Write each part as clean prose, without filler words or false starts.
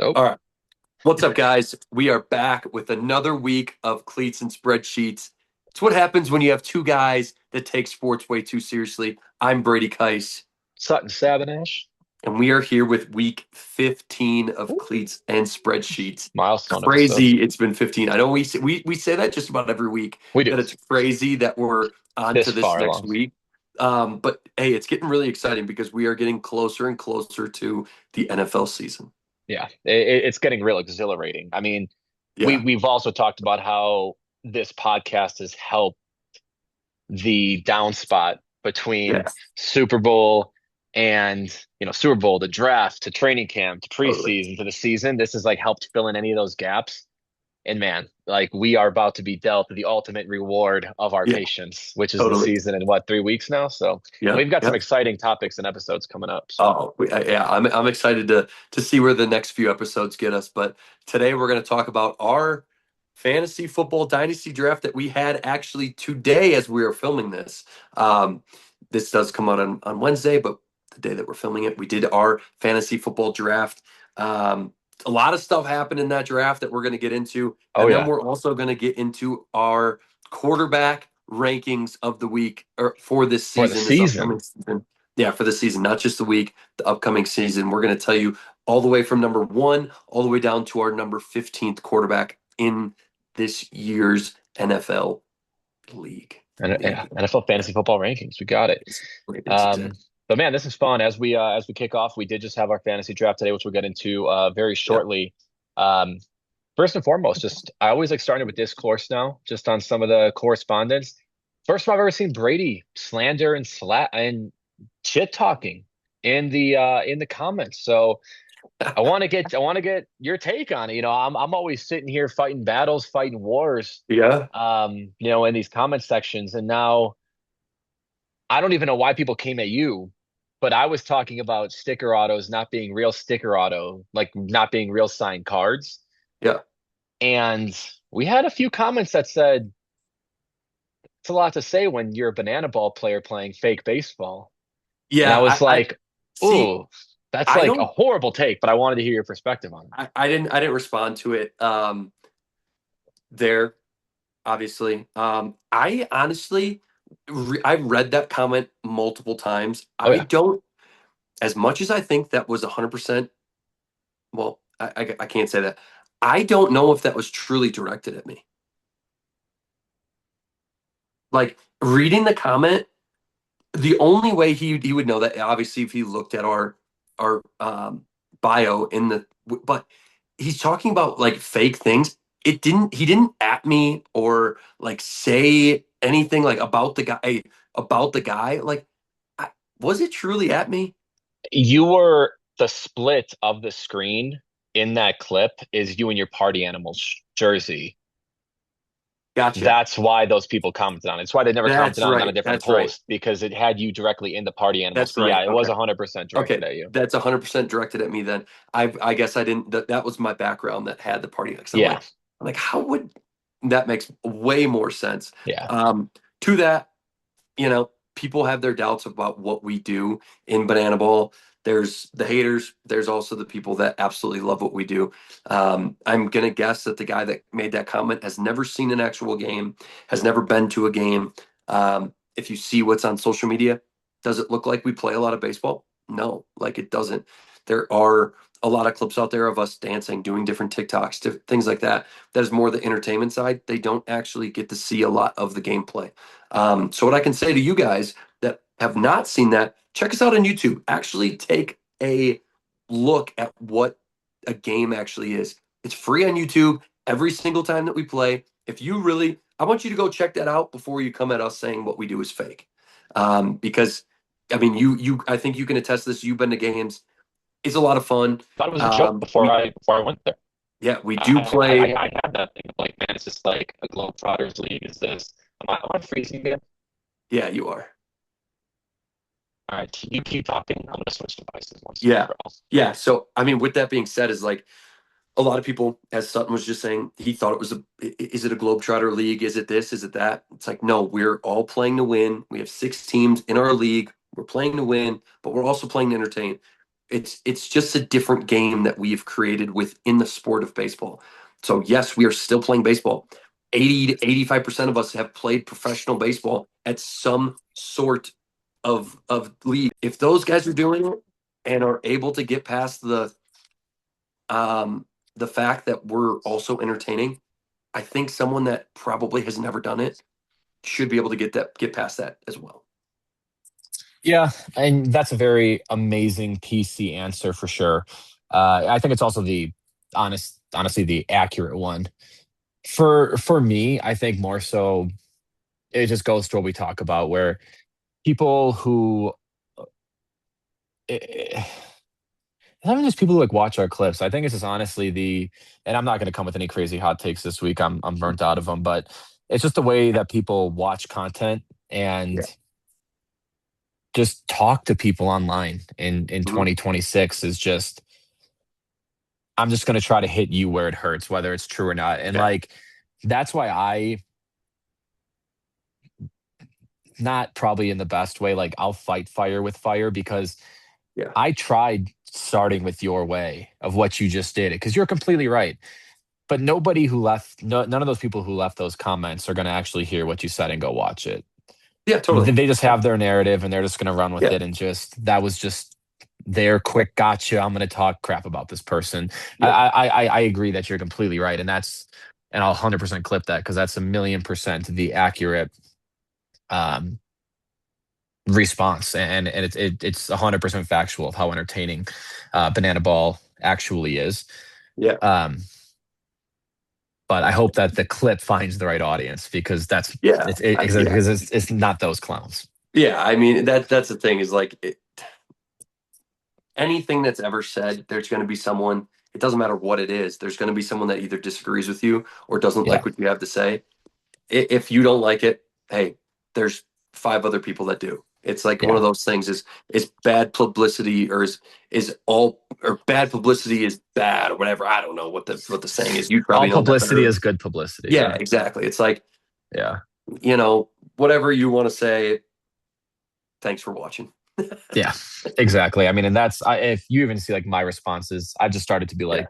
Nope. All right. What's up, guys? We are back with another week of Cleats and Spreadsheets. It's what happens when you have two guys that take sports way too seriously. I'm Brady Keiss, Sutton Sabinash. and we are here with week 15 of Ooh, Cleats and Spreadsheets. milestone episode. Crazy, it's been 15. I know we say that just about every week, We do. that it's crazy that we're on This to this far next along. week. But hey, it's getting really exciting because we are getting closer and closer to the NFL season. Yeah, it's getting real exhilarating. I mean, Yeah. we've also talked about how this podcast has helped the down spot between Yes. Super Bowl and Super Bowl, the draft to training camp to Totally. preseason to the season. This has like helped fill in any of those gaps. And man, like we are about to be dealt the ultimate reward of our Yeah. patience, which is the Totally. season in what, 3 weeks now? So, and Yep. we've got some Yep. exciting topics and episodes coming up. So, Oh, yeah. I'm excited to see where the next few episodes get us. But today we're going to talk about our fantasy football dynasty draft that we had actually today as we are filming this. Um, this does come out on Wednesday, but the day that we're filming it, we did our fantasy football draft. A lot of stuff happened in that draft that we're going to get into, oh and then yeah, we're also going to get into our quarterback rankings of the week or for this for the season, this season. upcoming season. Yeah, for the season, not just the week, the upcoming season. We're going to tell you all the way from number one all the way down to our number 15th quarterback in this year's NFL league. And yeah, League. NFL fantasy football rankings. We got it. It's Um, exactly. but man, this is fun. As we kick off, we did just have our fantasy draft today, which we'll get into very Yeah. shortly. Um, First and foremost, just I always like starting with discourse now, just on some of the correspondence. First time I've ever seen Brady slander and shit talking in the comments. So I want to get your take on it. I'm always sitting here fighting battles, fighting wars, Yeah. in these comment sections, and now I don't even know why people came at you, but I was talking about sticker autos not being real sticker auto, like not being real signed cards. Yeah. And we had a few comments that said it's a lot to say when you're a banana ball player playing fake baseball. And I Yeah. was I like, see. ooh, that's I like a don't. horrible take, but I wanted to hear your perspective on it. I didn't respond to it. There, obviously. I honestly, I've read that comment multiple times. Oh I yeah. don't, as much as I think that was 100%. Well, I can't say that. I don't know if that was truly directed at me. Like reading the comment, the only way he would know that, obviously, if he looked at our bio in the, but he's talking about like fake things. He didn't at me or like say anything like about the guy. Like, I, was it truly at me? You were the split of the screen in that clip is you and your party animals jersey. Gotcha. That's why those people commented on it. It's why they never commented That's on it on a right. different That's right. post because it had you directly in the party animal. That's So yeah, right. it was Okay. 100% directed Okay, at you. that's 100% directed at me then. I guess I didn't that was my background that had the party because Yeah. I'm like, how would that makes way more sense. Yeah. To that, people have their doubts about what we do in Banana Ball. There's the haters, there's also the people that absolutely love what we do. I'm gonna guess that the guy that made that comment has never seen an actual game, has never been to a game. If you see what's on social media, does it look like we play a lot of baseball? No, like it doesn't. There are a lot of clips out there of us dancing, doing different TikToks, things like that. That is more the entertainment side. They don't actually get to see a lot of the gameplay. So what I can say to you guys that have not seen that, check us out on YouTube. Actually take a look at what a game actually is. It's free on YouTube every single time that we play. If you really, I want you to go check that out before you come at us saying what we do is fake. Because I mean, I think you can attest to this. You've been to games. It's a lot of fun. Thought it was a joke We, before I went there. yeah, we do I play. I had that thing of like, man, it's just like a Globetrotters league is this. Am I freezing again? Yeah, you are. All right, you keep talking. I'm gonna switch devices once and Yeah. for all. Yeah. So, I mean, with that being said, is like a lot of people, as Sutton was just saying, he thought it was is it a Globetrotter league? Is it this? Is it that? It's like, no, we're all playing to win. We have six teams in our league. We're playing to win, but we're also playing to entertain. it's just a different game that we've created within the sport of baseball. So yes, we are still playing baseball. 80 to 85% of us have played professional baseball at some sort of league. If those guys are doing it and are able to get past the fact that we're also entertaining, I think someone that probably has never done it should be able to get past that as well. Yeah, and that's a very amazing PC answer for sure. I think it's also the honestly, the accurate one. For me, I think more so it just goes to what we talk about, where people who eh, not even just people who like watch our clips. I think it's just honestly and I'm not going to come with any crazy hot takes this week. I'm burnt out of them, but it's just the way that people watch content and Yeah. just talk to people online in Mhm. 2026 is just, I'm just going to try to hit you where it hurts, whether it's true or not. And Yeah. like, that's why not probably in the best way, like I'll fight fire with fire, because Yeah. I tried starting with your way of what you just did, because you're completely right. But nobody who left, no, none of those people who left those comments are going to actually hear what you said and go watch it. Yeah, totally. They just have their narrative and they're just going to run with Yeah. it. And just, that was just their quick gotcha. I'm going to talk crap about this person. Yeah. I agree that you're completely right. And I'll 100% clip that, because that's 1,000,000% the accurate um, response. And it's 100% factual of how entertaining Banana Ball actually is. Yeah. Um, but I hope that the clip finds the right audience, because Yeah. Yeah. it's not those clowns. Yeah. I mean, that's the thing is like anything that's ever said, there's going to be someone, it doesn't matter what it is, there's going to be someone that either disagrees with you or doesn't Yeah. like what you have to say. If you don't like it, hey, there's five other people that do. It's like one Yeah. of those things is bad publicity, or is all, or bad publicity is bad, or whatever. I don't know what the saying is. You All probably know that publicity better. is good publicity. Yeah, Yeah. exactly. It's like, Yeah. whatever you want to say, thanks for watching. Yeah. Exactly. I mean, and if you even see like my responses, I've just started to be Yeah.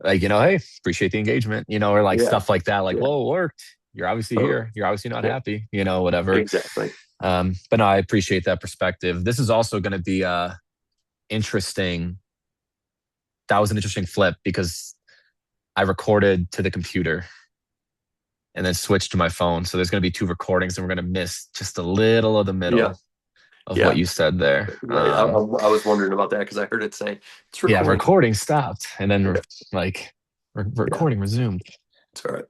hey, appreciate the engagement, or like Yeah. stuff like that. Like, Yeah. well, it worked. You're obviously Totally. here. You're obviously not Yeah. happy, whatever. Exactly. But no, I appreciate that perspective. This is also going to be interesting. That was an interesting flip, because I recorded to the computer and then switched to my phone. So there's going to be two recordings, and we're going to miss just a little of the Yeah. middle of what Yeah. you said there. Right. I was wondering about that because I heard it say it's Yeah, recording. recording stopped, and then Yeah. like Yeah. recording resumed. It's all right.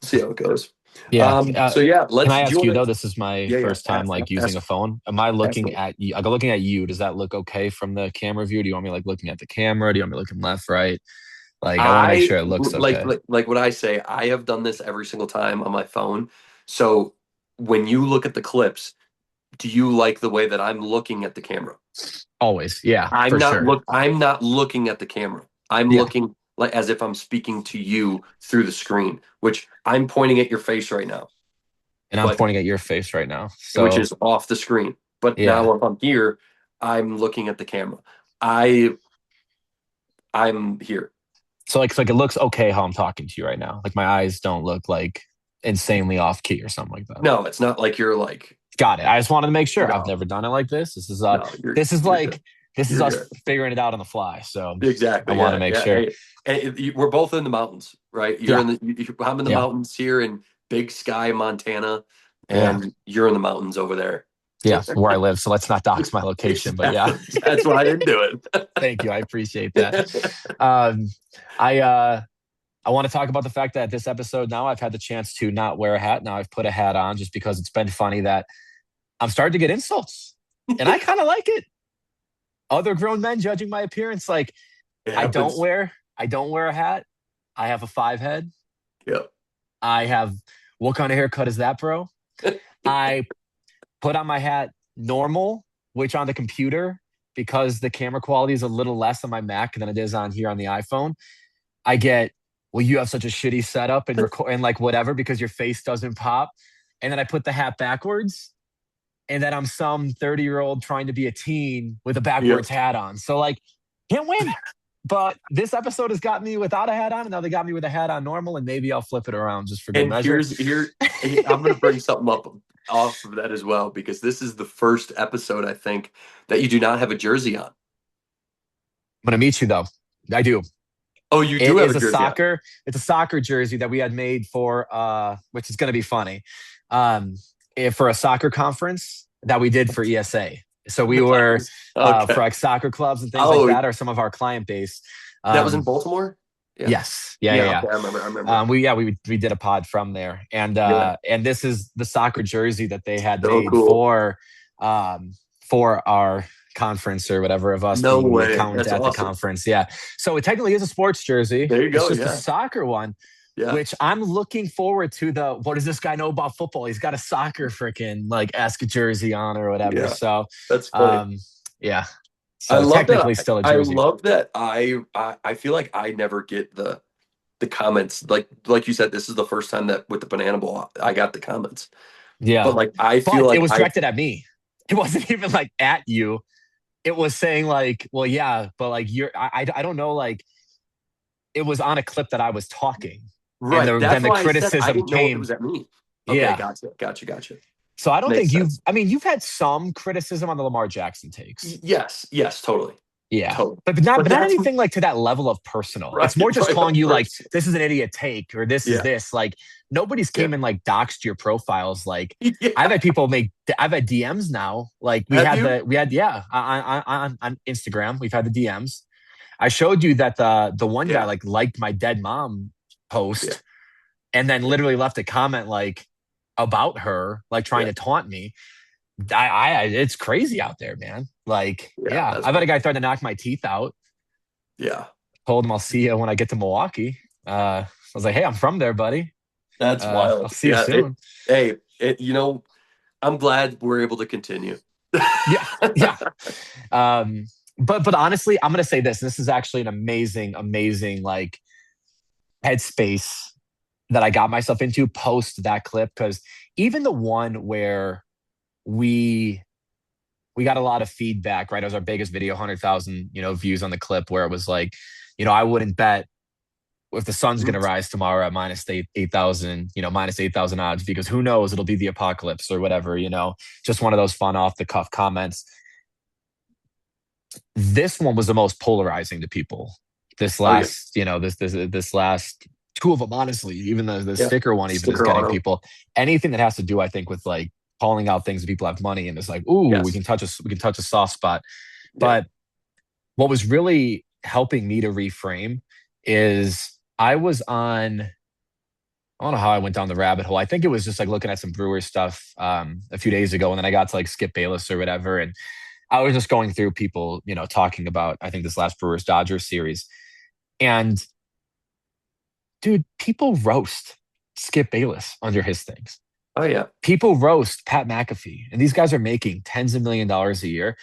See how it goes. Yeah. So yeah, Can I do you ask you want though? to? This is my Yeah, yeah. first time like using Ask, a phone. Am I ask looking me. at you? I'm looking at you. Does that look okay from the camera view? Do you want me like looking at the camera? Do you want me looking left, right? Like, I want to make I sure it looks like, okay. like what I say. I have done this every single time on my phone. So when you look at the clips, do you like the way that I'm looking at the camera? Always. Yeah, for sure. I'm not looking at the camera. I'm Yeah. looking like as if I'm speaking to you through the screen, which I'm pointing at your face right now, And I'm but pointing at your face right now. which So is off the screen. But yeah. now if I'm here, I'm looking at the camera. I I'm here. So like it looks okay how I'm talking to you right now. Like my eyes don't look like insanely off key or something like that. No, it's not like you're like Got it. I just wanted to make sure. I've no, never done it like this. no, This is you're good. like this is You're us good. figuring it out on the fly. So I Exactly. want to Yeah. make Yeah. sure. Hey, we're both in the mountains, right? Yeah. I'm in the Yeah. mountains here in Big Sky, Montana, Yeah. and you're in the mountains over there. Yeah. Where I live. So let's not dox my location. But yeah. Exactly. That's why I didn't do Thank you. I appreciate that. it. Um I want to talk about the fact that this episode now I've had the chance to not wear a hat. Now I've put a hat on, just because it's been funny that I'm starting to get insults. And I kind of like it. Other grown men judging my appearance. Like, It I don't happens. wear I don't wear a hat. I have a 5 head. Yep. I have, what kind of haircut is that, bro? I put on my hat normal, which on the computer, because the camera quality is a little less on my Mac than it is on here on the iPhone, I get, well, you have such a shitty setup and record and like whatever, because your face doesn't pop. And then I put the hat backwards, and then I'm some 30-year-old trying to be a teen with a Yep. backwards hat on. So like, Can't win. But this episode has got me without a hat on, and now they got me with a hat on normal, and maybe I'll flip it around just for good And measure. I'm going to bring something up off of that as well, because this is the first episode, I think, that you do not have a jersey on. I'm gonna meet you though. I do. Oh, you do It have is a jersey on. it's a soccer jersey that we had made for which is gonna be funny. Um for a soccer conference that we did for ESA. So we were Nice. Okay. for like soccer clubs and things like Oh, that, or some of our client base. that was in Um Baltimore? Yeah. yes. Yeah, yeah, Yeah, yeah. okay, I remember. I remember. We did a pod from there. Yeah. And this is the soccer jersey that they had So made cool. for our conference or whatever, of us No being the way. accountant That's at the awesome. conference. Yeah. So it technically is a sports jersey. There you It's go. just a Yeah. soccer one, Yeah. which I'm looking forward to. The what does this guy know about football? He's got a soccer freaking like esque jersey on or whatever. Yeah. So That's funny. um yeah. I So love technically that. still a I jersey. love that. I feel like I never get the comments. Like you said, this is the first time that with the banana ball I got the comments. But Yeah. like I feel But it like was I directed at me. It wasn't even like at you. It was saying like, well, yeah, but like I don't know, like it was on a clip that I was talking, and right. then That's the why I said I criticism didn't know if it came. was at me. Okay, Yeah. gotcha. So I don't Makes think sense. I mean, you've had some criticism on the Lamar Jackson takes. Yes, totally. Yeah. Totally. But But not that's anything like to that level of personal. right, It's more just right, calling of you like, course. this is an idiot take, or this is Yeah, this. Like nobody's yeah. came and like doxed your profiles. Like Yeah. I've had DMs now. Like Have you? we had, yeah, on Instagram, we've had the DMs. I showed you that the one guy Yeah, like liked my dead mom yeah, post and then yeah, literally left a comment like about her, like trying yeah, to taunt me. It's crazy out there, man. Like, yeah. yeah, That's I've had a funny. guy threaten to knock my teeth out. Yeah, Told him I'll see you when I get to Milwaukee. I was like, hey, I'm from there, buddy. that's I'll wild. see you Yeah, soon. I'm glad we're able to continue. Yeah, yeah. Um, but honestly, I'm gonna say this. This is actually an amazing like headspace that I got myself into post that clip, because even the one where we we got a lot of feedback, right? It was our biggest video, 100,000, views on the clip, where it was like, I wouldn't bet if the sun's going Mhm. to rise tomorrow at minus 8,000, minus 8,000 odds, because who knows, it'll be the apocalypse or whatever, just one of those fun off the cuff comments. This one was the most polarizing to people. This Oh yeah, last, this last two of them, honestly, even the yeah. sticker one even is Sticker getting auto. people. Anything that has to do, I think, with like calling out things that people have money, and it's like, ooh, Yes. we can touch a soft spot. Yeah. But what was really helping me to reframe is I don't know how I went down the rabbit hole. I think it was just like looking at some Brewers stuff a few days ago, and then I got to like Skip Bayless or whatever, and I was just going through people, talking about, I think, this last Brewers Dodgers series, and dude, people roast Skip Bayless under his things. Oh yeah. People roast Pat McAfee, and these guys are making tens of $1 millions a year.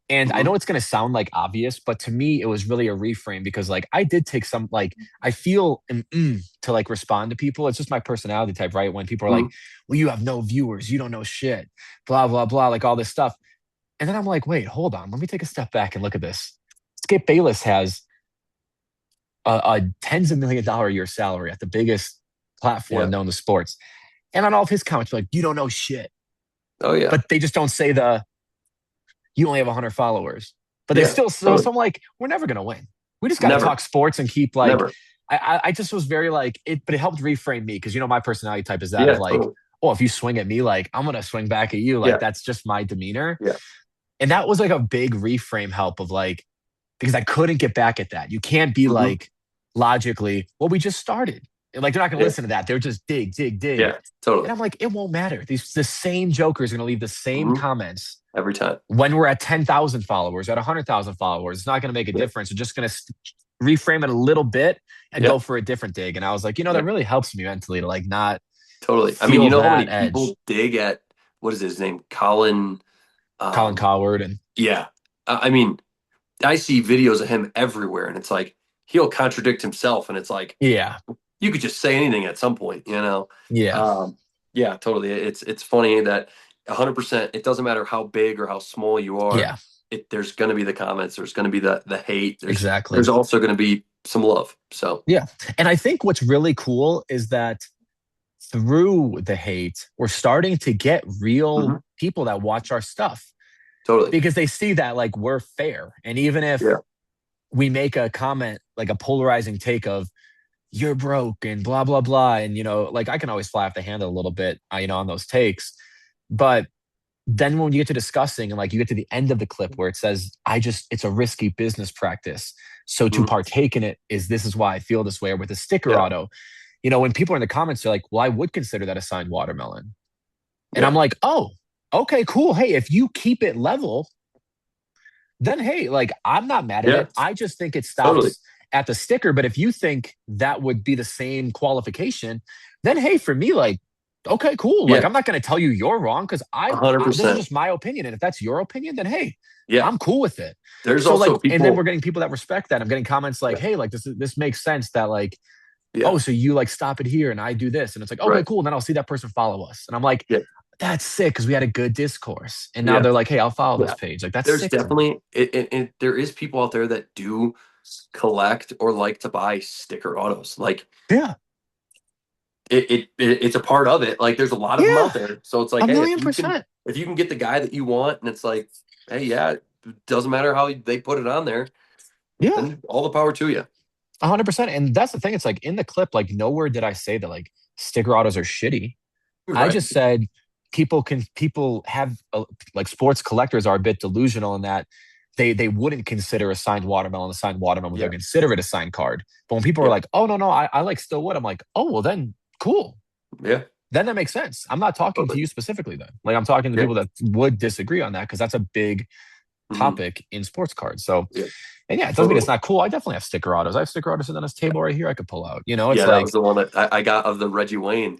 And I Mhm. know it's going to sound like obvious, but to me, it was really a reframe, because like I did take some, like, I feel to like respond to people. It's just my personality type, right? When people are like, Mhm. well, you have no viewers, you don't know shit, blah, blah, blah, like all this stuff. And then I'm like, wait, hold on. Let me take a step back and look at this. Skip Bayless has a tens of $1 million a year salary at the biggest platform Yeah. known to sports. And on all of his comments, like, you don't know shit. Oh yeah. But they just don't say you only have 100 followers. But they Yeah. still, so Totally. I'm like, we're never going to win. We just got to Never. talk sports and keep like, Never. I just was very like, but it helped reframe me, because, my personality type is that of Yeah. like, Totally. oh, if you swing at me, like, I'm going to swing back at you. Like, Yeah. that's just my demeanor. Yeah. And that was like a big reframe help of like, because I couldn't get back at that. You can't be Hmm. like, logically, well, we just started. And like, they're not going to Yeah. listen to that. They're just dig, dig, dig. Yeah. And Totally. I'm like, it won't matter. The same jokers are going to leave the same Hmm. comments Every time. when we're at 10,000 followers, at 100,000 followers. It's not going to make a Yeah. difference. We're just going to reframe it a little bit and Yeah. go for a different dig. And I was like, Yeah. that really helps me mentally to like not Totally. I mean, you feel know how that many edge. people dig at what is his name? Colin. Colin Um, Coward and yeah. I mean, I see videos of him everywhere, and it's like he'll contradict himself, and it's like yeah, you could just say anything at some point, you know. yeah, Um, yeah, totally. It's funny that 100%. It doesn't matter how big or how small you are. yeah. there's going to be the comments, there's going to be the hate, there's Exactly. also going to be some love. So Yeah. And I think what's really cool is that through the hate, we're starting to get real mhm, people that watch our stuff totally, because they see that like we're fair. And even if yeah, we make a comment, like a polarizing take of, you're broke and blah, blah, blah. And, like I can always fly off the handle a little bit, on those takes. But then when you get to discussing and like you get to the end of the clip where it says, it's a risky business practice. So to mhm, partake in it this is why I feel this way. Or with a sticker yeah, auto, when people are in the comments, they're like, well, I would consider that a signed watermelon. And yeah, I'm like, oh, okay, cool. Hey, if you keep it level, then hey, like I'm not mad at yeah, it. I just think it totally, stops at the sticker. But if you think that would be the same qualification, then hey, for me, like, okay, cool. Like yeah, I'm not going to tell you you're wrong because hundred this is percent, just my opinion. And if that's your opinion, then hey, yeah. I'm cool with it. There's So like, also and then we're people, getting people that respect that. I'm getting comments like, yeah, hey, like this makes sense that like, yeah, oh, so you like stop it here and I do this. And it's like, okay, right, cool. And then I'll see that person follow us. And I'm like, yeah, that's sick because we had a good discourse. And now yeah, they're like, hey, I'll follow this yeah. page. Like that's There's sick to me. definitely there is people out there that do collect or like to buy sticker autos. Like Yeah. it's a part of it. Like there's a lot of them Yeah. out there. So it's like, A hey, million percent. if you can get the guy that you want, and it's like, hey, yeah, it doesn't matter how they put it on there, Yeah. then all the power to you. 100%. And that's the thing. It's like in the clip, like nowhere did I say that like sticker autos are shitty. I Right. just said people have like sports collectors are a bit delusional in that they wouldn't consider a signed watermelon a signed watermelon. They Yeah. consider it a signed card. But when people are Yeah. like, oh no, I like still would, I'm like, oh well then cool. Yeah. Then that makes sense. I'm not talking to Totally. you specifically then. Like I'm talking to Yeah. people that would disagree on that because that's a big Hmm. topic in sports cards. So, Yeah. and yeah, it doesn't mean it's Totally. not cool. I definitely have sticker autos. I have sticker autos sitting on this Yeah. table right here. I could pull out. It's Yeah. That like, was the one that I got of the Reggie Wayne,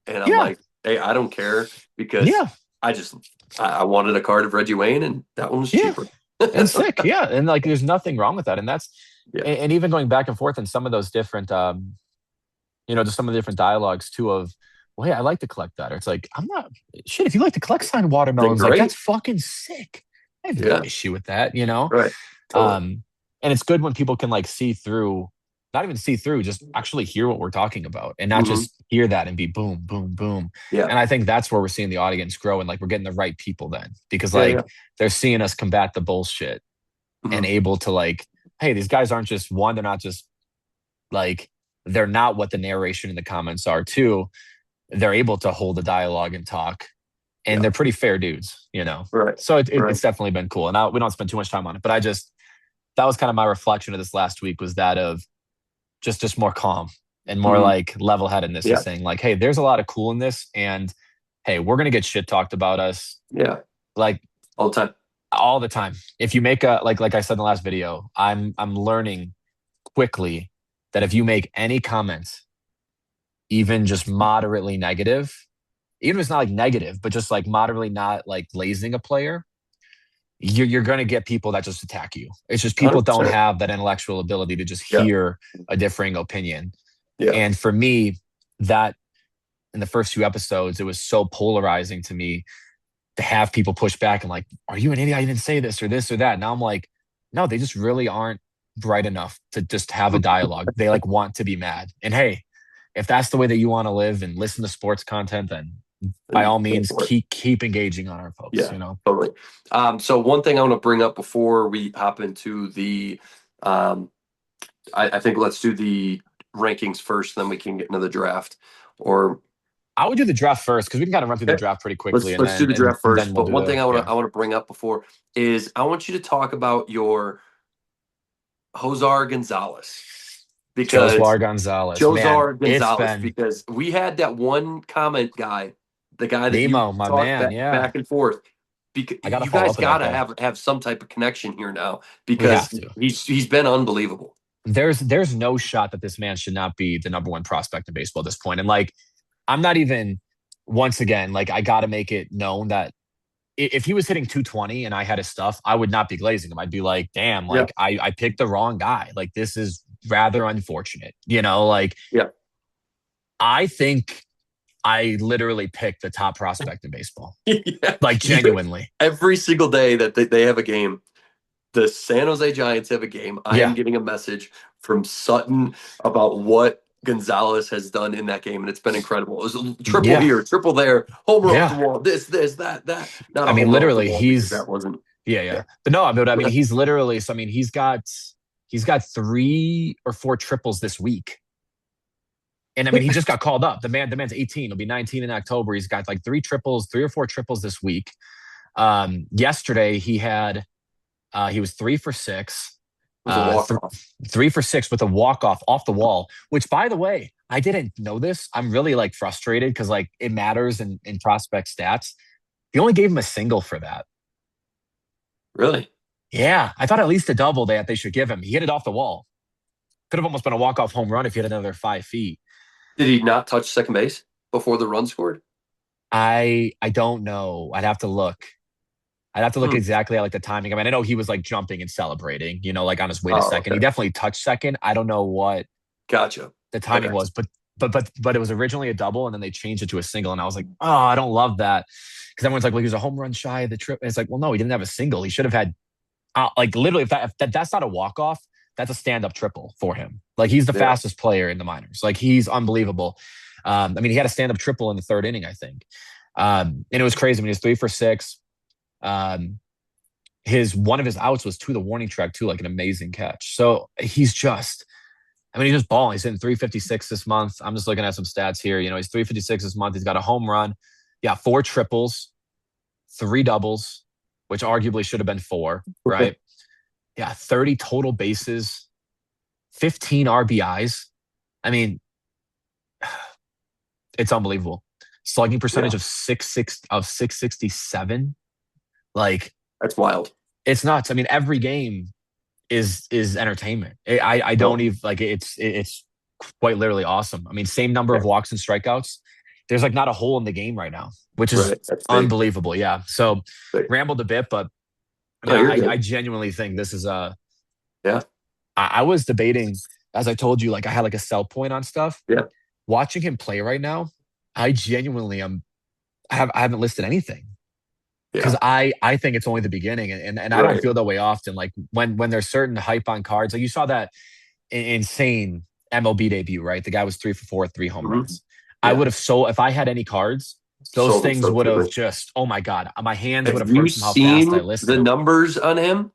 and I'm yeah, like, hey, I don't care because yeah, I just I wanted a card of Reggie Wayne, and that one was yeah, cheaper. and sick, yeah, and like there's nothing wrong with that. And that's Yeah. and even going back and forth in some of those different, just some of the different dialogues too of, well, hey, I like to collect that. Or it's like I'm not shit. If you like to collect signed Then watermelons, like that's great. fucking sick. I have no Yeah. issue with that. Right. Totally. Um, and it's good when people can like see through, not even see through, just actually hear what we're talking about and not Hmm. just hear that and be boom, boom, boom. Yeah. And I think that's where we're seeing the audience grow and like we're getting the right people then because Yeah. Yeah. like they're seeing us combat the bullshit and Hmm. able to like, hey, these guys aren't just one, they're not just like, they're not what the narration in the comments are. Two, they're able to hold a dialogue and talk and Yeah. they're pretty fair dudes. Right. So Right. it's definitely been cool. And we don't spend too much time on it, but that was kind of my reflection of this last week was that of just more calm and more Hmm. like level headedness and Yeah. saying like, hey, there's a lot of cool in this. And hey, we're going to get shit talked about us Yeah. like All the time. all the time. If you make like I said in the last video, I'm learning quickly that if you make any comments, even just moderately negative, even if it's not like negative, but just like moderately not like glazing a player, you're going to get people that just attack you. It's just people don't 100%. have that intellectual ability to just Yeah. hear a differing opinion. Yeah. And for me, that in the first 2 episodes, it was so polarizing to me to have people push back and like, are you an idiot? I didn't say this or that. Now I'm like, no, they just really aren't bright enough to just have a dialogue. They like want to be mad. And hey, if that's the way that you want to live and listen to sports content, then by And all go means for it. keep engaging on our posts, Yeah. Totally. So one thing I want to bring up before we hop into the, um, I think let's do the rankings first, then we can get into the draft. Or I would do the draft first because we can kind of run through the okay, draft pretty quickly and let's do then the draft first. we'll But do one thing the yeah. I want to bring up before is I want you to talk about your Josuar Gonzalez because Josuar Gonzalez. Man, Josuar it's Gonzalez been because we had that one comment guy, the guy that you Nemo, my talked man. Yeah. back and forth. Because I gotta you follow guys up with that gotta guy. have some type of connection here now We because have to. he's been unbelievable. There's no shot that this man should not be the number one prospect in baseball at this point. And like, I'm not even once again, like I gotta make it known that if he was hitting 220 and I had his stuff, I would not be glazing him. I'd be like, damn, Yeah, like I picked the wrong guy. Like this is rather unfortunate. Like yeah. I think I literally picked the top prospect in baseball. Yeah. Like genuinely. Every single day that they have a game, the San Jose Giants have a game, I am Yeah. getting a message from Sutton about what Gonzalez has done in that game, and it's been incredible. It was a triple Yeah. here, triple there, home run off the Yeah. wall, this, that. Not I a mean, home run off the literally, wall because that wasn't. yeah, yeah. Yeah. But no, but I mean, he's literally, so I mean, he's got 3 or 4 triples this week. And I mean, he just got called up. The man's 18. He'll be 19 in October. He's got like 3 or 4 triples this week. Yesterday he was 3 for 6, It was a walk th- off. 3 for 6 with a walk off the wall. Which, by the way, I didn't know this. I'm really like frustrated because like it matters in prospect stats. He only gave him a single for that. Really? Yeah, I thought at least a double that they should give him. He hit it off the wall. Could have almost been a walk off home run if he had another 5 feet. Did he not touch second base before the run scored? I don't know. I'd have to look. I'd have to look Hmm. exactly at like the timing. I mean, I know he was like jumping and celebrating, like on his way to Oh, second. He okay. definitely touched second. I don't know what Gotcha. the Okay. timing was, but it was originally a double and then they changed it to a single. And I was like, oh, I don't love that. Because everyone's like, well, he was a home run shy of the trip. And it's like, well, no, he didn't have a single. He should have had like literally if that's not a walk off, that's a stand up triple for him. Like he's the Yeah. fastest player in the minors. Like he's unbelievable. I mean, he had a stand up triple in the third inning, I think. And it was crazy. I mean, he was 3 for 6. His one of his outs was to the warning track too, like an amazing catch. So he's just balling. He's hitting 356 this month. I'm just looking at some stats here. He's 356 this month. He's got a home run. Yeah, 4 triples, 3 doubles, which arguably should have been 4, right? Yeah, 30 total bases, 15 RBIs. I mean, it's unbelievable. Slugging percentage Yeah. of 667. Like That's wild. it's nuts. I mean, every game is entertainment. I don't Well, even like it's quite literally awesome. I mean, same number yeah. of walks and strikeouts. There's like not a hole in the game right now, which is Right. That's big. unbelievable. Yeah. So Big. rambled a bit, but I No, mean, you're I good. genuinely think this is Yeah. I was debating, as I told you, like I had like a sell point on stuff. Yeah. Watching him play right now, I genuinely am. I haven't listed anything because Yeah. I think it's only the beginning, and I don't Right. feel that way often. Like when there's certain hype on cards, like you saw that insane MLB debut, right? The guy was 3 for 4, 3 home Hmm. runs. I Yeah. would have sold if I had any cards. Those Sold them things so would have quickly. just, oh my god, my hands would Have have you hurt from how fast I seen the listed. numbers on him?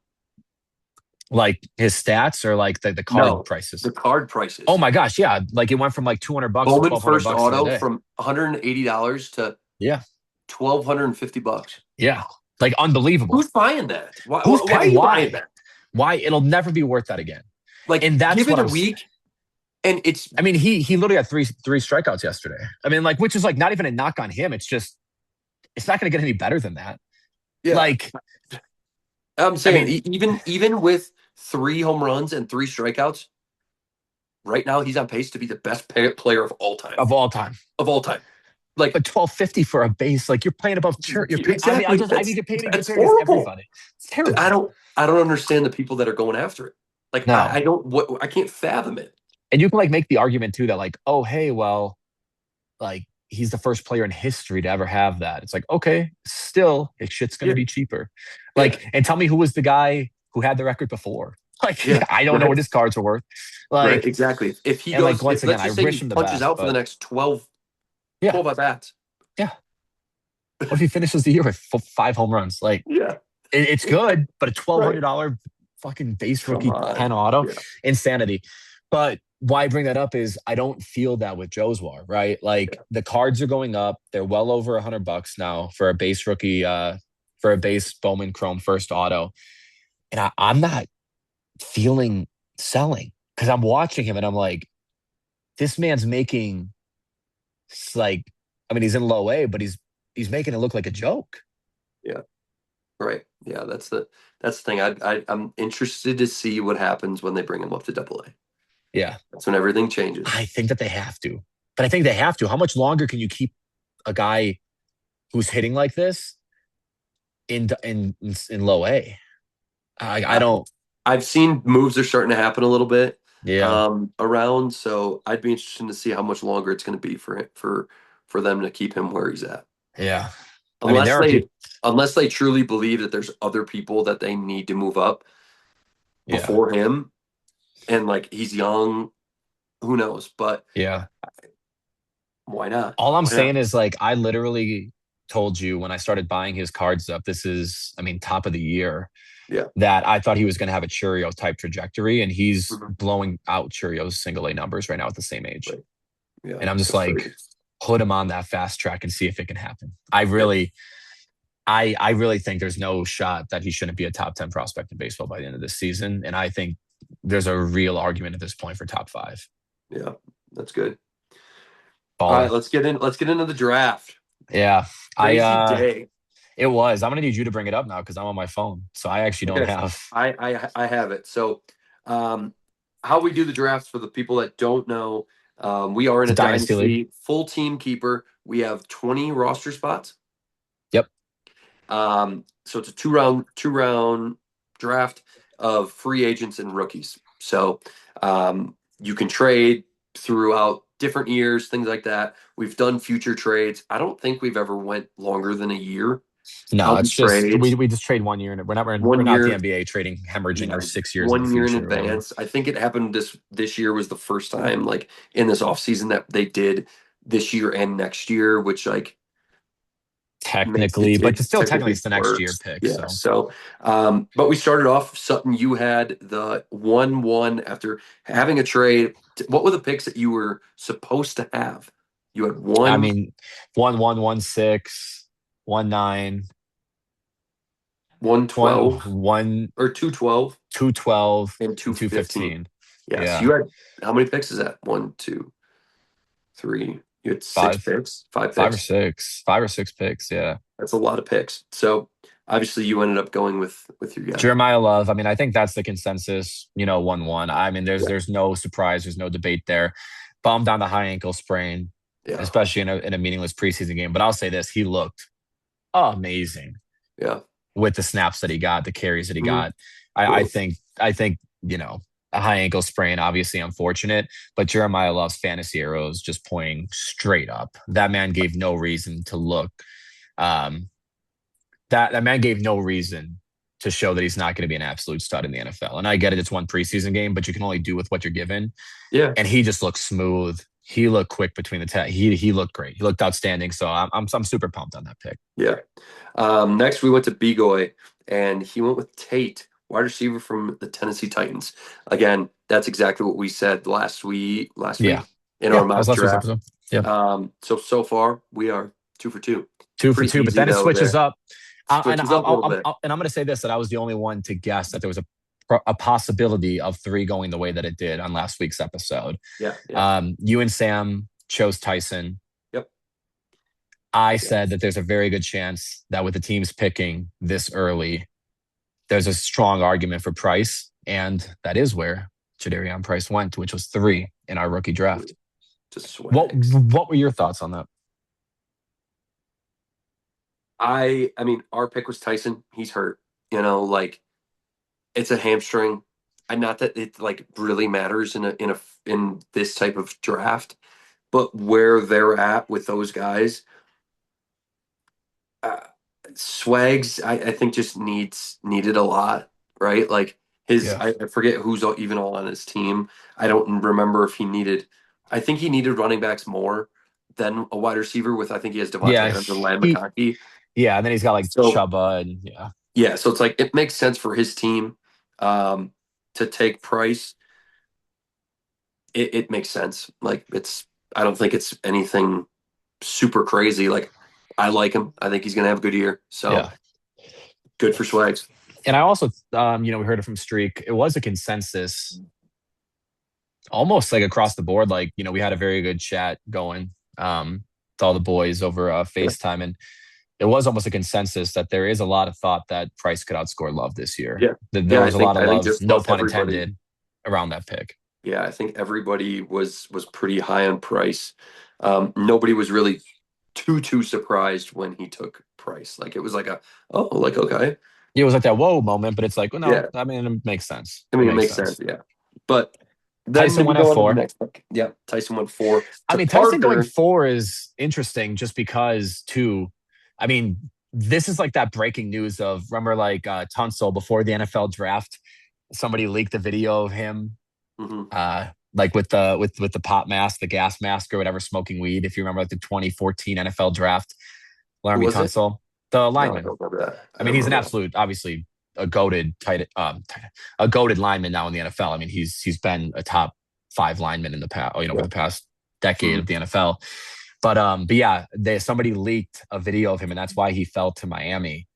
Like his stats or like the card No. prices. The card Oh prices. my gosh, yeah, like it went from like $200 to Bowman first $1,200 in a auto day. from $180 to Yeah, $1,250. yeah, like unbelievable. Who's buying that? Why, Who's why are you buying why? that? Why it'll never be worth that again. Like, And that's give it what a I'm. week, and it's I mean, he literally had three strikeouts yesterday. I mean, like, which is like not even a knock on him. It's just it's not going to get any better than that. yeah. Like, I'm I saying mean, even with 3 home runs and 3 strikeouts, right now he's on pace to be the best player of all time. of all time. Of all time. Like But 1250 for a base, like you're playing above church. You're paying, exactly. I need to pay to That's compare against horrible. everybody. It's terrible. I don't understand the people that are going after it. Like No, I can't fathom it. and you can like make the argument too that like, oh hey, well, like he's the first player in history to ever have that. It's like, okay, still his shit's gonna Yeah. be cheaper. Yeah. Like, and tell me who was the guy who had the record before? Like, Yeah. I don't know what his cards are worth. Right. Like, Exactly. If he and like goes, once if again, let's I just say wish he him the punches best, out for the but next 12, yeah, 12 at bats. yeah. What if he finishes the year with 5 home runs? Like, Yeah. it's good, but a Right. $1,200 fucking base Come rookie on. 10 auto, Yeah. insanity. But why I bring that up is I don't feel that with Josuar, right? Like the cards are going up; they're well over $100 now for a base rookie, for a base Bowman Chrome first auto, and I'm not feeling selling because I'm watching him and I'm like, this man's making like, I mean, he's in low A, but he's making it look like a joke. Yeah. Right. Yeah. That's the thing. I'm interested to see what happens when they bring him up to Double A. Yeah. That's when everything changes. I think that they have to. But I think they have to. How much longer can you keep a guy who's hitting like this in low A? I don't. I've seen moves are starting to happen a little bit Yeah. around, so I'd be interested to see how much longer it's going to be for them to keep him where he's at. Yeah. I mean, Unless there are people. unless they truly believe that there's other people that they need to move up, Yeah. before him, and like he's young. Who knows? But Yeah. why not? All I'm Why not? saying is like I literally told you when I started buying his cards up, this is, I mean, top of the year, Yeah. that I thought he was going to have a Churio type trajectory, and he's Mhm. blowing out Churio's single A numbers right now at the same age. Right. Yeah. And I'm just That's like, crazy. put him on that fast track and see if it can happen. Yep. I really think there's no shot that he shouldn't be a top 10 prospect in baseball by the end of this season. And I think there's a real argument at this point for top five. Yeah. That's good. All right, Baller. let's get into the draft. Yeah. I Crazy day. It was. I'm gonna need you to bring it up now because I'm on my phone. So I actually don't Okay. have I have it. So um how we do the drafts for the people that don't know, we are in it's a a dynasty league. dynasty full team keeper. We have 20 roster spots. Yep. So it's a two round draft of free agents and rookies. So you can trade throughout different years, things like that. We've done future trades. I don't think we've ever went longer than a year No, on it's just trades. we just trade 1 year and we're One not the year, NBA trading hemorrhaging yeah, 6 years in the 1 year in future or whatever. advance. I think it happened this year was the first time like in this offseason that they did this year and next year, which like makes Technically, it, but it it's still technically technically it's the next year works. pick. Yeah. So So, but we started off, Sutton, you had the 1-1 after having a trade. What were the picks that you were supposed to have? You had I one, mean, 1-1, 1-6, 1-9, one 112 one or 212 2-12, and and 215. 2-15. Yes. Yeah. You had, how many picks is that? One, two, three. You had six Five, picks, five five or picks. six, 5 or 6 picks. Yeah. That's a lot of picks. So obviously you ended up going with your guy. Jeremiah Love. I mean, I think that's the consensus, 1-1. I mean, Yeah. there's no surprise, there's no debate there. Bummed on the high ankle sprain, Yeah. especially in a meaningless preseason game. But I'll say this, he looked amazing Yeah. with the snaps that he got, the carries that he Mhm. got. I think, a high ankle sprain, obviously unfortunate, but Jeremiah Love's fantasy arrows just pointing straight up. That man gave no reason to look. Um, that man gave no reason to show that he's not going to be an absolute stud in the NFL. And I get it, it's one preseason game, but you can only do with what you're given. Yeah. And he just looked smooth. He looked quick between the he looked great. He looked outstanding. So I'm super pumped on that pick. Yeah. Next, we went to Bigoy, and he went with Tate, wide receiver from the Tennessee Titans. Again, that's exactly what we said last Yeah, week in yeah. our That was mock last week's draft. episode. Yeah, So far we are 2 for 2. two for Pretty two. But easy then it though. switches There up, switches up a little bit. and I'm going to say this, that I was the only one to guess that there was a possibility of three going the way that it did on last week's episode. Yeah. Yeah. You and Sam chose Tyson. Yep. I Yeah. said that there's a very good chance that with the teams picking this early, there's a strong argument for Price, and that is where Jadarian Price went, which was 3 in our rookie draft. Just What swags. what were your thoughts on that? I mean, our pick was Tyson. He's hurt. Like it's a hamstring. And not that it like really matters in this type of draft, but where they're at with those guys, uh, Swags, I think just needed a lot, right? Like Yeah. I forget who's even all on his team. I don't remember if he needed. I think he needed running backs more than a wide receiver. With I think he has Devontae Yeah. Adams and Land He McConkey. yeah, and then he's got like So Chuba and yeah. yeah, so it's like it makes sense for his team to take Price. It makes sense. Like I don't think it's anything super crazy. Like I like him. I think he's gonna have a good year. So Yeah. good for Swags. And I also we heard it from Streak. It was a consensus almost like across the board. Like, we had a very good chat going with all the boys over Yeah. FaceTime, and it was almost a consensus that there is a lot of thought that Price could outscore Love this year. Yeah. That there Yeah, was a lot of I think love, just no about pun everybody. intended, around that pick. Yeah, I think everybody was pretty high on Price. Nobody was really too surprised when he took Price. Like it was like like okay. It was like that whoa moment, but it's like, well, no, Yeah. I mean, it makes sense. I It mean it makes makes sense, sense. yeah. But then Tyson we went at go on to the 4. next pick. Yeah, Tyson went 4 I to mean, Tyson going Parker. 4 is interesting just because, too, I mean, this is like that breaking news of, remember, like Tunsil before the NFL draft somebody leaked a video of him, Hmm. like with the pop mask, the gas mask or whatever, smoking weed. If you remember, like the 2014 NFL draft, Who Laramie was it? Tunsil, the No, I lineman. don't remember that. I I mean, don't he's an remember that. absolute, obviously a goaded a goaded lineman now in the NFL. I mean, he's been a top five lineman in the past, over Yeah. the past decade Hmm. of the NFL. But yeah, somebody leaked a video of him, and that's why he fell to Miami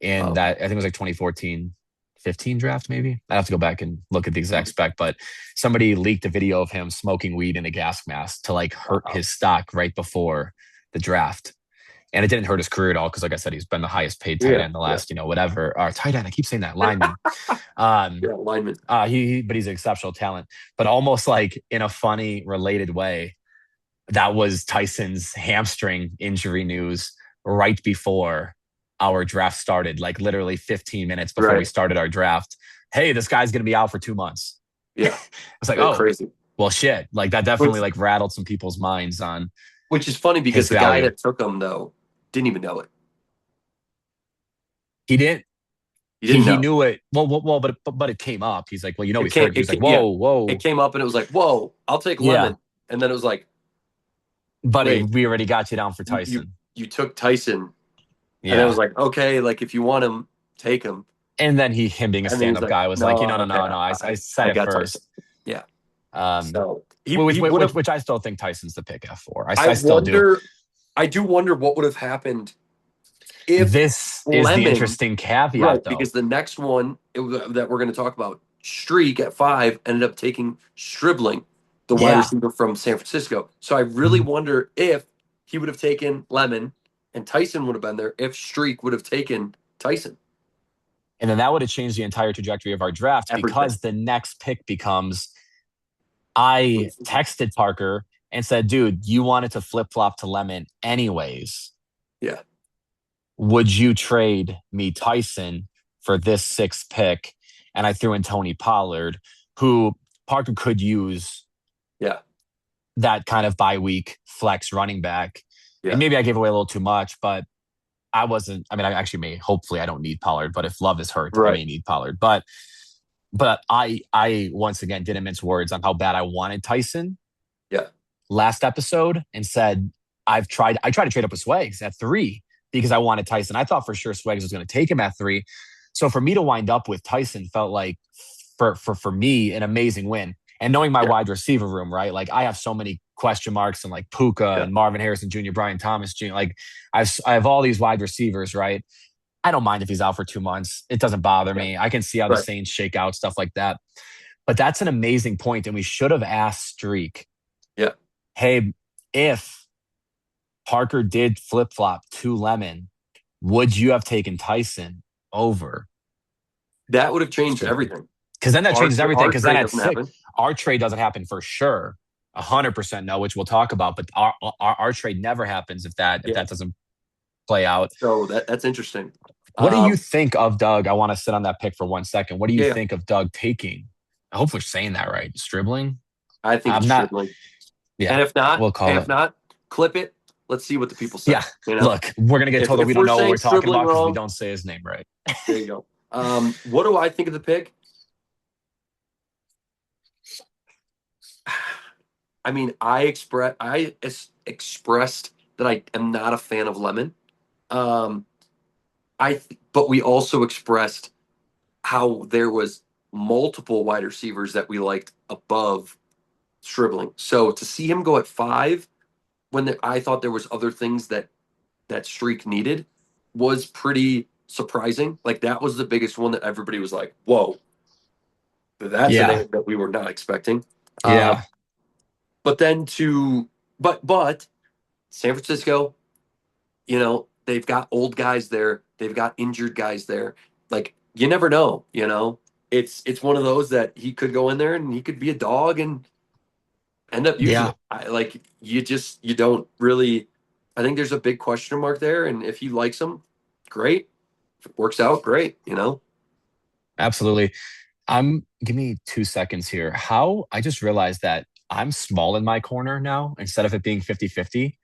in Wow. that, I think it was like 2014, 15 draft, maybe. I have to go back and look at the exact spec, but somebody leaked a video of him smoking weed in a gas mask to like hurt Wow. his stock right before the draft. And it didn't hurt his career at all because, like I said, he's been the highest paid tight Yeah. end the Yeah. last, whatever. Or tight end, I keep saying that, lineman. Um, Yeah. Lineman. but he's an exceptional talent. But almost like in a funny, related way, that was Tyson's hamstring injury news right before our draft started, like literally 15 minutes before we Right. started our draft. Hey, this guy's going to be out for 2 months. Yeah. It's like, They're oh, crazy. well, shit. Like that Which definitely like rattled some people's minds on which is funny because his the guy value. that took him though didn't even know it. He didn't. He He didn't he know. knew it. Well, but it came up. He's like, well, It he's came. hurt. He was like, Yeah. whoa, It whoa, came up and it was like, whoa, I'll take yeah. lemon. And then it was like, But wait, we already got you down for you you Tyson. you took Tyson, and it was Yeah. like, okay, like if you want him, take him. And then him being a And then stand he's up like, guy was like, no, no, no, okay, no, no. I said I it got Tyson. first. Yeah. Um, So which, he would have. which I still think Tyson's the pick at four. I I still do. wonder. I do wonder what would have happened if This is the Lemon, interesting caveat, right? though. Because the next one that we're going to talk about, Streak at 5, ended up taking Stribling, the wide Yeah. receiver from San Francisco. So I really Mhm. wonder if he would have taken Lemon and Tyson would have been there if Streak would have taken Tyson. And then that would have changed the entire trajectory of our draft Everything. because the next pick becomes I texted Parker and said, dude, you wanted to flip flop to Lemon anyways. Yeah. Would you trade me Tyson for this sixth pick? And I threw in Tony Pollard, who Parker could use Yeah. that kind of bye week flex running back. And Yeah. maybe I gave away a little too much, but I wasn't. I mean, I actually may. Hopefully, I don't need Pollard. But if Love is hurt, I Right. may need Pollard. But I once again didn't mince words on how bad I wanted Tyson Yeah. last episode and said I tried to trade up with Swags at 3 because I wanted Tyson. I thought for sure Swags was going to take him at 3. So for me to wind up with Tyson felt like for me an amazing win. And knowing my Yeah. wide receiver room, right? Like I have so many question marks and like Puka Yeah. and Marvin Harrison Jr., Brian Thomas Jr. Like I have all these wide receivers, right? I don't mind if he's out for 2 months. It doesn't bother Yeah. me. I can see how the Right. Saints shake out, stuff like that. But that's an amazing point, and we should have asked Streak, Yeah. hey, if Parker did flip flop to Lemon, would you have taken Tyson over That would have changed Stribling? everything. Because then that changes everything. Our Because then trade at doesn't 6, happen. our trade doesn't happen for sure. 100% no, which we'll talk about. But our trade never happens if that Yeah. doesn't play out. So that's interesting. What do you think of Doug? I want to sit on that pick for 1 second. What do you Yeah. think of Doug taking? I hope we're saying that right. Stribling? I think I'm it's not. Stribling. Yeah, And if not, we'll call it. clip it. Let's see what the people say. Yeah. You know? Look, we're gonna get told that If we don't we're know what saying we're talking Stribling about because we wrong, don't say his name right. there you go. What do I think of the pick? I mean, I expressed that I am not a fan of Lemon. But we also expressed how there was multiple wide receivers that we liked above Stribling. So to see him go at 5 when I thought there was other things that Streak needed was pretty surprising. Like that was the biggest one that everybody was like, "Whoa, that's a Yeah. name that we were not expecting." Yeah. But then but San Francisco, they've got old guys there, they've got injured guys there. Like you never know, It's one of those that he could go in there and he could be a dog and end up using Yeah. it. You don't really. I think there's a big question mark there, and if he likes him, great. If it works out, great. Absolutely. Give me 2 seconds here. How I just realized that I'm small in my corner now instead of it being 50-50.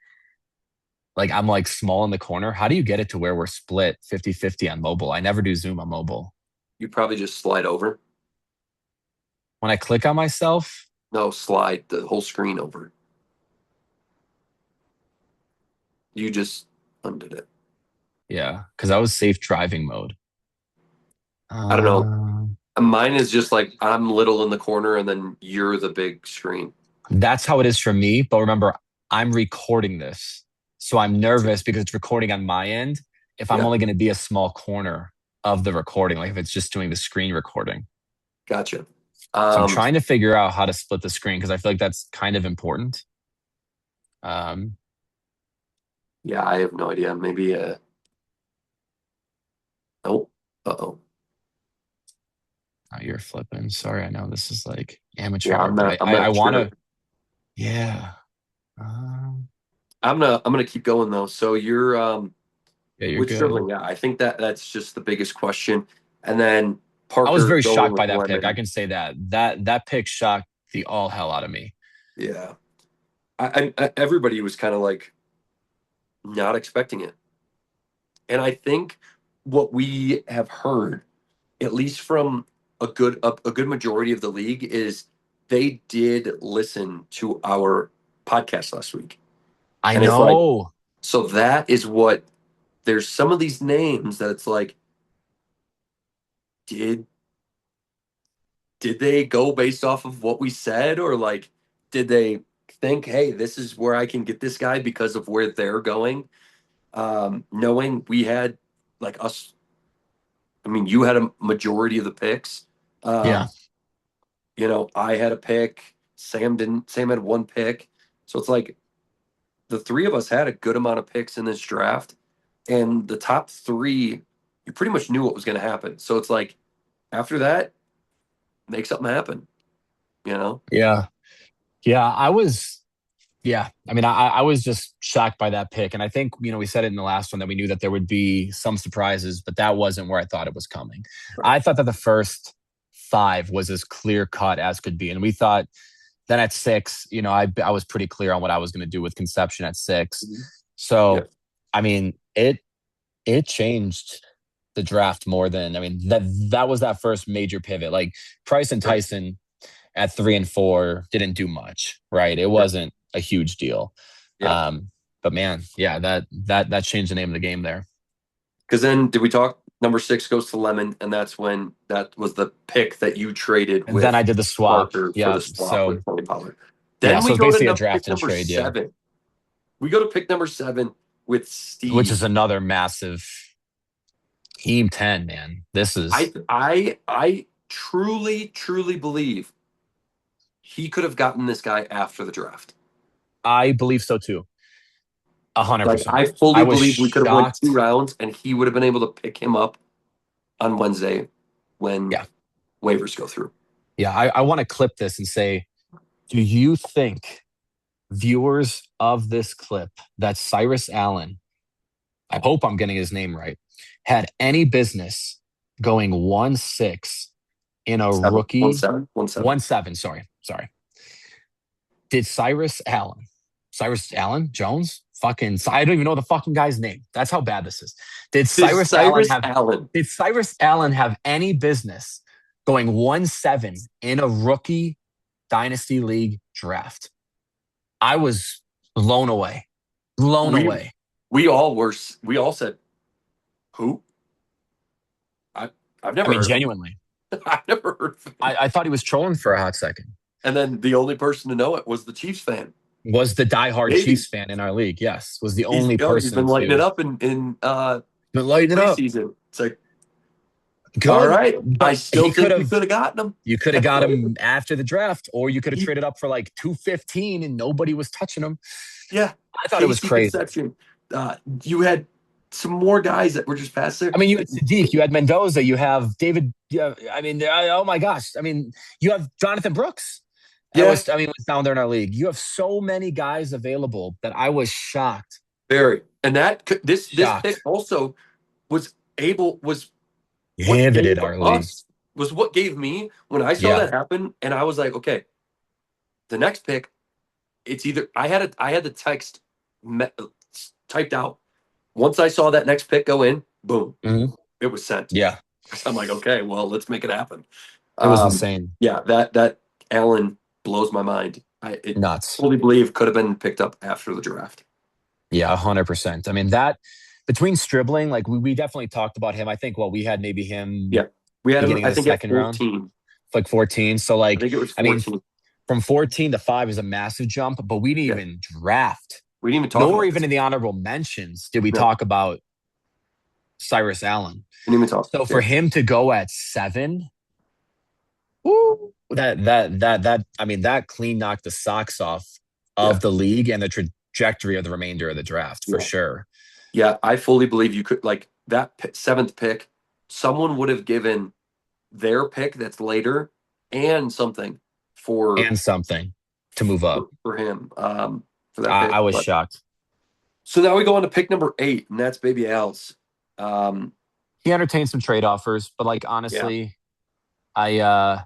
Like I'm like small in the corner. How do you get it to where we're split 50-50 on mobile? I never do Zoom on mobile. You probably just slide over. when I click on myself, No, slide the whole screen over. You just undid it. yeah, because I was safe driving mode. I don't know. Uh, Mine is just like I'm little in the corner and then you're the big screen. that's how it is for me. But remember, I'm recording this. So I'm nervous because it's recording on my end. If I'm Yeah, only going to be a small corner of the recording, like if it's just doing the screen recording. gotcha. So I'm Um, trying to figure out how to split the screen because I feel like that's kind of important. Um, yeah, I have no idea. Maybe nope. Uh-oh. oh, you're flipping. Sorry, I know this is like Yeah, amateur hour, I'm but not I'm I not want sure. to, yeah. Um, I'm gonna keep going though. So you're yeah, you're with good. dribbling, yeah. I think that's just the biggest question. And then I was Parker very going shocked with by that pick. I Lemon. can say that. That pick shocked the all hell out of me. Yeah. Everybody was kind of like not expecting it. And I think what we have heard, at least from a good majority of the league, is they did listen to our podcast last week. I And it's like, know. so that is what there's some of these names that it's like, did did they go based off of what we said, or like did they think, hey, this is where I can get this guy because of where they're going? Knowing we had like us, I mean, you had a majority of the picks. Yeah. Um, I had a pick. Sam didn't. Sam had one pick. So it's like the three of us had a good amount of picks in this draft, and the top three, you pretty much knew what was going to happen. So it's like after that, make something happen. You know? Yeah. Yeah. Yeah. I mean, I was just shocked by that pick. And I think, we said it in the last one that we knew that there would be some surprises, but that wasn't where I thought it was coming. Right. I thought that the first five was as clear cut as could be. And we thought then at six, I was pretty clear on what I was going to do with Conception at six. Mhm. Yeah. So, I mean, it changed the draft more than, I mean, that was that first major pivot. Like Price and Right. Tyson at 3 and 4 didn't do much, right? It Yeah. wasn't a huge deal. Yeah. But man, yeah, that changed the name of the game there. Because then did we talk? Number six goes to Lemon, and that's when that was the pick that you traded And then with I did the swap. Parker for Yeah. the swap So with Tony Pollard. yeah, Then so we it's go to basically a pick draft and number trade, yeah. 7. We go to pick number 7 with Which is Steve. another massive team 10, man. This I is I I truly, truly believe he could have gotten this guy after the draft. I believe so too. A hundred Like percent. I I fully was believe we could have went two shocked. rounds and he would have been able to pick him up on Wednesday when Yeah. waivers go through. Yeah. I want to clip this and say, do you think viewers of this clip that Cyrus Allen, I hope I'm getting his name right, had any business going 1-6 in a Seven, one rookie seven, 1-7. 1-7? Sorry. Did Cyrus Allen Jones, fucking, I don't even know the fucking guy's name. That's how bad this is. Did This Cyrus Allen Cyrus have, Allen. did Cyrus Allen have any business going 1-7 in a rookie dynasty league draft? I was blown away. Blown We away. we all said, who? I I've I never mean, heard of him. genuinely. I've never heard of him. I thought he was trolling for a hot second. And then the only person to know it was the Chiefs fan. Was the diehard Maybe Chiefs fan in our league. Yes. Was the he's only he's been person lighting it to up in but lighten it up. preseason. It's like, all Good. right, I But still think we could have gotten him. you could have got him after the draft, or you could have He, traded up for like 215 and nobody was touching him. yeah, I thought it was Casey crazy. Conception. You had some more guys that were just past there. I mean, you had Sadiq, you had Mendoza, you have David. Yeah, I mean, oh my gosh. I mean, you have Jonathan Brooks. Yeah, Was down there in our league. You have so many guys available that I was shocked. very. And this pick Shocked. also was what Pivoted gave our league. us was what gave me when I saw Yeah. that happen, and I was like, okay, the next pick, it's either I had the text typed out. Once I saw that next pick go in, boom, Mhm. it was sent. Yeah. I'm like, okay, well, let's make it happen. It was insane. Yeah, that Allen blows my mind. I Nuts. fully believe could have been picked up after the draft. Yeah, 100%. I mean, that between Stribling, like we definitely talked about him. I think we had maybe him Yeah, we had him. beginning of I the think at second round, 14. like 14. So I like, think it was I mean, 14. from 14 to 5 is a massive jump, but we didn't Yeah, even draft, we didn't even talk nor about even this. in the honorable mentions did we No, talk about Cyrus Allen. didn't even talk. So for Yeah, him to go at 7, woo, that I mean, that clean knocked the socks off yeah, of the league and the trajectory of the remainder of the draft for yeah, sure. yeah. I fully believe you could like that seventh pick. Someone would have given their pick that's later and something for And something to move up. for him for that I pick. was But shocked. so now we go on to pick number 8, and that's Baby Al's. Um, He entertained some trade offers, but like yeah, honestly, I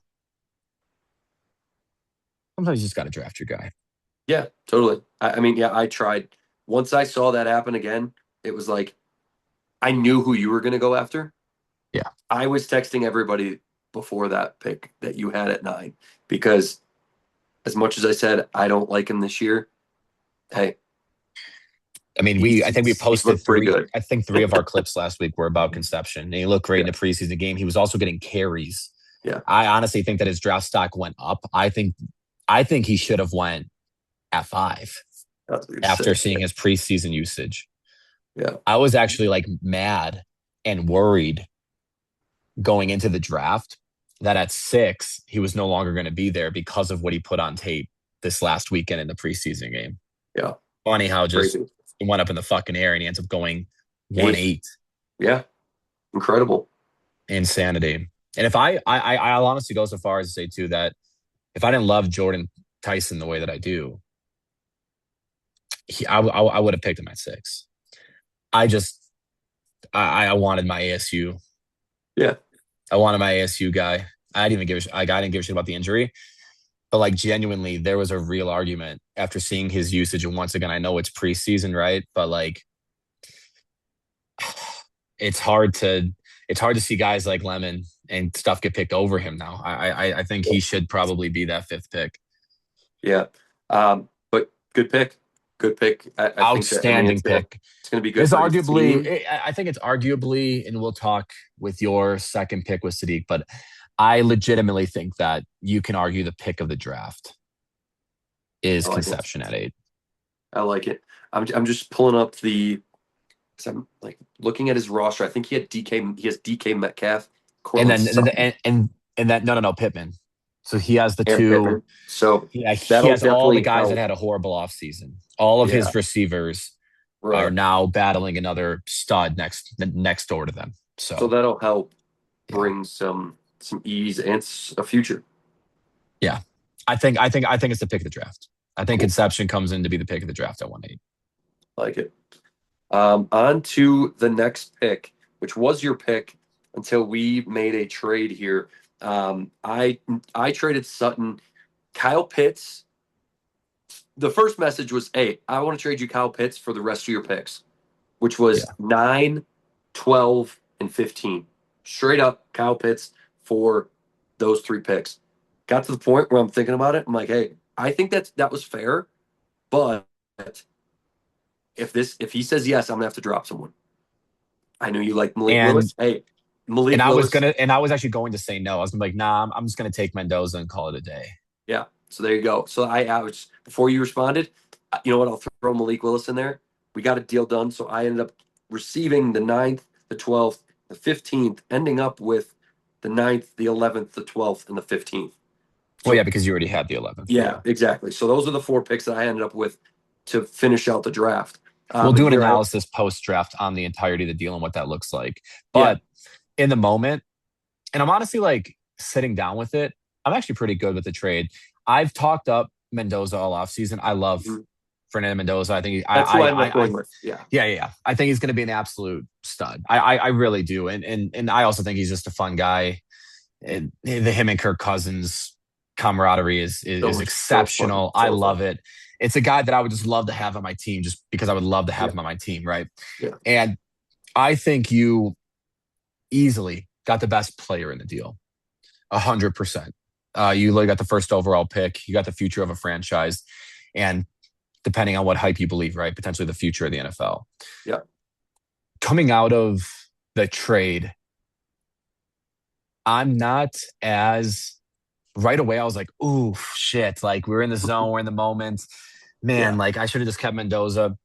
sometimes you just got to draft your guy. yeah, totally. I mean, yeah, I tried. Once I saw that happen again, it was like I knew who you were going to go after. Yeah. I was texting everybody before that pick that you had at 9 because as much as I said I don't like him this year, hey, I mean, I think we he's posted looked pretty 3. good. I think 3 of our clips last week were about conception. And he looked great in Yeah, the preseason game. He was also getting carries. yeah, I honestly think that his draft stock went up. I think he should have went at 5 that's after sick. seeing his preseason usage. Yeah, I was actually like mad and worried going into the draft that at 6 he was no longer going to be there because of what he put on tape this last weekend in the preseason game. yeah, Funny how just crazy. it went up in the fucking air and he ends up going 8th, 1-8. yeah, incredible. Insanity. And if I'll honestly go so far as to say too that if I didn't love Jordan Tyson the way that I do, I would have picked him at 6. I just I wanted my ASU. Yeah, I wanted my ASU guy. I didn't give a shit about the injury, but like genuinely, there was a real argument after seeing his usage. And once again, I know it's preseason, right? But like, it's hard to see guys like Lemon and stuff get picked over him now. I think he should probably be that 5th pick. yeah. But good pick. Good pick. I think that, I mean, Outstanding pick. it's gonna be good for his team. I think it's arguably, and we'll talk with your second pick with Sadiq, but I legitimately think that you can argue the pick of the draft is I like it. Conception at 8. I like it. I'm just pulling up the. Cause I'm like looking at his roster. I think he had DK. He has DK Metcalf, And Cortland then Sutton, and that no Pittman. So he has the and 2. Pittman. So Yeah, he that'll has all the definitely guys that help. had a horrible offseason. All of Yeah, his receivers are right. now battling another stud next door to them. So So that'll help yeah, bring some ease and a future. yeah. I think it's the pick of the draft. I think Cool. Conception comes in to be the pick of the draft at 1-8. Like it. On to the next pick, which was your pick until we made a trade here. I traded Sutton, Kyle Pitts. The first message was, "Hey, I want to trade you Kyle Pitts for the rest of your picks," which was Yeah. 9, 12, and 15. Straight up Kyle Pitts for those 3 picks. Got to the point where I'm thinking about it. I'm like, hey, I think that was fair, but if he says yes, I'm gonna have to drop someone. I know you like Malik And Willis. Hey, and Malik I was Willis. gonna and I was actually going to say no. I was gonna be like, nah, I'm just gonna take Mendoza and call it a day. Yeah. So there you go. So I was before you responded. You know what? I'll throw Malik Willis in there. We got a deal done. So I ended up receiving the 9th, the 12th, the 15th, ending up with the 9th, the 11th, the 12th, and the 15th. Well, So yeah, because you already had the 11th. yeah, exactly. So those are the 4 picks that I ended up with to finish out the draft. We'll But do an here I, analysis post draft on the entirety of the deal and what that looks like. yeah, But in the moment, and I'm honestly like sitting down with it, I'm actually pretty good with the trade. I've talked up Mendoza all offseason. I love mhm. Fernando Mendoza. I think That's who I ended up going with. Yeah, yeah. I think he's going to be an absolute stud. I really do. And I also think he's just a fun guy. And him and Kirk Cousins camaraderie is so fun, exceptional. I so fun. love it. It's a guy that I would just love to have on my team just because I would love to have Yeah, him on my team, right? yeah, And I think you easily got the best player in the deal. 100%. You got the first overall pick. You got the future of a franchise. And depending on what hype you believe, right? Potentially the future of the NFL. Yeah. Coming out of the trade, I'm not as right away. I was like, ooh, shit. Like we're in the zone, we're in the moment. Man, Yeah. like I should have just kept Mendoza.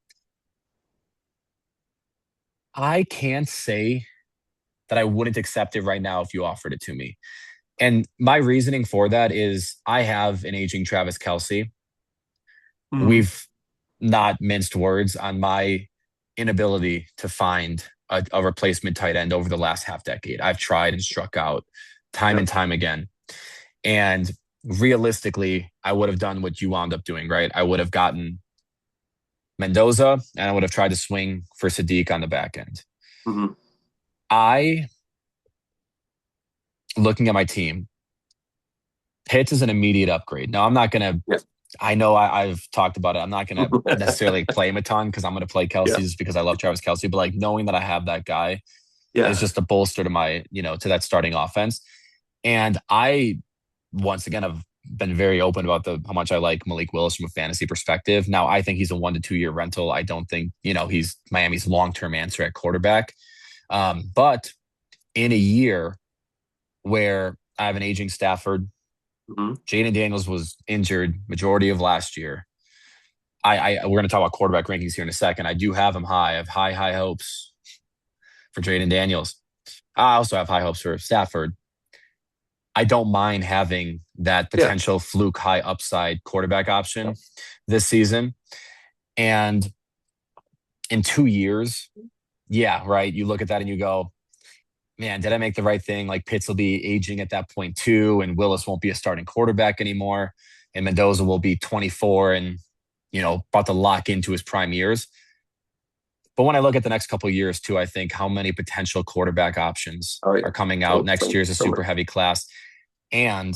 I can't say that I wouldn't accept it right now if you offered it to me. And my reasoning for that is I have an aging Travis Kelce. Mhm. We've not minced words on my inability to find a replacement tight end over the last half decade. I've tried and struck out time Yeah. and time again. And realistically, I would have done what you wound up doing, right? I would have gotten Mendoza and I would have tried to swing for Sadiq on the back end. Mhm. I, looking at my team, Pitts is an immediate upgrade. Now, I'm not going to, Yeah. I know I've talked about it. I'm not going to necessarily play him a ton because I'm going to play Kelce Yeah. just because I love Travis Kelce. But like knowing that I have that guy is Yeah. just a bolster to my, to that starting offense. And I, once again, have been very open about how much I like Malik Willis from a fantasy perspective. Now, I think he's a 1 to 2 year rental. I don't think, he's Miami's long-term answer at quarterback. But in a year where I have an aging Stafford, Mhm. Jaden Daniels was injured majority of last year. We're going to talk about quarterback rankings here in a second. I do have him high. I have high hopes for Jaden Daniels. I also have high hopes for Stafford. I don't mind having that Yeah. potential fluke high upside quarterback option this season. And in 2 years, yeah, right. You look at that and you go, man, did I make the right thing? Like Pitts will be aging at that point too, and Willis won't be a starting quarterback anymore, and Mendoza will be 24 and about to lock into his prime years. But when I look at the next couple of years too, I think how many potential quarterback options Oh, yeah. are coming out. Next year is a super heavy class, and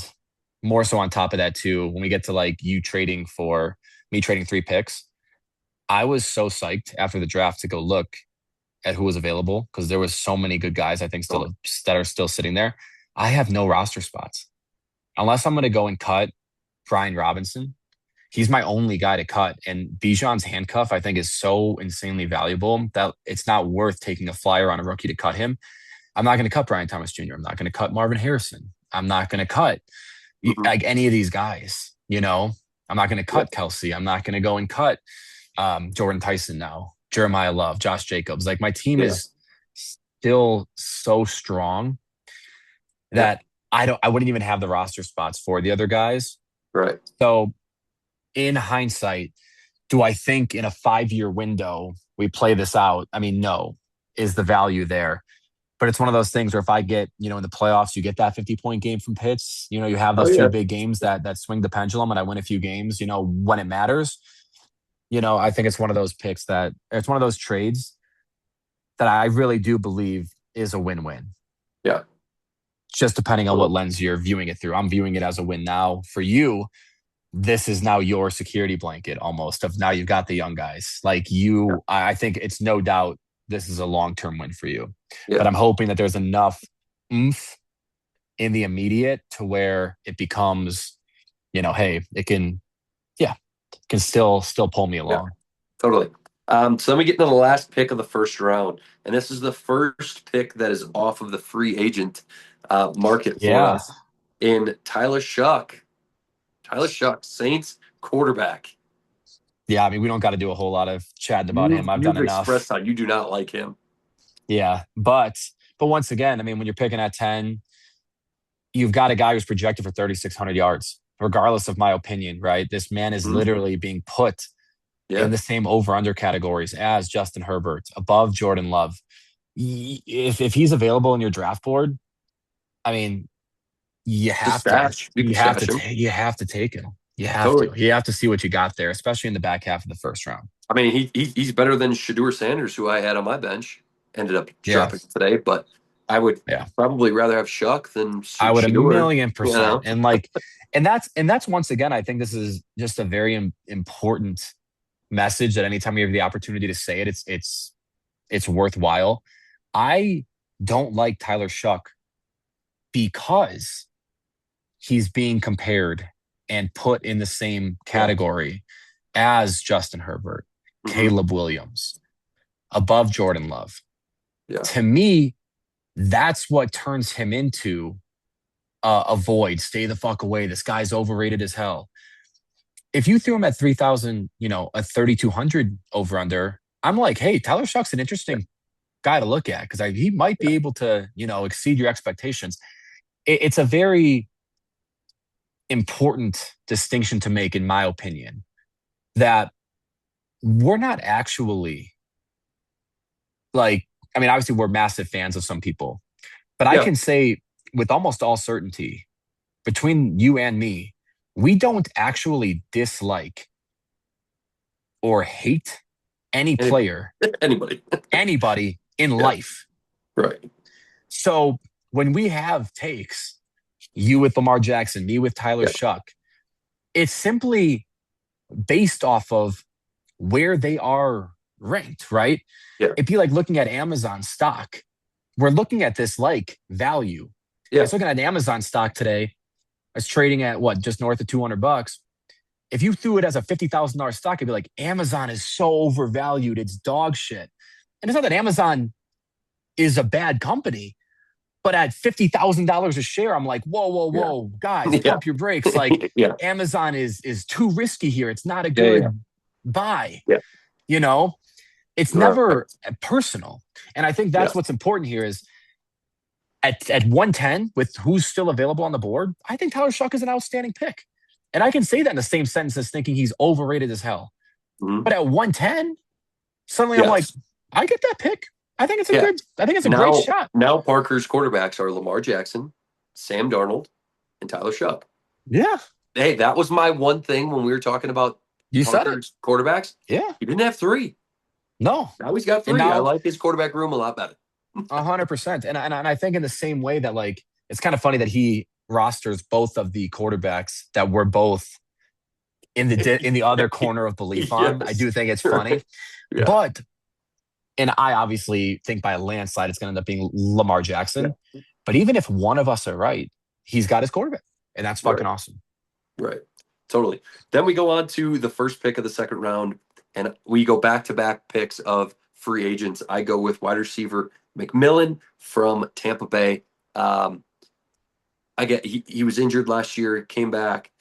more so on top of that too. When we get to like me trading 3 picks, I was so psyched after the draft to go look at who was available because there was so many good guys I think that are still sitting there. I have no roster spots unless I'm going to go and cut Brian Robinson. He's my only guy to cut, and Bijan's handcuff I think is so insanely valuable that it's not worth taking a flyer on a rookie to cut him. I'm not going to cut Brian Thomas Jr. I'm not going to cut Marvin Harrison. I'm not going to cut like any of these guys. I'm not going to cut Kelce. I'm not going to go and cut Jordan Tyson now, Jeremiah Love, Josh Jacobs. Like my team is still so strong that I wouldn't even have the roster spots for the other guys. Right. So in hindsight, do I think in a 5-year window we play this out? I mean, no, is the value there? But it's one of those things where if I get, in the playoffs, you get that 50-point game from Pitts, you have those 2 big games that swing the pendulum and I win a few games, when it matters. I think it's one of those it's one of those trades that I really do believe is a win-win. Yeah. Just depending on what lens you're viewing it through. I'm viewing it as a win now. For you, this is now your security blanket almost of now you've got the young guys. Like I think it's no doubt this is a long-term win for you. Yeah. But I'm hoping that there's enough oomph in the immediate to where it becomes, hey, it can still pull me along. Yeah, totally. So then we get to the last pick of the first round, and this is the first pick that is off of the free agent market for us in Tyler Shuck. Tyler Shuck, Saints quarterback. Yeah, I mean, we don't got to do a whole lot of chatting about him. I've done enough. Expressed how you do not like him. Yeah, but once again, I mean, when you're picking at 10, you've got a guy who's projected for 3,600 yards, regardless of my opinion, right? This man is literally being put in the same over-under categories as Justin Herbert, above Jordan Love. If he's available in your draft board, I mean, you have to take him. You have to see what you got there, especially in the back half of the first round. I mean, he's better than Shedeur Sanders, who I had on my bench. Ended up dropping today, but I would probably rather have Shuck than I would Shedeur, 1,000,000%. And that's once again, I think this is just a very important message that anytime you have the opportunity to say it, it's worthwhile. I don't like Tyler Shuck because he's being compared and put in the same category as Justin Herbert, Caleb Williams, above Jordan Love. To me, that's what turns him into avoid, stay the fuck away. This guy's overrated as hell. If you threw him at 3,000, a 3,200 over under, I'm like, hey, Tyler Shuck's an interesting guy to look at because he might be able to, exceed your expectations. It's a very important distinction to make, in my opinion, that we're not actually obviously we're massive fans of some people, but I can say with almost all certainty, between you and me, we don't actually dislike or hate any player, anybody in life. Right. So when we have takes, you with Lamar Jackson, me with Tyler Shuck, it's simply based off of where they are ranked, right? Yeah. It'd be like looking at Amazon stock. We're looking at this like value. Yeah. It's looking at Amazon stock today. It's trading at just north of $200. If you threw it as a $50,000 stock, it'd be like, Amazon is so overvalued. It's dog shit. And it's not that Amazon is a bad company, but at $50,000 a share, I'm like, whoa, guys, pump your brakes. Like Amazon is too risky here. It's not a good buy. Yeah. It's never personal. And I think that's what's important here is at 110 with who's still available on the board, I think Tyler Shuck is an outstanding pick. And I can say that in the same sentence as thinking he's overrated as hell. But at 110, suddenly I'm like, I get that pick. I think it's a great shot. Now Parker's quarterbacks are Lamar Jackson, Sam Darnold, and Tyler Shuck. Yeah. Hey, that was my one thing when we were talking about Parker's quarterbacks. Yeah. He didn't have 3. No. Now he's got 3. I like his quarterback room a lot better. 100%. And I think in the same way that it's kind of funny that he rosters both of the quarterbacks that were both in the other corner of belief on. I do think it's funny. But and I obviously think by a landslide it's going to end up being Lamar Jackson. But even if one of us are right, he's got his quarterback. And that's fucking awesome. Right. Totally. Then we go on to the first pick of the second round, and we go back-to-back picks of free agents. I go with wide receiver McMillan from Tampa Bay. He was injured last year, came back.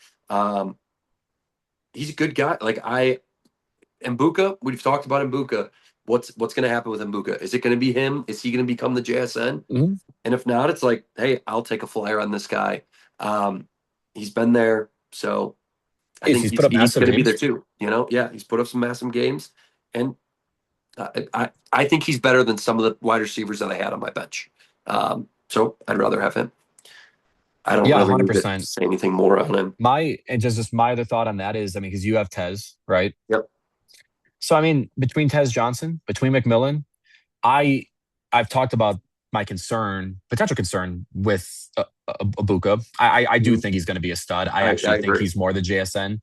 He's a good guy. Mbuka, we've talked about Mbuka. What's going to happen with Mbuka? Is it going to be him? Is he going to become the JSN? Mm-hmm. And if not, it's like, hey, I'll take a flyer on this guy. He's been there, so I think he's going to be there too. He's put up some massive games, and I think he's better than some of the wide receivers that I had on my bench. So I'd rather have him. I don't really 100%. Need to say anything more on him. My other thought on that is, because you have Tez, right? Yep. So, between Tez Johnson, between McMillan, I've talked about my potential concern with Ibuka. I do think he's going to be a stud. I actually think he's more the JSN.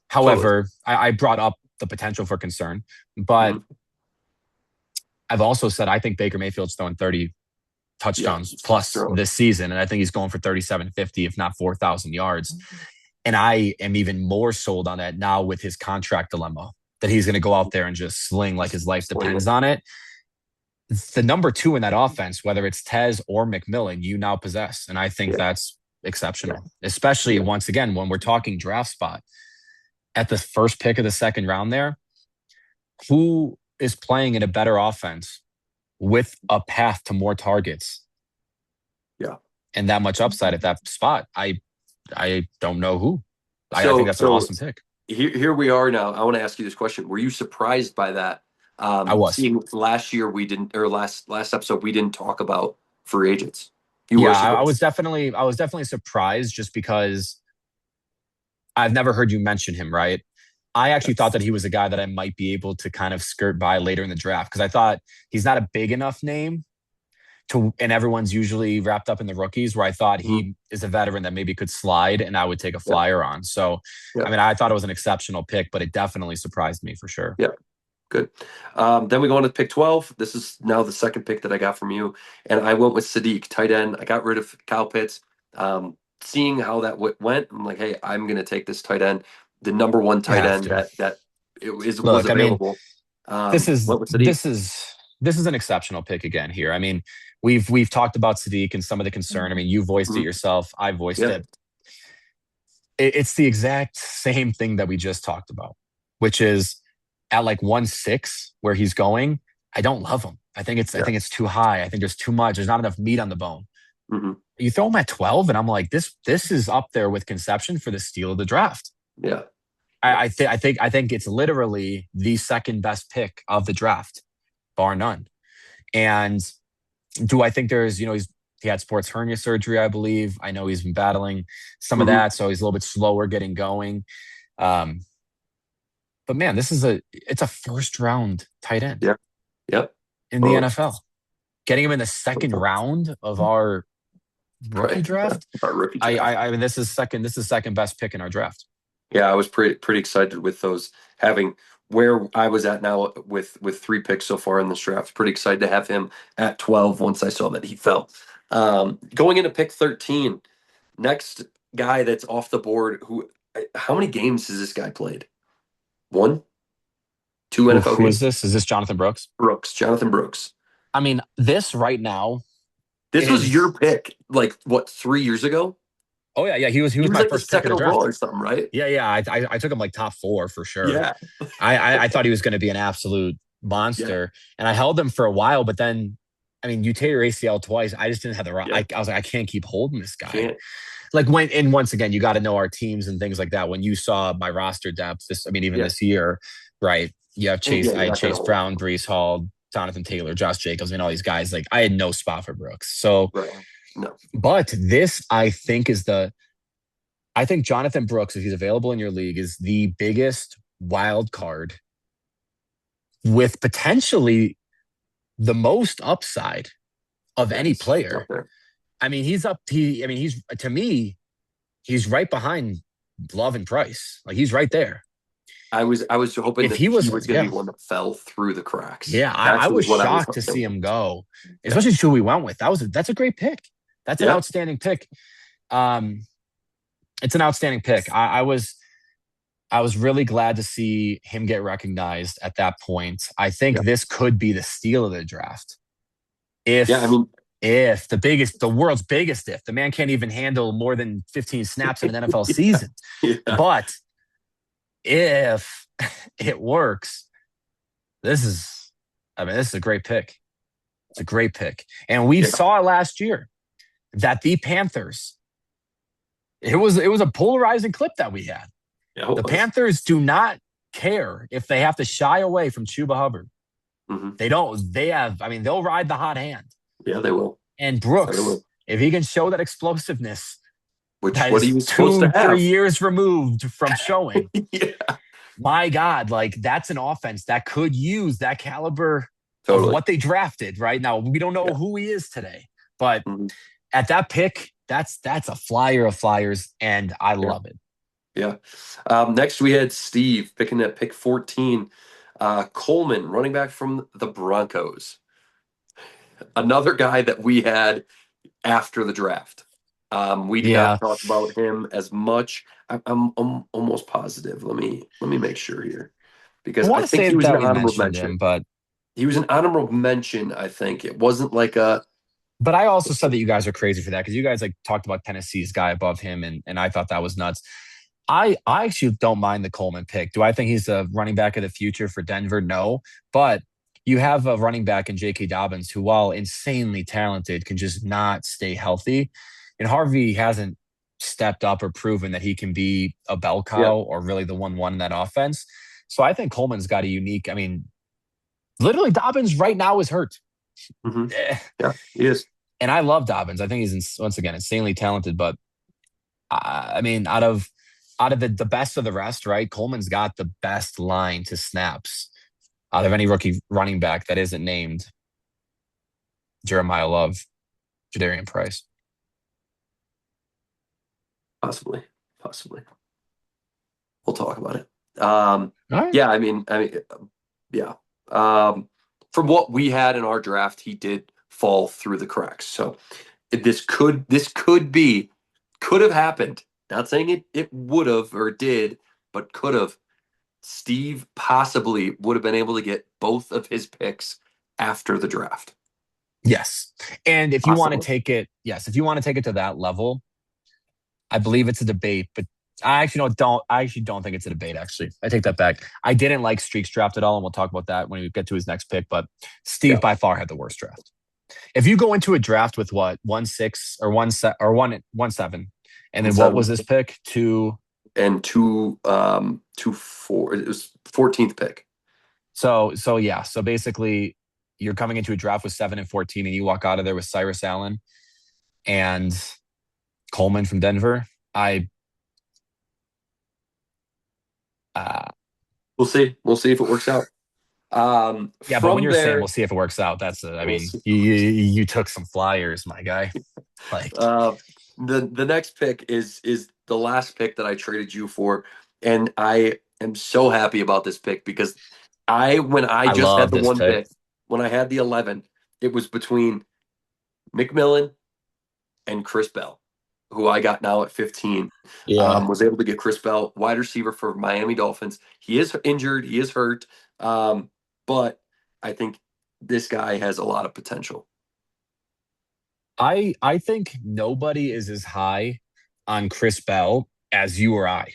However, I brought up the potential for concern, but I've also said I think Baker Mayfield's throwing 30 touchdowns plus this season, and I think he's going for 3,750, if not 4,000 yards. And I am even more sold on that now with his contract dilemma, that he's going to go out there and just sling like his life depends on it. The number 2 in that offense, whether it's Tez or McMillan, you now possess. And I think that's exceptional, especially once again, when we're talking draft spot at the first pick of the second round there, who is playing in a better offense with a path to more targets? Yeah. And that much upside at that spot. I don't know who. I think that's an awesome pick. Here we are now. I want to ask you this question. Were you surprised by that? I was. Seeing last year last episode we didn't talk about free agents. I was definitely surprised just because I've never heard you mention him, right? I actually thought that he was a guy that I might be able to kind of skirt by later in the draft because I thought he's not a big enough name and everyone's usually wrapped up in the rookies, where I thought he is a veteran that maybe could slide and I would take a flyer on. So, I thought it was an exceptional pick, but it definitely surprised me for sure. Yeah. Good. Then we go on to pick 12. This is now the second pick that I got from you. And I went with Sadiq, tight end. I got rid of Kyle Pitts. seeing how that went, I'm like, hey, I'm going to take this tight end, the number one You tight have end to. that was Look, I mean, available. this is Went with Sadiq. this is this is an exceptional pick again here. I mean, we've talked about Sadiq and some of the concern. I mean, you voiced it Mhm. yourself. I voiced Yeah, it. It's the exact same thing that we just talked about, which is at like 1.6 where he's going. I don't love him. I yeah. think it's too high. I think there's too much. There's not enough meat on the bone. Hmm. You throw him at 12, and I'm like, this is up there with conception for the steal of the draft. Yeah. Yeah. I think it's literally the second best pick of the draft, bar none. And do I think there's, he had sports hernia surgery, I believe. I know he's been battling some of Hmm. that, so he's a little bit slower getting going. Um, but man, it's a first round tight end Yeah. Yep. in the Totally. NFL. Getting him in the second round of our rookie Right. draft. Our rookie draft. I mean, this is second best pick in our draft. Yeah, I was pretty excited with those, having where I was at now with 3 picks so far in this draft. Pretty excited to have him at 12 once I saw that he fell. Going into pick 13, next guy that's off the board. How many games has this guy played? 1, 2 NFL Who is games. this? Is this Jonathan Brooks? Jonathan Brooks. I mean, this right now This was is. your pick, like what, 3 years ago? Oh yeah, he He was was my like the first pick in second the overall draft. or something, right? Yeah. I took him like top 4 for sure. Yeah. I thought he was going to be an absolute Yeah. monster, and I held him for a while. But then, I mean, you tear your ACL twice. I just didn't have the right. Yeah. I was like, I can't keep holding this guy. Can't. Like and once again, you got to know our teams and things like that. When you saw my roster depth, even Yeah. this year, right? You have And Chase. yeah, I you're had not gonna Chase hold. Brown, Brees Hall, Jonathan Taylor, Josh Jacobs, and all these guys. Like I had no spot for Brooks. So, Right. No. but this I think Jonathan Brooks, if he's available in your league, is the biggest wild card with potentially the most upside of Yeah, any he's up player. there. I mean, he's to me, he's right behind Love and Price. Like he's right there. I was hoping If that he he was, was going to yeah, be one that fell through the cracks. yeah, That's I was what I was shocked to hoping. see him go, Yeah. especially who we went with. That's a great pick. That's an Yeah. outstanding pick. It's an outstanding pick. I was really glad to see him get recognized at that point. I think Yeah. this could be the steal of the draft. Yeah, I mean, If the world's biggest if, the man can't even handle more than 15 snaps in an NFL season. yeah. But if it works, this is a great pick. It's a great pick. And we saw last year that the Panthers, it was a polarizing clip that we had. Yeah, the Panthers do not care if they have to shy away from Chuba Hubbard. Mm-hmm. They'll ride the hot hand. Yeah, they will. And Brooks, if he can show that explosiveness, Which that what is he was supposed to have 3 years removed from showing. Yeah. My God, like that's an offense that could use that caliber Totally. of what they drafted right now. We don't know who he is today, but at that pick, that's a flyer of flyers, and I love it. Yeah. Next, we had Steve picking at pick 14. Coleman, running back from the Broncos. Another guy that we had after the draft. We did not talk about him as much. I'm almost positive. Let me make sure here, because I think he was an honorable mention. But he was an honorable mention. I think it wasn't like a. But I also said that you guys are crazy for that, because you guys like talked about Tennessee's guy above him, and I thought that was nuts. I actually don't mind the Coleman pick. Do I think he's a running back of the future for Denver? No. But you have a running back in J.K. Dobbins who, while insanely talented, can just not stay healthy. And Harvey hasn't stepped up or proven that he can be a bell cow or really the 1-1 in that offense. So I think Coleman's got a unique, literally Dobbins right now is hurt. Mm-hmm. Yeah, he is. And I love Dobbins. I think he's, once again, insanely talented. But, out of the best of the rest, right? Coleman's got the best line to snaps out of any rookie running back that isn't named Jeremiah Love, Jadarian Price. Possibly. We'll talk about it. Right. Yeah, yeah. From what we had in our draft, he did fall through the cracks. So this could be could have happened. Not saying it would have or did, but could have. Steve possibly would have been able to get both of his picks after the draft. Yes. And if you want to Possibly. take it, yes, if you want to take it to that level, I believe it's a debate, but I actually don't think it's a debate, actually. I take that back. I didn't like Streak's draft at all, and we'll talk about that when we get to his next pick, but Steve Yeah. by far had the worst draft. If you go into a draft with what, 1-6 or 1-7, and then what was this pick? 2 and 2-4. It was 14th pick. So yeah. So basically you're coming into a draft with 7 and 14, and you walk out of there with Cyrus Allen and Coleman from Denver. We'll see. We'll see if it works out. Yeah, but when you're saying we'll see if it works out, that's I mean, you took some flyers, my guy. Like the next pick is the last pick that I traded you for, and I am so happy about this pick because when I just had love the this one pick. pick, when I had the 11, it was between McMillan and Chris Bell, who I got now at 15. Yeah. Was able to get Chris Bell, wide receiver for Miami Dolphins. He is injured. He is hurt. But I think this guy has a lot of potential. I think nobody is as high on Chris Bell as you or I.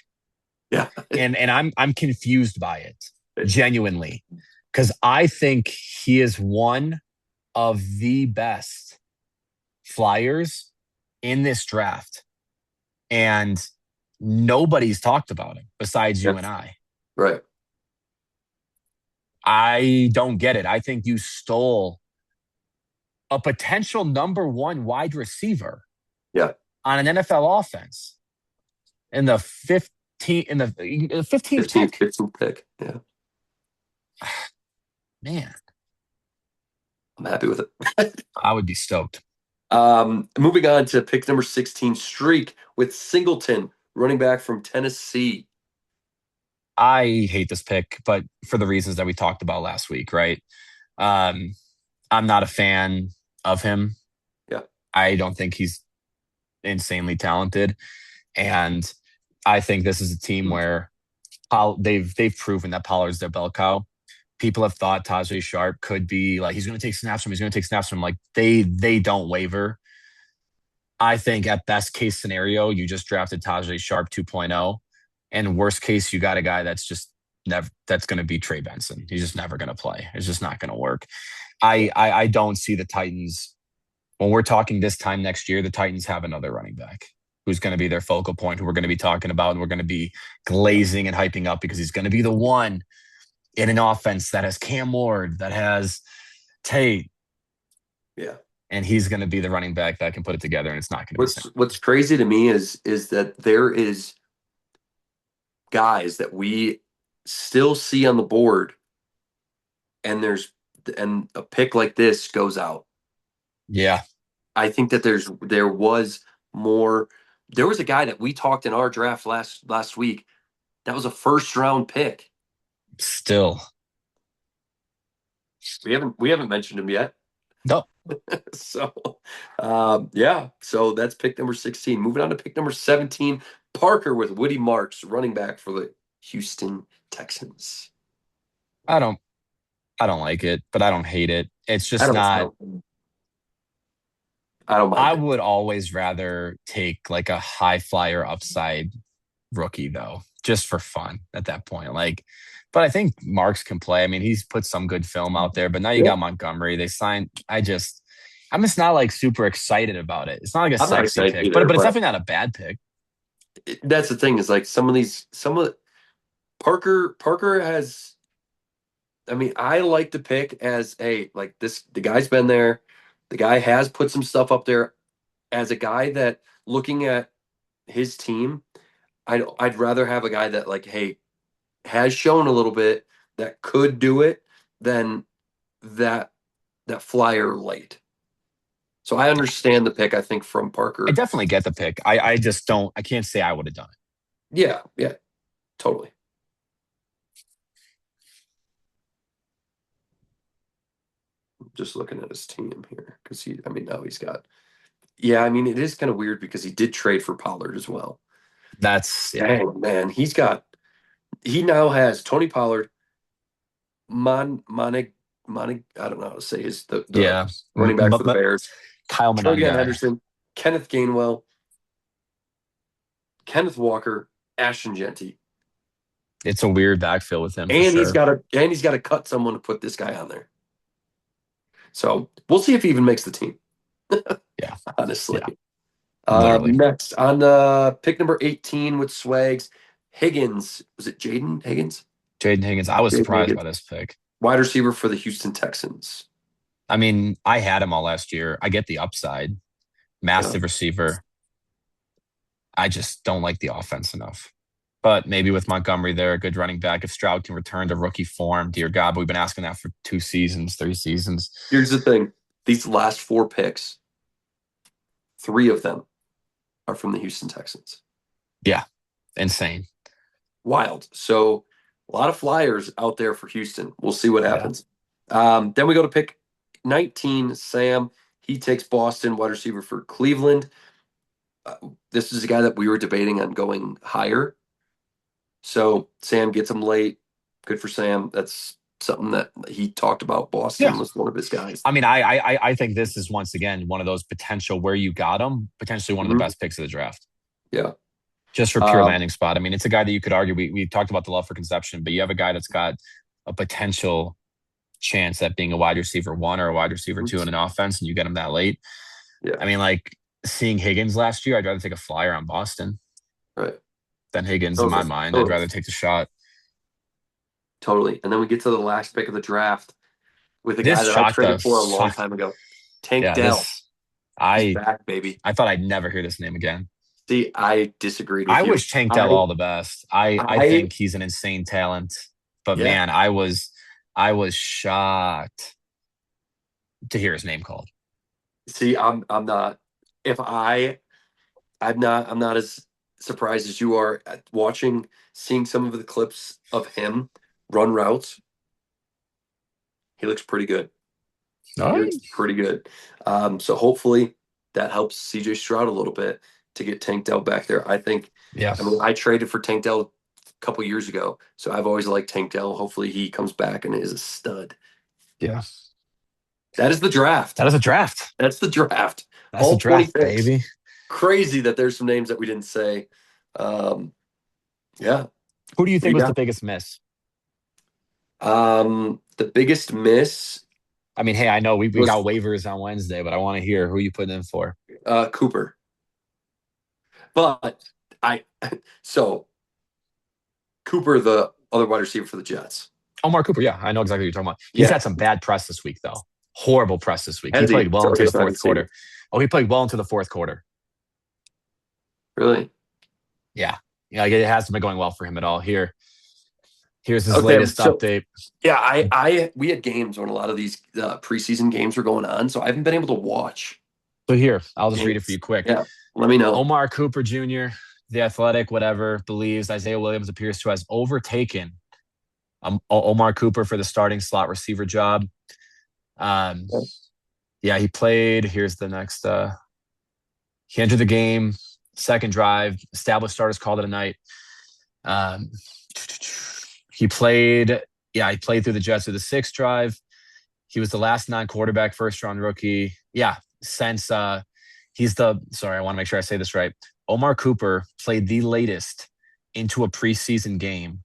Yeah. And I'm confused by it, genuinely. Because I think he is one of the best flyers in this draft. And nobody's talked about him besides you and I. Right. I don't get it. I think you stole a potential number 1 wide receiver on an NFL offense in the 15th pick. 15th pick. Yeah. Man, I'm happy with it. I would be stoked. Moving on to pick number 16, Streak with Singleton, running back from Tennessee. I hate this pick, but for the reasons that we talked about last week, right? I'm not a fan of him. Yeah. I don't think he's insanely talented. And I think this is a team where they've proven that Pollard's their bell cow. People have thought Tajay Sharp could be like, he's going to take snaps from him. He's going to take snaps from him. Like they don't waver. I think at best case scenario, you just drafted Tajay Sharp 2.0. And worst case, you got a guy that's just never, that's going to be Trey Benson. He's just never going to play. It's just not going to work. I don't see the Titans. When we're talking this time next year, the Titans have another running back who's going to be their focal point, who we're going to be talking about, and we're going to be glazing and hyping up because he's going to be the one in an offense that has Cam Ward, that has Tate. Yeah. And he's going to be the running back that can put it together, and it's not going to be. What's crazy to me is that there is guys that we still see on the board, and a pick like this goes out. Yeah. I think that there was more. There was a guy that we talked in our draft last week that was a first round pick. Still. We haven't mentioned him yet. No. So, yeah. So that's pick number 16. Moving on to pick number 17, Parker with Woody Marks, running back for the Houston Texans. I don't like it, but I don't hate it. It's just not. I don't mind. I would always rather take like a high flyer upside rookie though, just for fun at that point. Like, but I think Marks can play. I mean, he's put some good film out there, but now you got Montgomery. They signed. I'm just not like super excited about it. It's not like a sexy pick, but it's definitely not a bad pick. That's the thing is like some of Parker has. I mean, I like to pick as like this. The guy's been there. The guy has put some stuff up there. As a guy that looking at his team, I'd rather have a guy that like, hey, has shown a little bit that could do it than that flyer late. So I understand the pick, I think, from Parker. I definitely get the pick. I just don't. I can't say I would have done it. Yeah, totally. Just looking at his team here because now he's got Yeah, I mean, it is kind of weird because he did trade for Pollard as well. That's yeah, Dang, man. He now has Tony Pollard, Monig, I don't know how to say the yeah. running back for the Bears, Kyle Travion Monengai. Henderson, Kenneth Gainwell, Kenneth Walker, Ashton Genty. It's a weird backfield with him for And sure. he's got to cut someone to put this guy on there. So we'll see if he even makes the team. Yeah, Honestly. yeah, literally. Next on pick number 18 with Swags, Higgins. Was it Jaden Higgins? Jaden Higgins. I was Jaden surprised Higgins, by this pick. wide receiver for the Houston Texans. I mean, I had him all last year. I get the upside. Yeah. Massive receiver. I just don't like the offense enough. But maybe with Montgomery there, a good running back. If Stroud can return to rookie form, dear God, but we've been asking that for 2 seasons, 3 seasons. Here's the thing. These last 4 picks, 3 of them are from the Houston Texans. Yeah, insane. Wild. So a lot of flyers out there for Houston. We'll see what happens. Then we go to pick 19, Sam. He takes Boston, wide receiver for Cleveland. This is a guy that we were debating on going higher. So Sam gets him late. Good for Sam. That's something that he talked about. Boston Yeah. was one of his guys. I mean, I think this is once again one of those potential where you got him, potentially one of the best picks of the draft. Yeah. Just for pure landing spot. I mean, it's a guy that you could argue. We talked about the love for conception, but you have a guy that's got a potential chance at being a wide receiver 1 or a wide receiver 2 in an offense, and you get him that late. Yeah. I mean, like seeing Higgins last year, I'd rather take a flyer on Boston Right. than Higgins in my mind. I'd rather take the shot. Totally. And then we get to the last pick of the draft with a guy This that I shocked traded for a us. long time ago. Tank Yeah, Dell. this He's I back, baby. I thought I'd never hear this name again. See, I disagreed with I you. wish Tank Dell all the best. I think he's an insane talent, but Yeah. man, I was shocked to hear his name called. See, I'm not. If I'm not as surprised as you are at seeing some of the clips of him run routes. He looks pretty good. He looks pretty good. So hopefully that helps CJ Stroud a little bit to get Tank Dell back there. I think. Yeah. I mean, I traded for Tank Dell a couple years ago, so I've always liked Tank Dell. Hopefully he comes back and is a stud. Yeah. That is the draft. That is a draft. That's the draft. That's All a draft, 20 picks. baby. Crazy that there's some names that we didn't say. Yeah. Who do you think was the biggest miss? The biggest miss. I mean, hey, I know we got waivers on Wednesday, but I want to hear who you put in for. Cooper. But Cooper, the other wide receiver for the Jets. Omar Cooper, yeah, I know exactly what you're talking about. He's had some bad press this week, though. Horrible press this week. He played well into the fourth quarter. Oh, he played well into the fourth quarter. Really? Yeah. Yeah, it hasn't been going well for him at all. Here's his latest update. Yeah, we had games when a lot of these preseason games were going on, so I haven't been able to watch. So here, I'll just read it for you quick. Yeah, let me know. Omar Cooper Jr., The Athletic, whatever, believes Isaiah Williams appears to have overtaken Omar Cooper for the starting slot receiver job. Yeah, he played. Here's the next. He entered the game, second drive, established starters called it a night. He played through the Jets through the 6th drive. He was the last non-quarterback first-round rookie. Yeah, since I want to make sure I say this right. Omar Cooper played the latest into a preseason game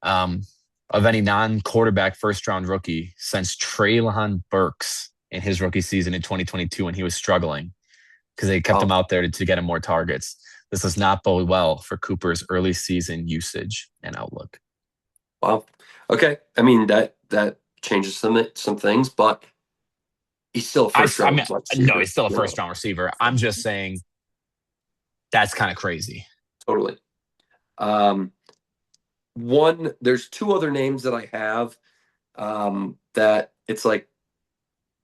of any non-quarterback first-round rookie since Treylon Burks in his rookie season in 2022 when he was struggling because they kept him out there to get him more targets. This does not bode well for Cooper's early season usage and outlook. Wow. Okay. I mean, that changes some things, but he's still a first-round receiver. No, he's still a first-round receiver. I'm just saying that's kind of crazy. Totally. There's 2 other names that I have that it's like,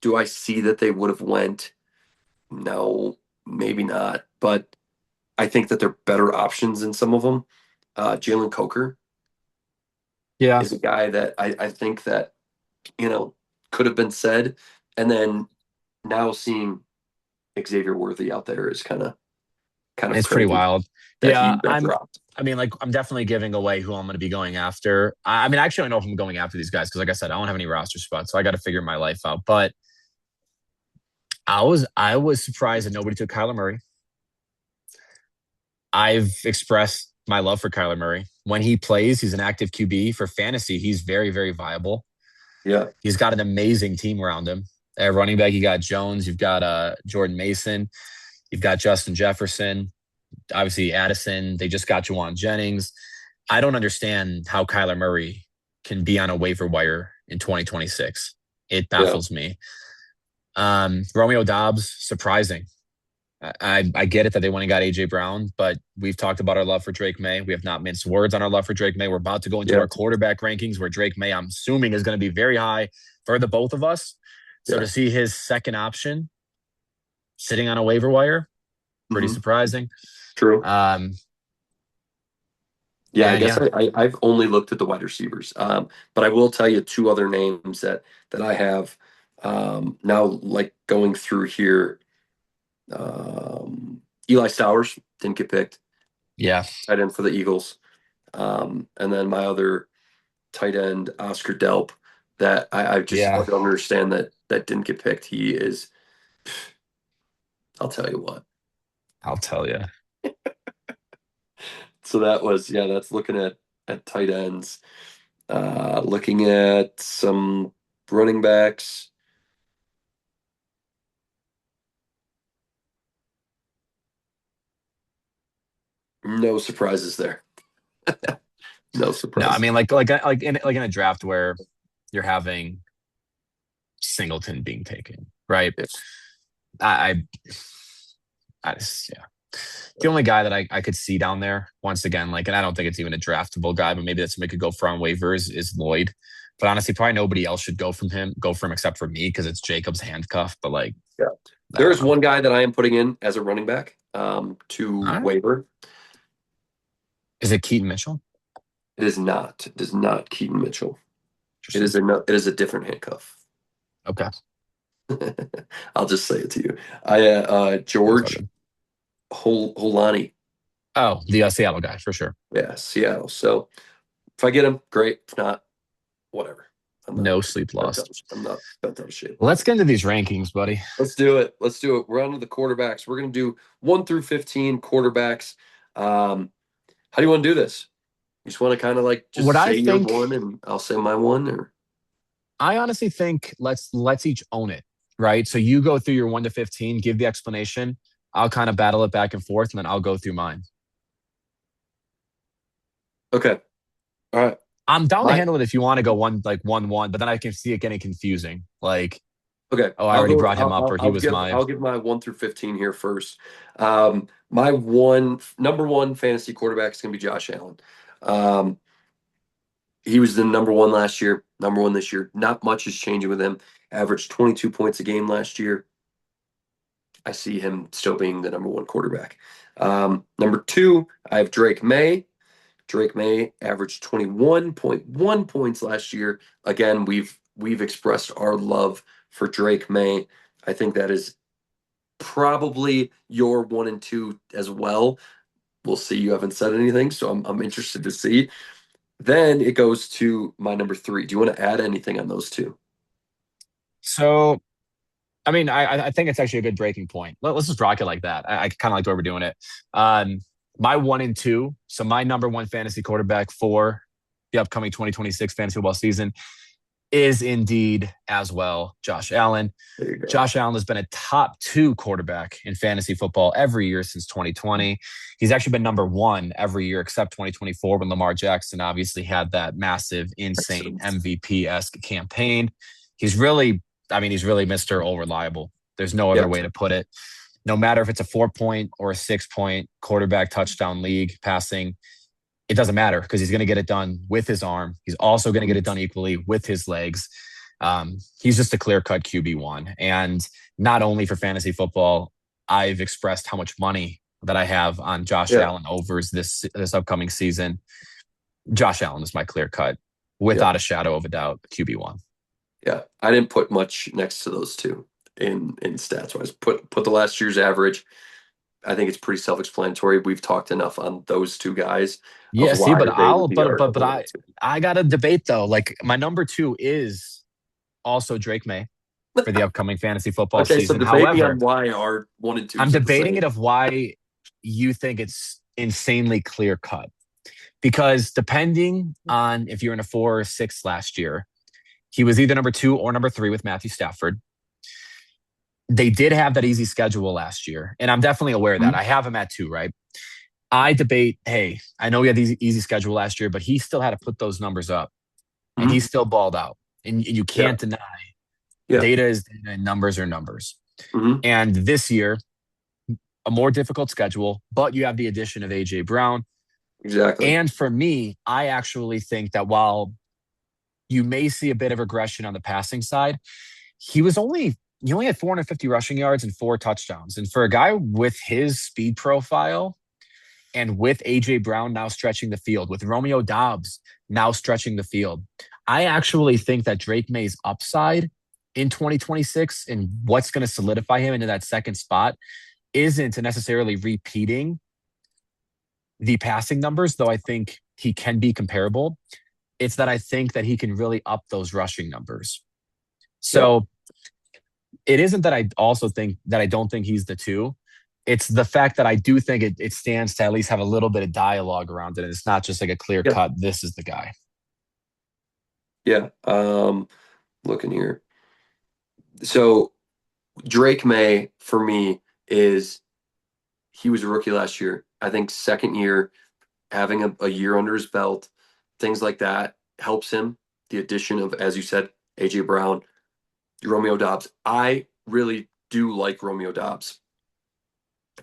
do I see that they would have went? No, maybe not. But I think that they're better options than some of them. Jalen Coker is a guy that I think that, could have been said. And then now seeing Xavier Worthy out there is kind of It's pretty crazy wild. that Yeah, he got dropped. I mean, like, I'm definitely giving away who I'm going to be going after. I mean, I actually don't know if I'm going after these guys because, like I said, I don't have any roster spots, so I got to figure my life out. But I was surprised that nobody took Kyler Murray. I've expressed my love for Kyler Murray. When he plays, he's an active QB. For fantasy, he's very, very viable. Yeah, He's got an amazing team around him. At running back, you got Jones, you've got Jordan Mason, you've got Justin Jefferson, obviously Addison. They just got Juwan Jennings. I don't understand how Kyler Murray can be on a waiver wire in 2026. It yeah, baffles me. Romeo Dobbs, surprising. I get it that they went and got AJ Brown, but we've talked about our love for Drake May. We have not minced words on our love for Drake May. We're about to go into yeah, our quarterback rankings where Drake May, I'm assuming, is going to be very high for the both of us. So yeah. to see his second option sitting on a waiver wire, pretty Hmm. surprising. True. Um, Yeah, I and guess yeah, I've only looked at the wide receivers, but I will tell you two other names that I have now. Like going through here, Eli Stowers didn't get picked, yeah, tight end for the Eagles, and then my other tight end Oscar Delp that I yeah. don't understand that didn't get picked. He is, I'll tell you what. I'll tell you. So that was that's looking at tight ends. Looking at some running backs. No surprises there. No No, I surprises. mean, like in a draft where you're having Singleton being taken, right? Yeah. I, I just, yeah. The only guy that I could see down there, once again, like, and I don't think it's even a draftable guy, but maybe that's somebody could go for on waivers, is Lloyd. But honestly, probably nobody else should go from except for me because it's Jacob's handcuff. But like, Yeah. I There don't is know. one guy that I am putting in as a running back All to right. waiver. Is it Keaton Mitchell? It is not. It is not Keaton Mitchell. It Interesting. is a different handcuff. Okay. I'll just say it to you. That's all George good. Holani. Oh, the Seattle guy for sure. Yeah, Seattle. So if I get him, great. If not, whatever. I'm not No sleep bent out, lost. I'm not bent out of shape. Let's get into these rankings, buddy. Let's do it. Let's do it. We're on to the quarterbacks. We're gonna do 1 through 15 quarterbacks. How do you want to do this? You just want to kind of like What just I say your think, one and I'll say my one, or I honestly think let's each own it, right? So you go through your 1 to 15, give the explanation. I'll kind of battle it back and forth, and then I'll go through mine. okay. All right. I'm down to My handle it if you want to go 1, but then I can see it getting confusing. Like, okay. oh, I I'll already go. brought him up, or he was my. I'll give my 1 through 15 here first. My number one fantasy quarterback is gonna be Josh Allen. Um, he was the number one last year, number one this year. Not much is changing with him. Averaged 22 points a game last year. I see him still being the number one quarterback. Number two, I have Drake May. Drake May averaged 21.1 points last year. Again, we've expressed our love for Drake May. I think that is probably your 1 and 2 as well. We'll see. You haven't said anything, so I'm interested to see. Then it goes to my number three. Do you want to add anything on those two? So, I mean, I think it's actually a good breaking point. Let's just rock it like that. I kind of like the way we're doing it. My 1 and 2. So my number one fantasy quarterback for the upcoming 2026 fantasy football season is indeed as well Josh Allen. There you go. Josh Allen has been a top 2 quarterback in fantasy football every year since 2020. He's actually been number 1 every year except 2024 when Lamar Jackson obviously had that massive, insane Excellent. MVP-esque campaign. He's really Mr. All Reliable. There's no other Yeah. way to put it. No matter if it's a 4-point or a 6-point quarterback touchdown league passing, it doesn't matter because he's going to get it done with his arm. He's also going to get it done equally with his legs. He's just a clear-cut QB1. And not only for fantasy football, I've expressed how much money that I have on Josh Yeah. Allen overs this upcoming season. Josh Allen is my clear-cut, Yeah. without a shadow of a doubt, QB1. Yeah. I didn't put much next to those two. in stats wise. Put the last year's average. I think it's pretty self-explanatory. We've talked enough on those two guys of Yeah, see, why but they would be our but number one. I got a debate though. Like my number two is also Drake May for the upcoming fantasy football Okay, so season. debate me However, on why our 1 and 2 I'm are the debating same. it of why you think it's insanely clear cut. Because depending on if you're in a 4 or 6 last year, he was either number 2 or number 3 with Matthew Stafford. They did have that easy schedule last year, and I'm definitely aware of that. I have him at 2, right? I debate, hey, I know he had the easy schedule last year, but he still had to put those numbers up, and he still balled out. And you can't deny data is data and numbers are numbers. And this year, a more difficult schedule, but you have the addition of A.J. Brown. Exactly. And for me, I actually think that while you may see a bit of regression on the passing side, he only had 450 rushing yards and 4 touchdowns. And for a guy with his speed profile and with A.J. Brown now stretching the field, with Romeo Doubs now stretching the field, I actually think that Drake May's upside in 2026 and what's going to solidify him into that second spot isn't necessarily repeating the passing numbers, though I think he can be comparable. It's that I think that he can really up those rushing numbers. So it isn't that I also think that I don't think he's the 2. It's the fact that I do think it stands to at least have a little bit of dialogue around it. And it's not just like a clear cut, this is the guy. Yeah. Looking here. So Drake May, for me, he was a rookie last year. I think second year, having a year under his belt, things like that helps him. The addition of, as you said, A.J. Brown, Romeo Doubs. I really do like Romeo Doubs.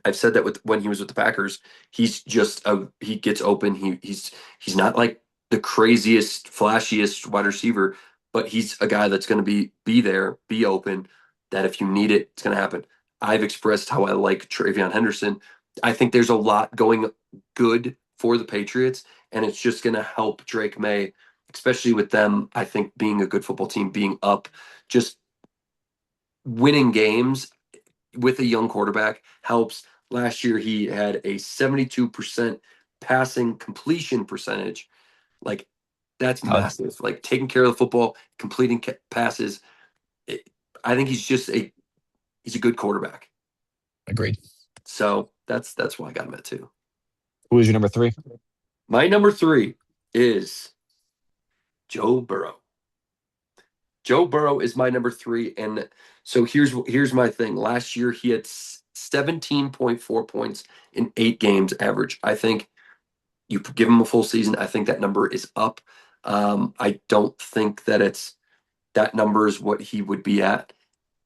I've said that when he was with the Packers, he's just he gets open. He's not like the craziest, flashiest wide receiver, but he's a guy that's going to be there, be open. That if you need it, it's going to happen. I've expressed how I like Travion Henderson. I think there's a lot going good for the Patriots, and it's just going to help Drake May, especially with them. I think being a good football team, being up, just winning games with a young quarterback helps. Last year, he had a 72% passing completion percentage. Like, that's massive. Like, taking care of the football, completing passes. I think he's a good quarterback. Agreed. So that's why I got him at 2. Who is your number 3? My number 3 is Joe Burrow. Joe Burrow is my number 3, and so here's my thing. Last year he had 17.4 points in 8 games average. I think you give him a full season, I think that number is up. I don't think that number is what he would be at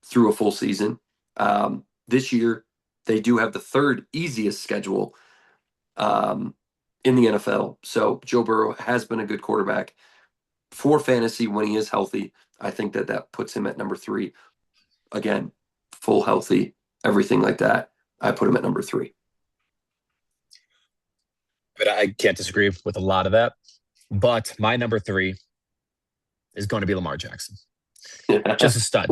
through a full season. This year they do have the 3rd easiest schedule in the NFL. So Joe Burrow has been a good quarterback for fantasy when he is healthy. I think that puts him at number 3. Again, full healthy, everything like that. I put him at number 3. But I can't disagree with a lot of that. But my number 3 is going to be Lamar Jackson. Just a stud.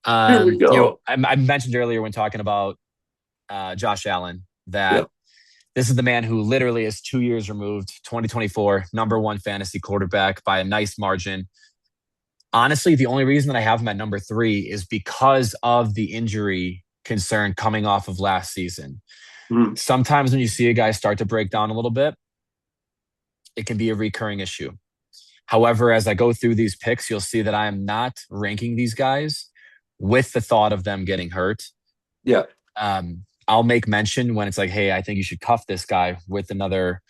Here we go. I mentioned earlier when talking about Josh Allen that this is the man who literally is 2 years removed, 2024, number 1 fantasy quarterback by a nice margin. Honestly, the only reason that I have him at number 3 is because of the injury concern coming off of last season. Sometimes when you see a guy start to break down a little bit, it can be a recurring issue. However, as I go through these picks, you'll see that I am not ranking these guys with the thought of them getting hurt. Yeah. I'll make mention when it's like, hey, I think you should cuff this guy with another,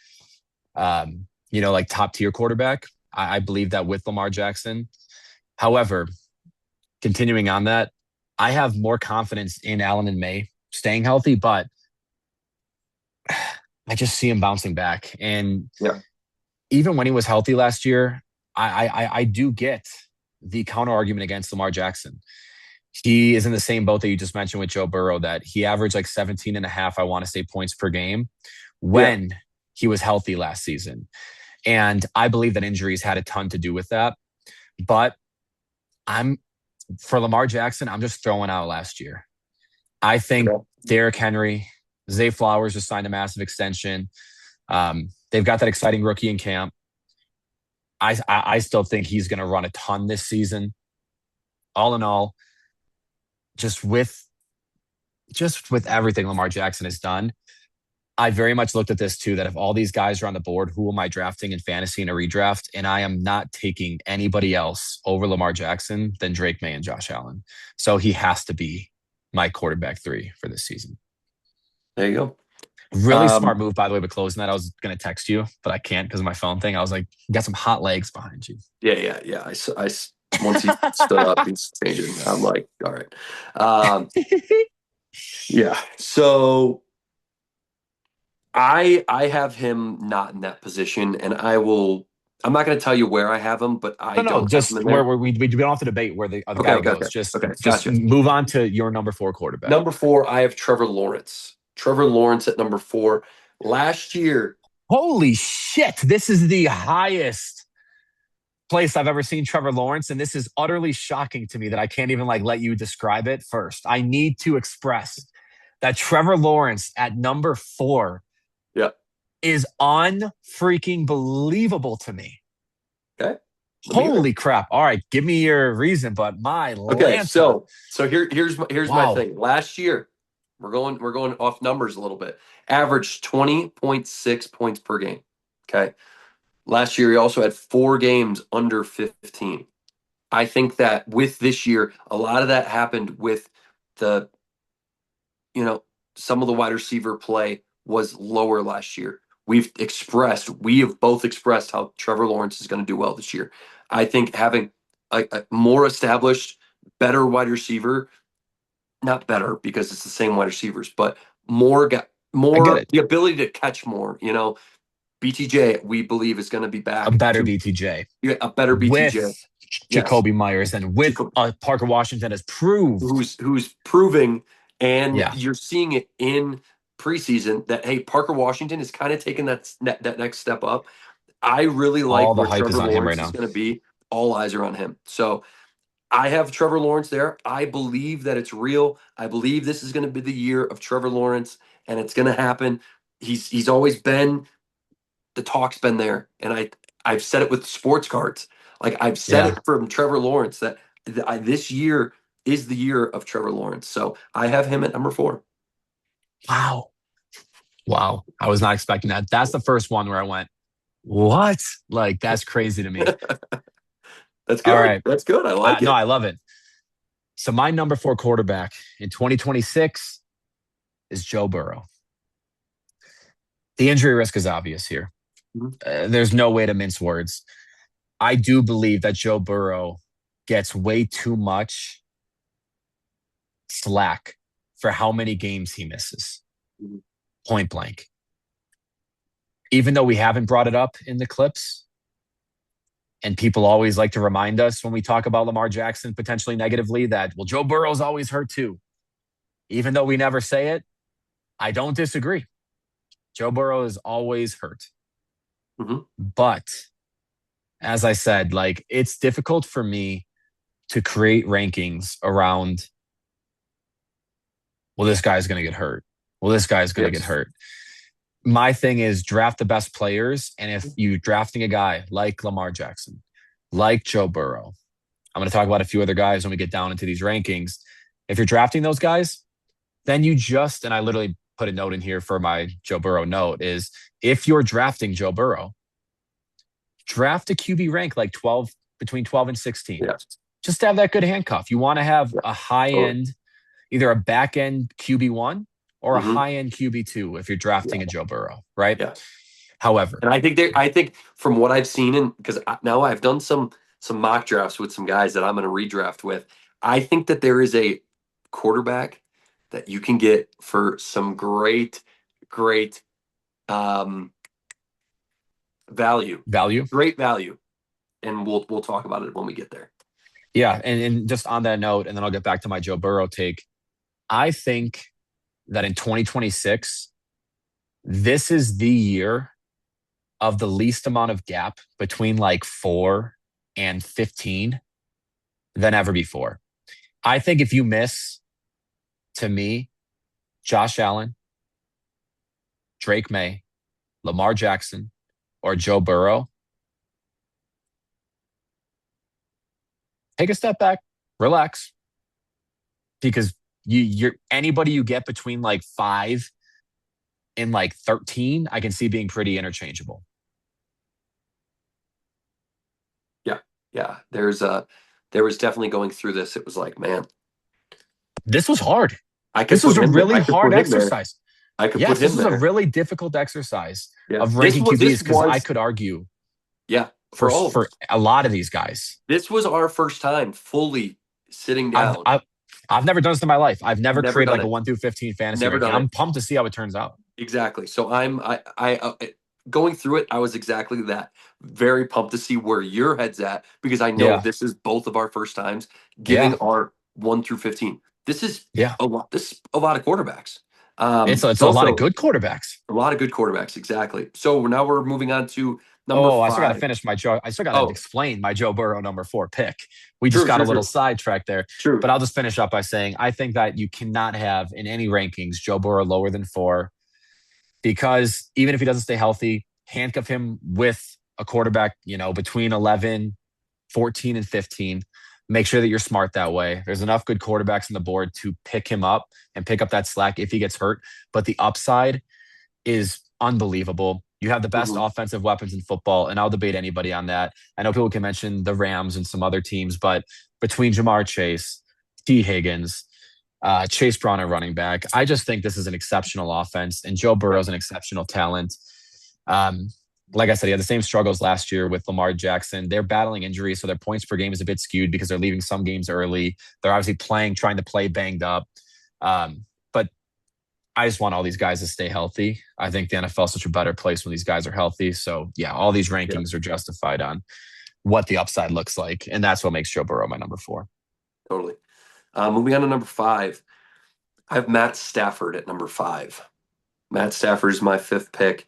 like top tier quarterback. I believe that with Lamar Jackson. However, continuing on that, I have more confidence in Allen and May staying healthy, but I just see him bouncing back. And even when he was healthy last year, I do get the counter argument against Lamar Jackson. He is in the same boat that you just mentioned with Joe Burrow, that he averaged like 17 and a half, I want to say, points per game when he was healthy last season. And I believe that injuries had a ton to do with that. But I'm for Lamar Jackson, I'm just throwing out last year. I think Derrick Henry, Zay Flowers just signed a massive extension. They've got that exciting rookie in camp. I still think he's going to run a ton this season. All in all, just with everything Lamar Jackson has done, I very much looked at this too, that if all these guys are on the board, who am I drafting in fantasy in a redraft? And I am not taking anybody else over Lamar Jackson than Drake May and Josh Allen. So he has to be my quarterback 3 for this season. There you go. Really smart move, by the way, with closing that. I was going to text you, but I can't because of my phone thing. I was like, you got some hot legs behind you. Yeah. I once he stood up, he's changing. I'm like, all right. Yeah. So I have him not in that position, and I'm not going to tell you where I have him, but I don't just have him in there. where we don't have to debate where the other guy goes. Okay. Just move on to your number 4 quarterback. Number 4, I have Trevor Lawrence. Trevor Lawrence at number 4. Last year. Holy shit. This is the highest place I've ever seen Trevor Lawrence. And this is utterly shocking to me that I can't even let you describe it first. I need to express that Trevor Lawrence at number 4 is unfreaking believable to me. Okay. Holy crap. All right. Give me your reason, but my okay. Lanta. So here's my thing. Last year, we're going off numbers a little bit. Averaged 20.6 points per game. Okay. Last year, he also had 4 games under 15. I think that with this year, a lot of that happened with the, some of the wide receiver play was lower last year. We have both expressed how Trevor Lawrence is going to do well this year. I think having a more established, better wide receiver, not better because it's the same wide receivers, but more the ability to catch more. BTJ, we believe, is going to be back. A better BTJ. Yeah, a better BTJ. With Jacoby Myers and with Parker Washington has proved. Who's proving, and you're seeing it in preseason that, hey, Parker Washington is kind of taking that next step up. I really like where Trevor Lawrence is going to be. All eyes are on him. So I have Trevor Lawrence there. I believe that it's real. I believe this is going to be the year of Trevor Lawrence, and it's going to happen. He's always been, the talk's been there, and I've said it with sports cards. I've said it from Trevor Lawrence that this year is the year of Trevor Lawrence. So I have him at number 4. Wow. I was not expecting that. That's the first one where I went, what? That's crazy to me. That's good. All right. That's good. I like it. No, I love it. So my number 4 quarterback in 2026 is Joe Burrow. The injury risk is obvious here. There's no way to mince words. I do believe that Joe Burrow gets way too much slack for how many games he misses. Point blank. Even though we haven't brought it up in the clips, and people always like to remind us when we talk about Lamar Jackson potentially negatively that, well, Joe Burrow's always hurt too. Even though we never say it, I don't disagree. Joe Burrow is always hurt. But as I said, it's difficult for me to create rankings around, well, this guy's going to get hurt. Well, this guy's going to get hurt. My thing is draft the best players. And if you're drafting a guy like Lamar Jackson, like Joe Burrow, I'm going to talk about a few other guys when we get down into these rankings. If you're drafting those guys, then and I literally put a note in here for my Joe Burrow note, is if you're drafting Joe Burrow, draft a QB rank between 12 and 16. Just to have that good handcuff. You want to have a high end, either a back end QB1 or a high end QB2 if you're drafting a Joe Burrow, right? Yeah. However, and I think from what I've seen, because now I've done some mock drafts with some guys that I'm going to redraft with, I think that there is a quarterback that you can get for some great value. Great value. And we'll talk about it when we get there. Yeah, and just on that note, and then I'll get back to my Joe Burrow take. I think that in 2026, this is the year of the least amount of gap between 4 and 15 than ever before. I think if you miss, to me, Josh Allen, Drake May, Lamar Jackson, or Joe Burrow, take a step back, relax, because you're anybody you get between like 5 and like 13, I can see being pretty interchangeable. Yeah, yeah. There was definitely going through this. It was like, man, This was hard. I could This was put a him there. really I could hard put him there. exercise. I could put Yes, this him was a there. really difficult exercise Yeah. of ranking QBs because I was could argue yeah, for for all of for us. a lot of these guys. This was our first time fully sitting I've down. I've I've never done this in my life. I've never Never created done like a it. 1 through 15 fantasy Never ranking. done I'm it. pumped to see how it turns out. Exactly. So going through it, I was exactly that. Very pumped to see where your head's at because I know Yeah. this is both of our first times Yeah. giving our 1 through 15. This is Yeah. a lot. This is a lot of quarterbacks. It's a lot of Also good quarterbacks. a lot of good quarterbacks. Exactly. So now we're moving on to number Oh, I still got to 5. finish my Joe. I still got to Oh, explain my Joe Burrow number 4 pick. We just true, got a true, little true, sidetracked there, true. but I'll just finish up by saying I think that you cannot have in any rankings Joe Burrow lower than 4 because even if he doesn't stay healthy, handcuff him with a quarterback, between 11, 14, and 15. Make sure that you're smart that way. There's enough good quarterbacks on the board to pick him up and pick up that slack if he gets hurt. But the upside is unbelievable. You have the best Mhm. offensive weapons in football, and I'll debate anybody on that. I know people can mention the Rams and some other teams, but between Jamar Chase, T. Higgins, Chase Brown at running back, I just think this is an exceptional offense, and Joe Yeah. Burrow's an exceptional talent. Um, like I said, he had the same struggles last year with Lamar Jackson. They're battling injuries, so their points per game is a bit skewed because they're leaving some games early. They're obviously trying to play banged up. But I just want all these guys to stay healthy. I think the NFL is such a better place when these guys are healthy. So yeah, all these Yeah, rankings are justified on what the upside looks like, and that's what makes Joe Burrow my number 4. totally. Moving on to number 5. I have Matt Stafford at number 5. Matt Stafford is my 5th pick.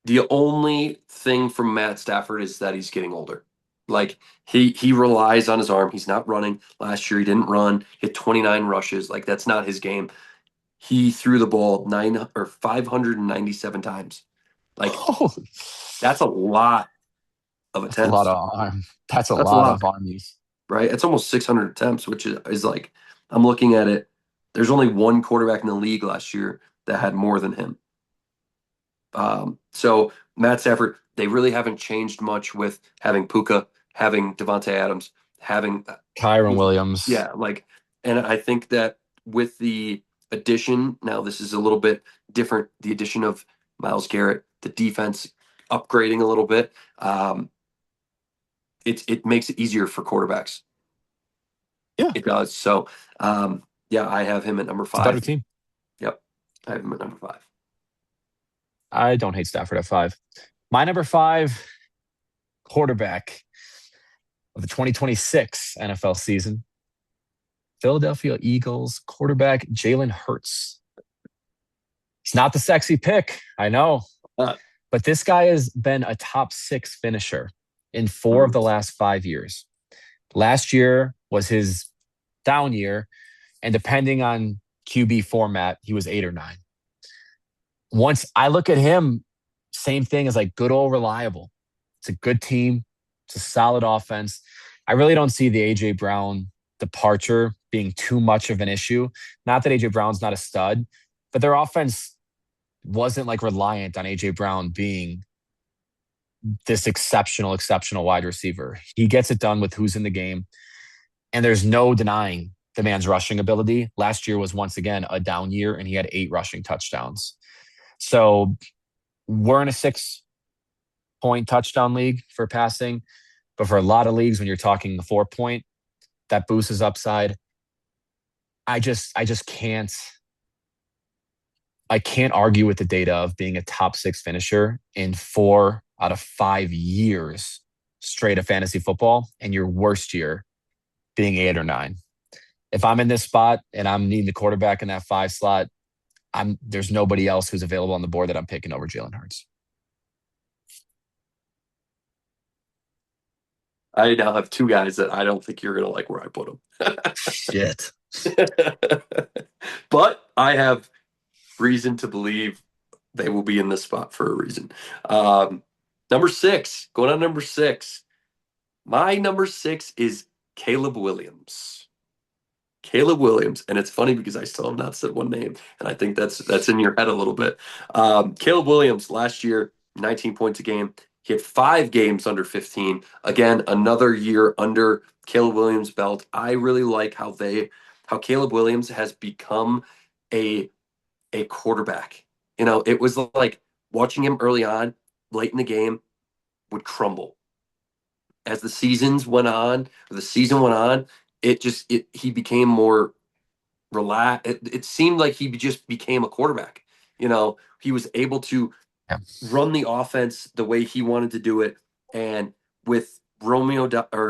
The only thing from Matt Stafford is that he's getting older. Like he relies on his arm. He's not running. Last year he didn't run. He had 29 rushes. Like that's not his game. He threw the ball 597 times. Like Oh, that's a lot of that's a lot attempts. of arm. That's a That's a lot lot, of arm use. right? It's almost 600 attempts, which is like I'm looking at it. There's only one quarterback in the league last year that had more than him. So Matt Stafford, they really haven't changed much with having Puka, having Devontae Adams, having Kyron Williams. yeah, like, and I think that with the addition, now this is a little bit different. The addition of Myles Garrett, the defense upgrading a little bit, it makes it easier for quarterbacks. Yeah, It does. So, yeah, I have him at number it's a better 5. team. Yep, I have him at number 5. I don't hate Stafford at 5. My number 5 quarterback of the 2026 NFL season, Philadelphia Eagles quarterback Jalen Hurts. It's not the sexy pick, I know, Uh, but this guy has been a top 6 finisher in 4 of the last 5 years. Last year was his down year, and depending on QB format, he was 8 or 9. Once I look at him, same thing as like good old reliable. It's a good team. It's a solid offense. I really don't see the AJ Brown departure being too much of an issue. Not that AJ Brown's not a stud, but their offense wasn't like reliant on AJ Brown being this exceptional wide receiver. He gets it done with who's in the game. And there's no denying the man's rushing ability. Last year was once again a down year, and he had 8 rushing touchdowns. So we're in a 6-point touchdown league for passing, but for a lot of leagues, when you're talking the 4-point, that boosts his upside. I just can't. I can't argue with the data of being a top 6 finisher in 4 out of 5 years straight of fantasy football, and your worst year being 8 or 9. If I'm in this spot and I'm needing the quarterback in that 5 slot, there's nobody else who's available on the board that I'm picking over Jalen Hurts. I now have two guys that I don't think you're going to like where I put Shit. them. But I have reason to believe they will be in this spot for a reason. Number 6, going on number 6. My number 6 is Caleb Williams. Caleb Williams, and it's funny because I still have not said one name, and I think that's in your head a little bit. Caleb Williams last year, 19 points a game. He had 5 games under 15. Again, another year under Caleb Williams' belt. I really like how Caleb Williams has become a quarterback. It was like watching him early on, late in the game, would crumble. As the seasons went on, or the season went on, he became more relaxed. It seemed like he just became a quarterback. He was able to Yeah. run the offense the way he wanted to do it, and with or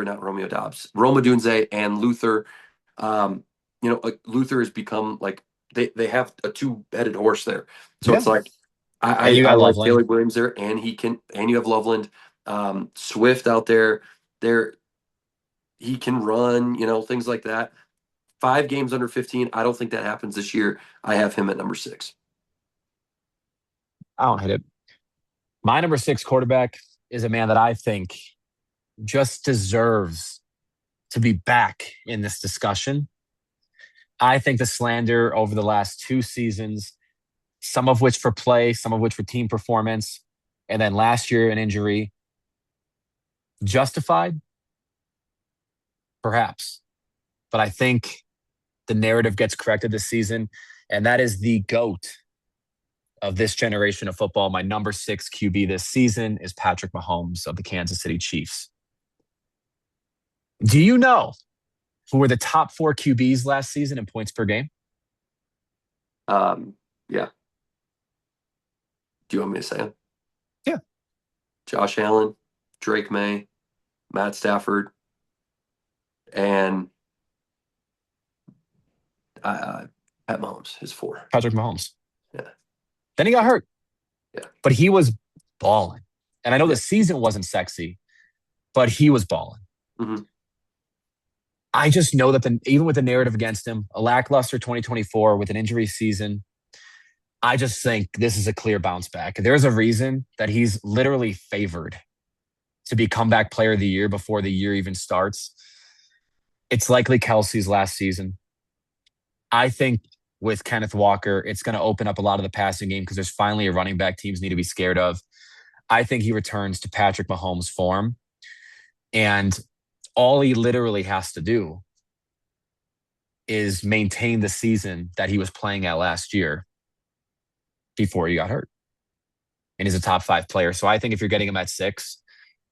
not Romeo Dobbs, Roma Dunze and Luther, Luther has become like they have a two-headed horse there. So Yeah. it's like And you I got like Loveland. Caleb Williams there, and you have Loveland, Swift out there. He can run, things like that. 5 games under 15. I don't think that happens this year. I have him at number 6. I don't hit it. My number 6 quarterback is a man that I think just deserves to be back in this discussion. I think the slander over the last 2 seasons, some of which for play, some of which for team performance, and then last year an injury, justified? Perhaps. But I think the narrative gets corrected this season, and that is the GOAT of this generation of football. My number 6 QB this season is Patrick Mahomes of the Kansas City Chiefs. Do you know who were the top 4 QBs last season in points per game? Yeah. Do you want me to say them? Yeah. Josh Allen, Drake May, Matt Stafford, and Pat Mahomes is 4. Patrick Mahomes. Yeah. Then he got hurt. Yeah. But he was balling. And I know Yeah. the season wasn't sexy, but he was balling. Mm-hmm. I just know that even with the narrative against him, a lackluster 2024 with an injury season, I just think this is a clear bounce back. There's a reason that he's literally favored to be comeback player of the year before the year even starts. It's likely Kelsey's last season. I think with Kenneth Walker, it's going to open up a lot of the passing game because there's finally a running back teams need to be scared of. I think he returns to Patrick Mahomes' form. And all he literally has to do is maintain the season that he was playing at last year before he got hurt. And he's a top 5 player. So I think if you're getting him at 6,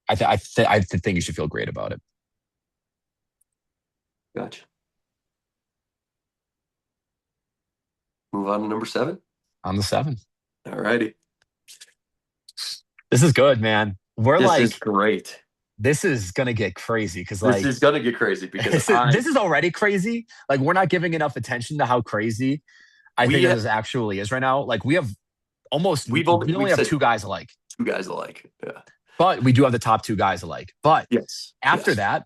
I think you should feel great about it. Gotcha. Move on to number 7. On the 7. All righty. This is good, man. This is great. This is going to get crazy because this is going to get crazy because this is already crazy. Like, we're not giving enough attention to how crazy I think this actually is right now. Like, we only have 2 guys alike. 2 guys alike. Yeah. But we do have the top 2 guys alike. But after that,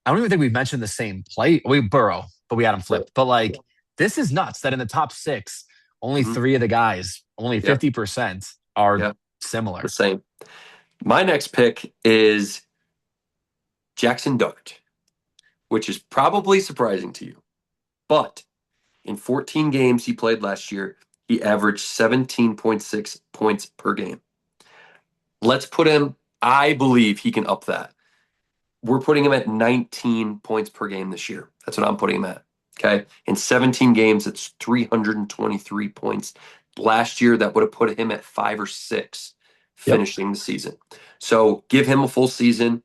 I don't even think we've mentioned the same play. We Burrow, but we had him flipped. But this is nuts that in the top 6, only 3 of the guys, only 50% are similar. The same. My next pick is Jackson Dart, which is probably surprising to you. But in 14 games he played last year, he averaged 17.6 points per game. Let's put him, I believe he can up that. We're putting him at 19 points per game this year. That's what I'm putting him at. Okay. In 17 games, it's 323 points. Last year, that would have put him at 5 or 6 finishing the season. So give him a full season.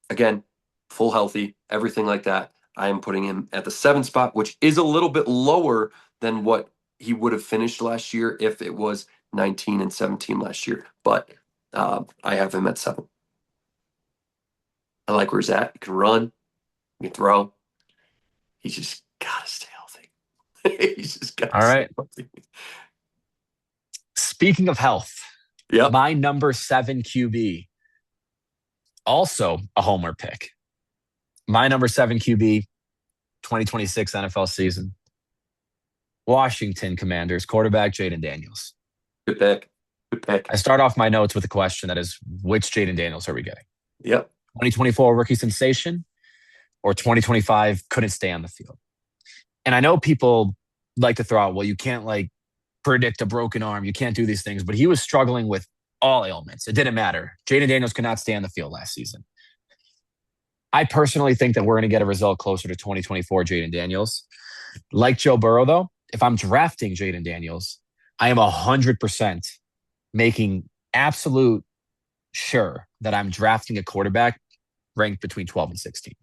Again, full healthy, everything like that. I am putting him at the 7th spot, which is a little bit lower than what he would have finished last year if it was 19 and 17 last year. But I have him at 7. I like where he's at. He can run. He can throw. He's just got to stay healthy. He's just got to stay healthy. Speaking of health, my number 7 QB Also a homer pick. My number 7 QB, 2026 NFL season. Washington Commanders quarterback Jaden Daniels. Good pick. Good pick. I start off my notes with a question that is, which Jaden Daniels are we getting? Yep. 2024 rookie sensation or 2025 couldn't stay on the field? And I know people like to throw out, well, you can't like predict a broken arm. You can't do these things. But he was struggling with all ailments. It didn't matter. Jaden Daniels could not stay on the field last season. I personally think that we're going to get a result closer to 2024 Jaden Daniels. Like Joe Burrow, though, if I'm drafting Jaden Daniels, I am 100% making absolute sure that I'm drafting a quarterback ranked between 12 and 16.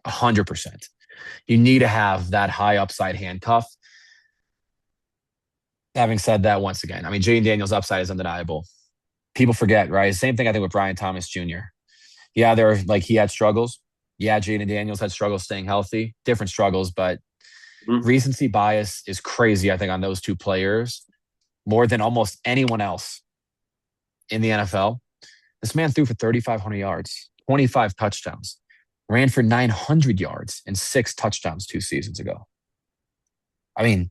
100%. You need to have that high upside handcuff. Having said that, once again, I mean, Jaden Daniels' upside is undeniable. People forget, right? Same thing I think with Brian Thomas Jr. Yeah, he had struggles. Yeah, Jaden Daniels had struggles staying healthy, different struggles, but recency bias is crazy, I think, on those two players more than almost anyone else in the NFL. This man threw for 3,500 yards, 25 touchdowns, ran for 900 yards and 6 touchdowns 2 seasons ago. I mean,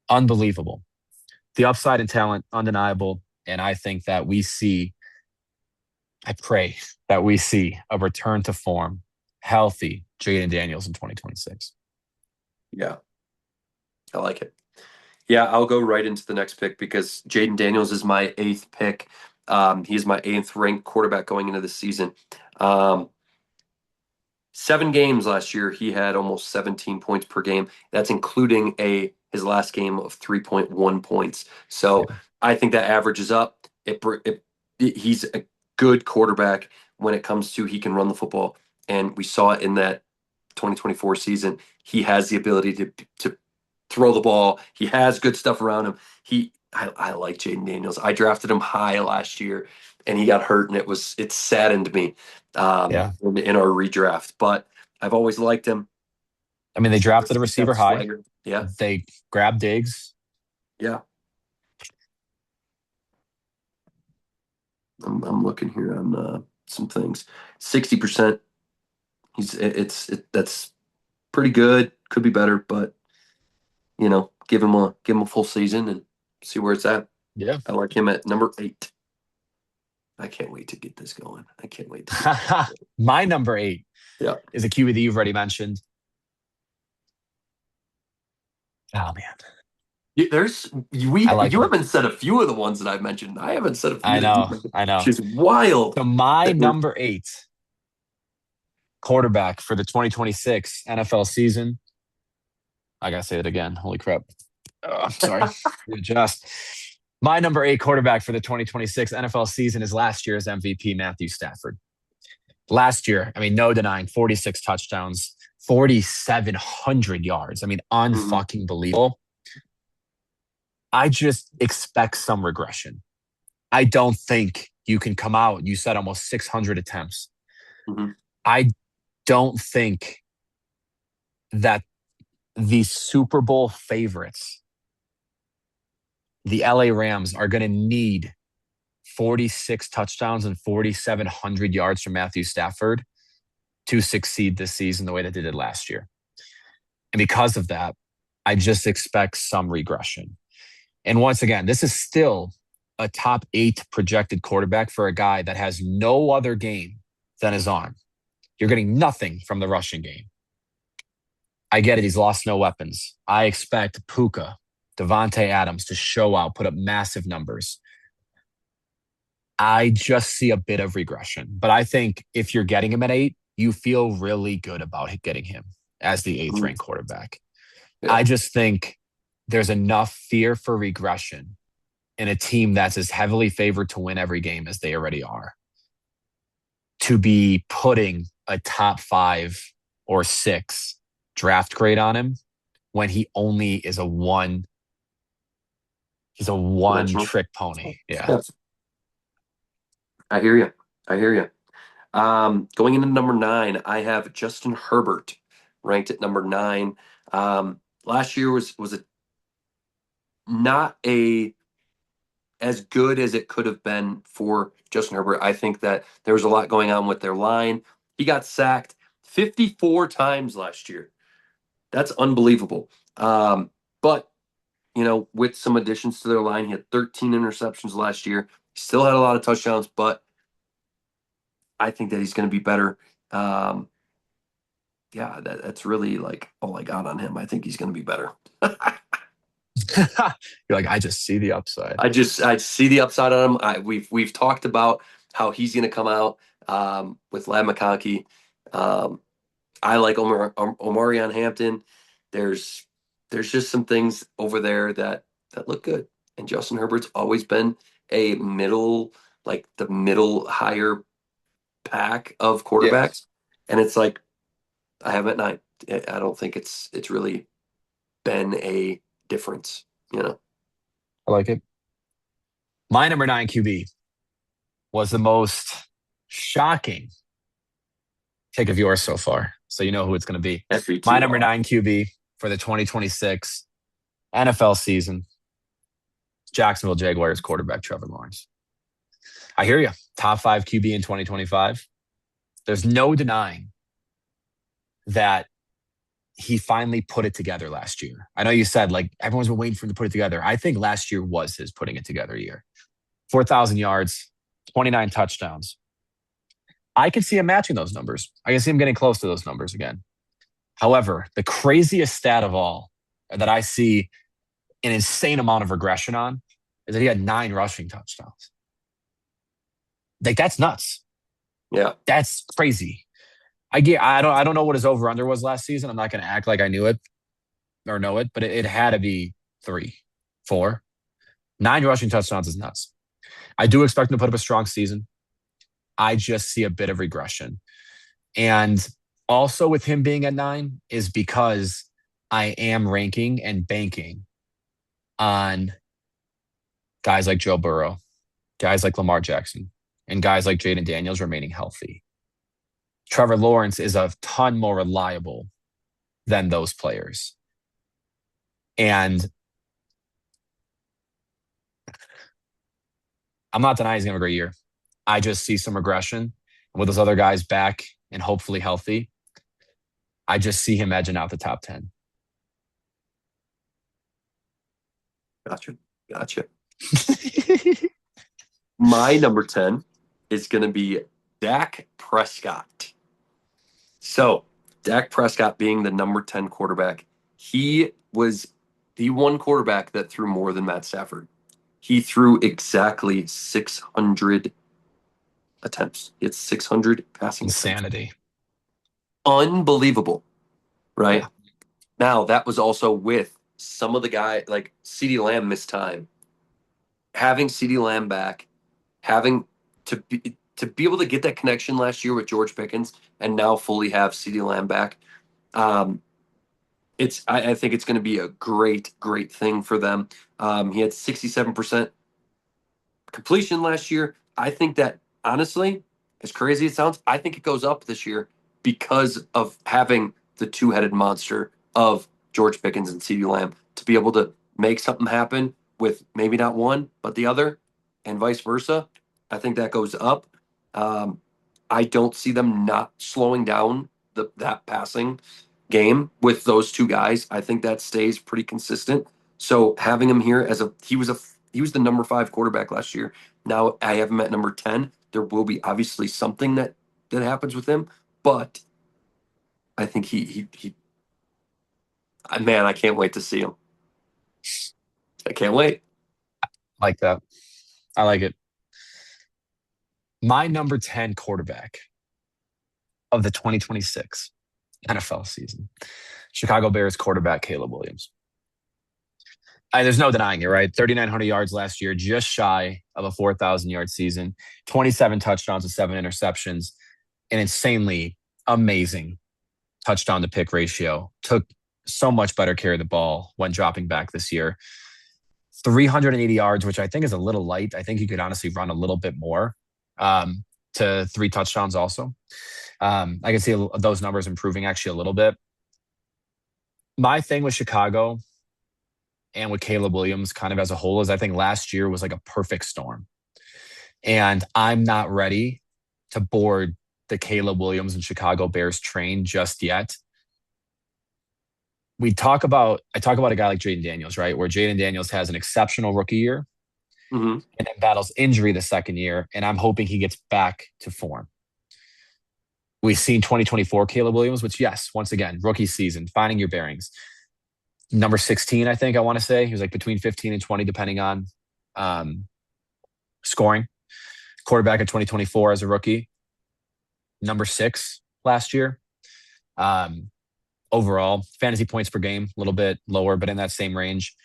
unbelievable. The upside and talent, undeniable. And I think that I pray that we see a return to form, healthy Jaden Daniels in 2026. Yeah. I like it. Yeah, I'll go right into the next pick because Jaden Daniels is my 8th pick. He's my 8th ranked quarterback going into the season. 7 games last year, he had almost 17 points per game. That's including his last game of 3.1 points. So I think that averages up. He's a good quarterback when it comes to he can run the football, and we saw it in that 2024 season. He has the ability to throw the ball. He has good stuff around him. I like Jaden Daniels. I drafted him high last year, and he got hurt, and it saddened me in our redraft. But I've always liked him. I mean, they drafted a receiver high. Yeah. They grabbed Diggs. Yeah. I'm looking here on some things. 60%. That's pretty good. Could be better, but give him a full season and see where it's at. Yeah. I like him at number 8. I can't wait to get this going. I can't wait. My number 8 is a QB that you've already mentioned. Oh, man. You haven't said a few of the ones that I've mentioned. I haven't said a few. I know. Which is wild. So my number 8 quarterback for the 2026 NFL season. I got to say it again. Holy crap. I'm sorry. Adjust. My number 8 quarterback for the 2026 NFL season is last year's MVP, Matthew Stafford. Last year, I mean, no denying, 46 touchdowns, 4,700 yards. I mean, unfucking believable. I just expect some regression. I don't think you can come out. You said almost 600 attempts. I don't think that the Super Bowl favorites, the LA Rams, are going to need 46 touchdowns and 4,700 yards from Matthew Stafford to succeed this season the way that they did last year. And because of that, I just expect some regression. And once again, this is still a top 8 projected quarterback for a guy that has no other game than his arm. You're getting nothing from the rushing game. I get it. He's lost no weapons. I expect Puka, Devontae Adams to show out, put up massive numbers. I just see a bit of regression. But I think if you're getting him at 8, you feel really good about getting him as the 8th ranked quarterback. Yeah. I just think there's enough fear for regression in a team that's as heavily favored to win every game as they already are to be putting a top 5 or 6 draft grade on him when he only is a one trick pony. Yeah. I hear you. Going into number 9, I have Justin Herbert ranked at number 9. Last year was not a as good as it could have been for Justin Herbert. I think that there was a lot going on with their line. He got sacked 54 times last year. That's unbelievable. But, with some additions to their line, he had 13 interceptions last year. He still had a lot of touchdowns, but I think that he's going to be better. Yeah, that's really like all I got on him. I think he's going to be better. You're like, I just see the upside. I see the upside on him. We've talked about how he's going to come out with Lad McConkey. I like Omarion Hampton. There's just some things over there that look good. And Justin Herbert's always been a middle, like the middle higher pack of quarterbacks. And it's like I have at 9. I don't think it's really been a difference, I like it. My number 9 QB was the most shocking pick of yours so far. So you know who it's going to be. My number 9 QB for the 2026 NFL season, Jacksonville Jaguars quarterback Trevor Lawrence. I hear you. Top 5 QB in 2025. There's no denying that he finally put it together last year. I know you said like everyone's been waiting for him to put it together. I think last year was his putting it together year. 4,000 yards, 29 touchdowns. I can see him matching those numbers. I can see him getting close to those numbers again. However, the craziest stat of all that I see an insane amount of regression on is that he had 9 rushing touchdowns. Like, that's nuts. Yeah. That's crazy. I don't know what his over-under was last season. I'm not going to act like I knew it or know it, but it had to be 3, 4. 9 rushing touchdowns is nuts. I do expect him to put up a strong season. I just see a bit of regression. And also with him being at 9 is because I am ranking and banking on guys like Joe Burrow, guys like Lamar Jackson, and guys like Jaden Daniels remaining healthy. Trevor Lawrence is a ton more reliable than those players. And I'm not denying he's going to have a great year. I just see some regression. And with those other guys back and hopefully healthy, I just see him edging out the top 10. Gotcha. My number 10 is going to be Dak Prescott. So, Dak Prescott being the number 10 quarterback, he was the one quarterback that threw more than Matt Stafford. He threw exactly 600 attempts. He had 600 passing Insanity. attempts. Unbelievable, right? Yeah. Now, that was also with some of the guys, like CeeDee Lamb missed time. Having CeeDee Lamb back, having to be able to get that connection last year with George Pickens and now fully have CeeDee Lamb back, I think it's going to be a great thing for them. He had 67% completion last year. I think that, honestly, as crazy as it sounds, I think it goes up this year because of having the two-headed monster of George Pickens and CeeDee Lamb to be able to make something happen with maybe not one, but the other, and vice versa. I think that goes up. I don't see them not slowing down that passing game with those two guys. I think that stays pretty consistent. So having him here he was the number 5 quarterback last year. Now I have him at number 10. There will be obviously something that happens with him, but I think man, I can't wait to see him. I can't wait. Like that. I like it. My number 10 quarterback of the 2026 NFL season, Chicago Bears quarterback Caleb Williams. There's no denying it, right? 3,900 yards last year, just shy of a 4,000-yard season, 27 touchdowns and 7 interceptions, an insanely amazing touchdown-to-pick ratio. Took so much better care of the ball when dropping back this year. 380 yards, which I think is a little light. I think he could honestly run a little bit more to 3 touchdowns also. I can see those numbers improving actually a little bit. My thing with Chicago and with Caleb Williams kind of as a whole is I think last year was like a perfect storm. And I'm not ready to board the Caleb Williams and Chicago Bears train just yet. I talk about a guy like Jaden Daniels, right? Where Jaden Daniels has an exceptional rookie year Mm-hmm. and then battles injury the second year. And I'm hoping he gets back to form. We've seen 2024 Caleb Williams, which, yes, once again, rookie season, finding your bearings. Number 16, I think I want to say. He was like between 15 and 20, depending on scoring. Quarterback in 2024 as a rookie. Number 6 last year. Overall, fantasy points per game, a little bit lower, but in that same range.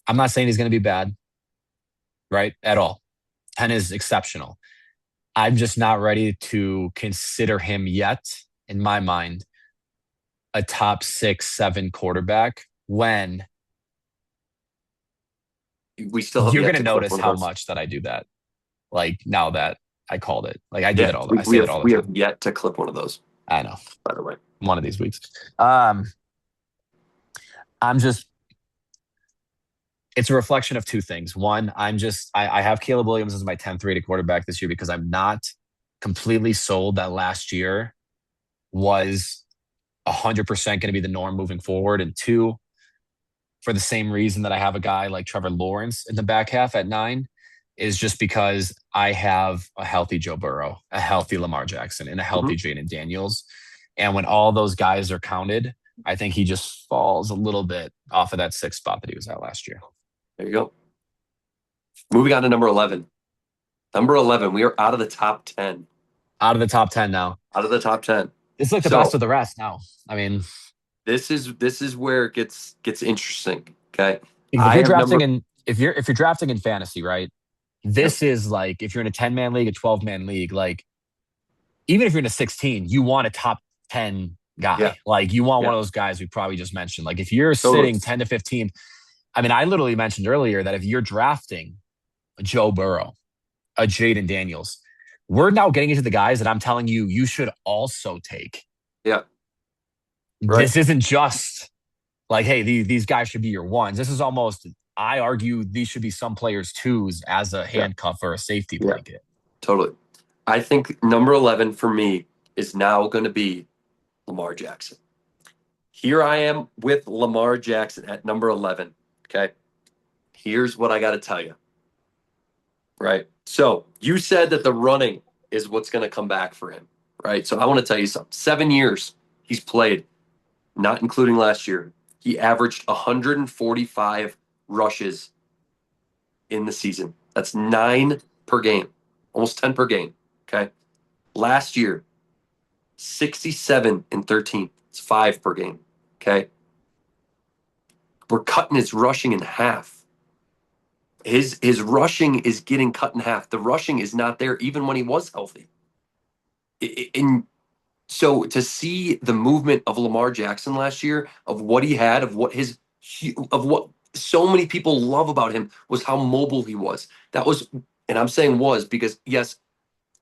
I'm not saying he's going to be bad, right? At all. 10 is exceptional. I'm just not ready to consider him yet, in my mind, a top 6, 7 quarterback when we still have you're yet going to to clip notice one of how those. much that I do that. Like now that I called it, like I do Yeah, it all. we, I we say it have all the we time. have yet to clip one of those, I know. by the way. One of these weeks. I'm just. It's a reflection of two things. One, I have Caleb Williams as my 10th rated quarterback this year because I'm not completely sold that last year was 100% going to be the norm moving forward. And two, for the same reason that I have a guy like Trevor Lawrence in the back half at 9, is just because I have a healthy Joe Burrow, a healthy Lamar Jackson, and a healthy Jaden Daniels. And when all those guys are counted, I think he just falls a little bit off of that 6th spot that he was at last year. There you go. Moving on to number 11. Number 11, we are out of the top 10. Out of the top 10 now. Out of the top 10. It's like the best of the rest now. I mean, this is where it gets interesting. Okay. if you're drafting if you're drafting in fantasy, right? This is like if you're in a 10-man league, a 12-man league, like even if you're in a 16, you want a top 10 guy. Yeah. Like you want one of those guys we probably just mentioned. Like if you're sitting 10 to 15, I mean, I literally mentioned earlier that if you're drafting a Joe Burrow, a Jaden Daniels, we're now getting into the guys that I'm telling you should also take. Yeah. Right. This isn't just like, hey, these guys should be your ones. This is almost, I argue, these should be some players' 2s as a handcuff or a safety blanket. Totally. I think number 11 for me is now going to be Lamar Jackson. Here I am with Lamar Jackson at number 11. Okay. Here's what I got to tell you. Right. So you said that the running is what's going to come back for him. Right. So I want to tell you something. 7 years he's played, not including last year. He averaged 145 rushes in the season. That's 9 per game, almost 10 per game. Okay. Last year, 67 and 13. It's 5 per game. Okay. We're cutting his rushing in half. His rushing is getting cut in half. The rushing is not there even when he was healthy. And so to see the movement of Lamar Jackson last year, of what he had, of what so many people love about him was how mobile he was. That was, and I'm saying was because yes,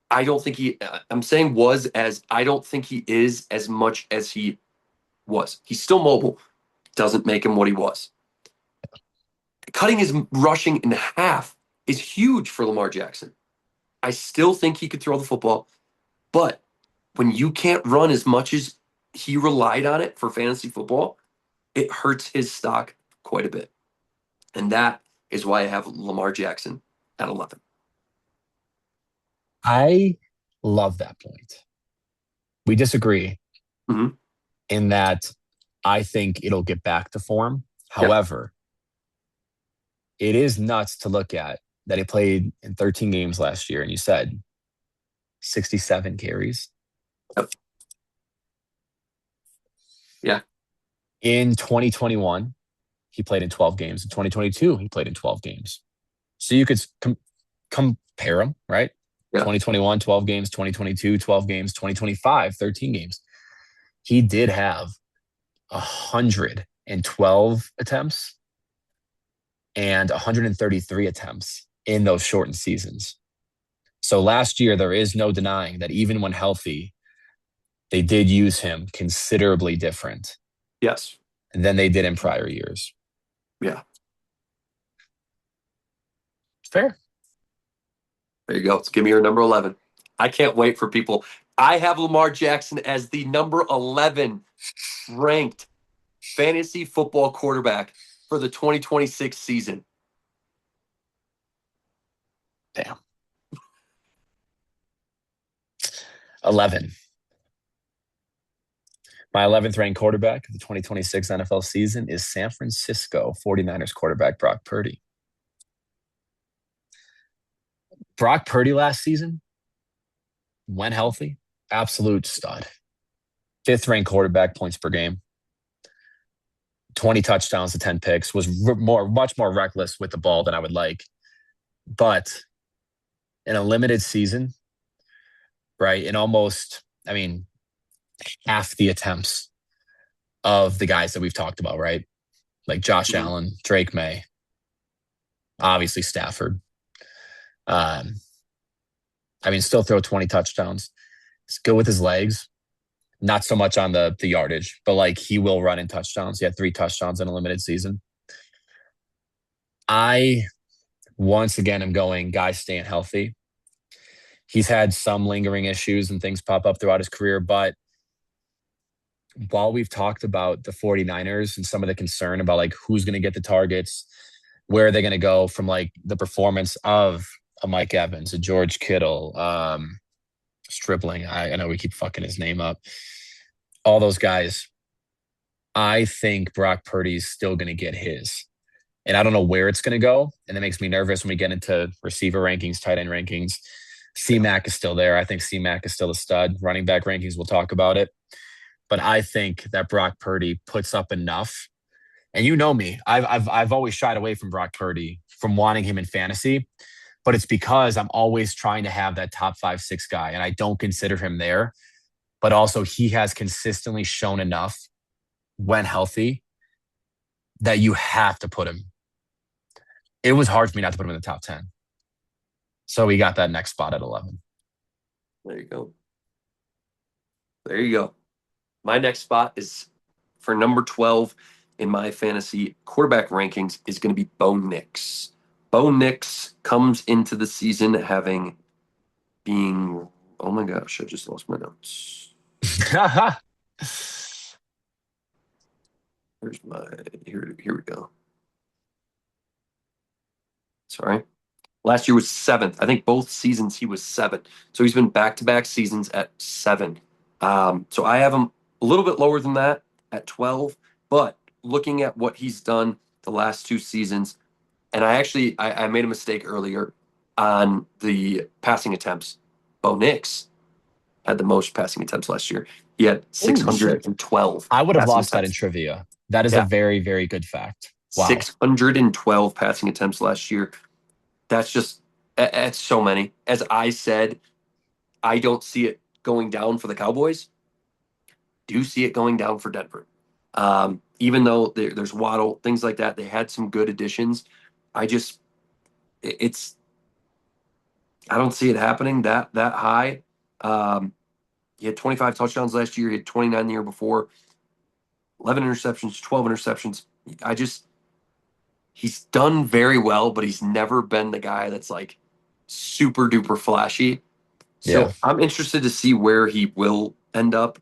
I don't think I'm saying was as I don't think he is as much as he was. He's still mobile. Doesn't make him what he was. Cutting his rushing in half is huge for Lamar Jackson. I still think he could throw the football, but when you can't run as much as he relied on it for fantasy football, it hurts his stock quite a bit. And that is why I have Lamar Jackson at 11. I love that point. We disagree in that I think it'll get back to form. However, it is nuts to look at that he played in 13 games last year, and you said 67 carries. Yep. Yeah. In 2021, he played in 12 games. In 2022, he played in 12 games. So you could compare them, right? Yeah. 2021, 12 games. 2022, 12 games. 2025, 13 games. He did have 112 attempts and 133 attempts in those shortened seasons. So last year, there is no denying that even when healthy, they did use him considerably different. Yes. Than they did in prior years. Yeah. Fair. There you go. So give me your number 11. I can't wait for people. I have Lamar Jackson as the number 11 ranked fantasy football quarterback for the 2026 season. Damn. 11. My 11th ranked quarterback of the 2026 NFL season is San Francisco 49ers quarterback Brock Purdy. Brock Purdy last season, when healthy, absolute stud. 5th ranked quarterback points per game. 20 touchdowns to 10 picks, was much more reckless with the ball than I would like. But in a limited season, right, in almost, half the attempts of the guys that we've talked about, right? Like Josh Allen, Drake May, obviously Stafford. Still throw 20 touchdowns. He's good with his legs. Not so much on the yardage, but like he will run in touchdowns. He had 3 touchdowns in a limited season. I, once again, am going guys staying healthy. He's had some lingering issues and things pop up throughout his career, but while we've talked about the 49ers and some of the concern about like who's going to get the targets, where are they going to go from like the performance of a Mike Evans, a George Kittle, Stripling. I know we keep fucking his name up. All those guys. I think Brock Purdy's still going to get his. And I don't know where it's going to go. And that makes me nervous when we get into receiver rankings, tight end rankings. C-Mac is still there. I think C-Mac is still a stud. Running back rankings, we'll talk about it. But I think that Brock Purdy puts up enough. And you know me. I've always shied away from Brock Purdy, from wanting him in fantasy. But it's because I'm always trying to have that top 5, 6 guy, and I don't consider him there. But also he has consistently shown enough when healthy that you have to put him. It was hard for me not to put him in the top 10. So we got that next spot at 11. There you go. There you go. My next spot is for number 12 in my fantasy quarterback rankings is going to be Bo Nix. Bo Nix comes into the season being, oh my gosh, I just lost my notes. Here we go. Sorry. Last year was 7th. I think both seasons he was 7th. So he's been back-to-back seasons at 7. So I have him a little bit lower than that at 12. But looking at what he's done the last 2 seasons, and I made a mistake earlier on the passing attempts. Bo Nix had the most passing attempts last year. He had 612. I would have lost that in trivia. That is a very, very good fact. Wow. 612 passing attempts last year. That's so many. As I said, I don't see it going down for the Cowboys. Do see it going down for Denver. Even though there's Waddle, things like that, they had some good additions. I don't see it happening that high. He had 25 touchdowns last year. He had 29 the year before. 11 interceptions, 12 interceptions. He's done very well, but he's never been the guy that's like super duper flashy. So I'm interested to see where he will end up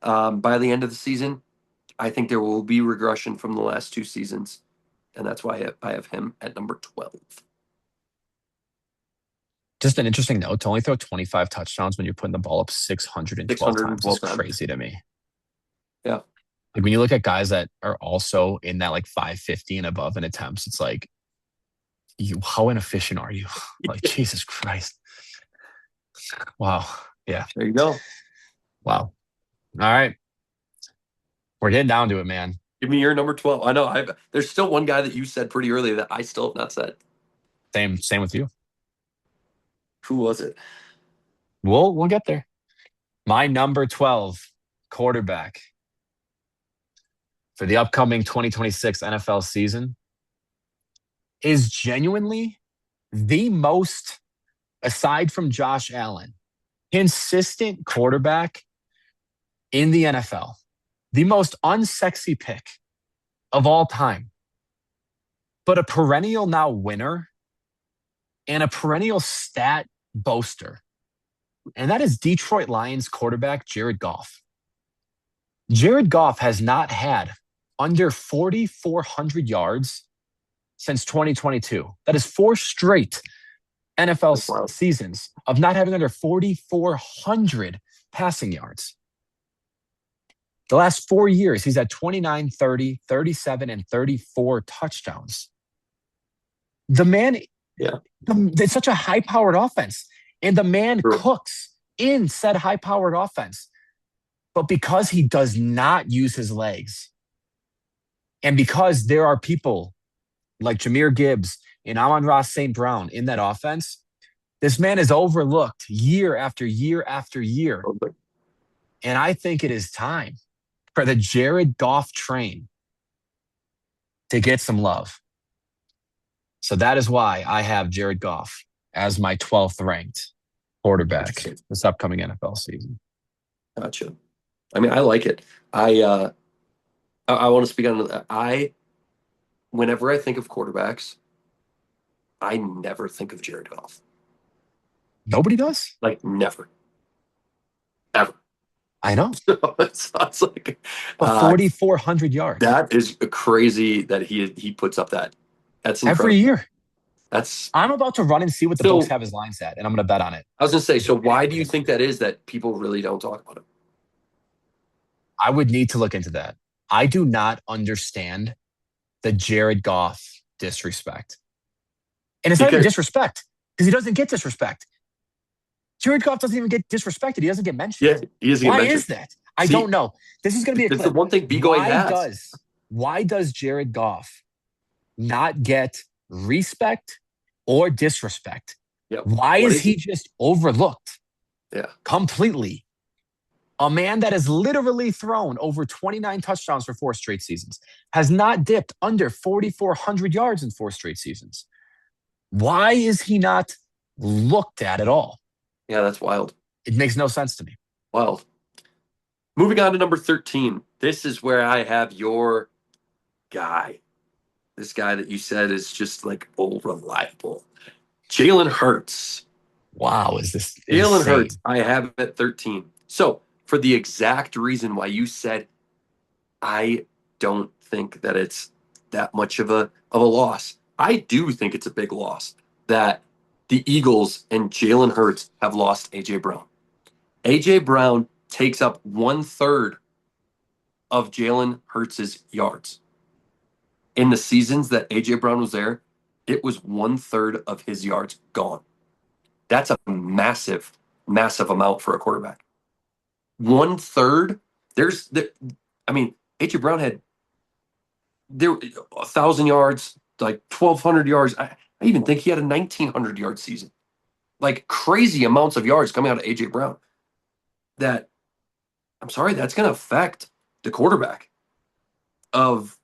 by the end of the season. I think there will be regression from the last 2 seasons. And that's why I have him at number 12. Just an interesting note, to only throw 25 touchdowns when you're putting the ball up 612 times is crazy to me. Yeah. Like when you look at guys that are also in that like 550 and above in attempts, it's like, how inefficient are you? Like, Jesus Christ. Wow. Yeah. There you go. Wow. All right. We're getting down to it, man. Give me your number 12. I know there's still one guy that you said pretty early that I still have not said. Same with you. Who was it? We'll get there. My number 12 quarterback for the upcoming 2026 NFL season is genuinely the most, aside from Josh Allen, consistent quarterback in the NFL. The most unsexy pick of all time. But a perennial now winner and a perennial stat boaster, and that is Detroit Lions quarterback Jared Goff. Jared Goff has not had under 4,400 yards since 2022. That is 4 straight NFL seasons of not having under 4,400 passing yards. The last 4 years, he's had 29, 30, 37, and 34 touchdowns. The man, it's such a high-powered offense, and the man cooks in said high-powered offense. But because he does not use his legs, and because there are people like Jahmyr Gibbs and Amon-Ra St. Brown in that offense, this man is overlooked year after year after year. And I think it is time for the Jared Goff train to get some love. So that is why I have Jared Goff as my 12th ranked quarterback this upcoming NFL season. Gotcha. I mean, I like it. I want to speak on that. Whenever I think of quarterbacks, I never think of Jared Goff. Nobody does? Like, never. Ever. I know. It's like 4,400 yards. That is crazy that he puts up that. That's incredible. Every year. I'm about to run and see what the books have his lines at, and I'm going to bet on it. I was going to say, so why do you think that is that people really don't talk about him? I would need to look into that. I do not understand the Jared Goff disrespect. And it's not even disrespect, because he doesn't get disrespect. Jared Goff doesn't even get disrespected. He doesn't get mentioned. Yeah, he doesn't get mentioned. Why is that? I don't know. This is going to be a clip. It's the one thing B-Going has. Why does Jared Goff not get respect or disrespect? Yeah. Why is he just overlooked? Yeah. Completely. A man that has literally thrown over 29 touchdowns for 4 straight seasons has not dipped under 4,400 yards in 4 straight seasons. Why is he not looked at all? Yeah, that's wild. It makes no sense to me. Wild. Moving on to number 13. This is where I have your guy. This guy that you said is just like reliable. Jalen Hurts. Wow, is this Jalen Hurts, I have at 13. So, for the exact reason why you said, I don't think that it's that much of a loss. I do think it's a big loss that the Eagles and Jalen Hurts have lost A.J. Brown. A.J. Brown takes up 1/3 of Jalen Hurts' yards. In the seasons that A.J. Brown was there, it was 1/3 of his yards gone. That's a massive, massive amount for a quarterback. 1/3. A.J. Brown had 1,000 yards, like 1,200 yards. I even think he had a 1,900 yard season. Like crazy amounts of yards coming out of A.J. Brown. That's going to affect the quarterback of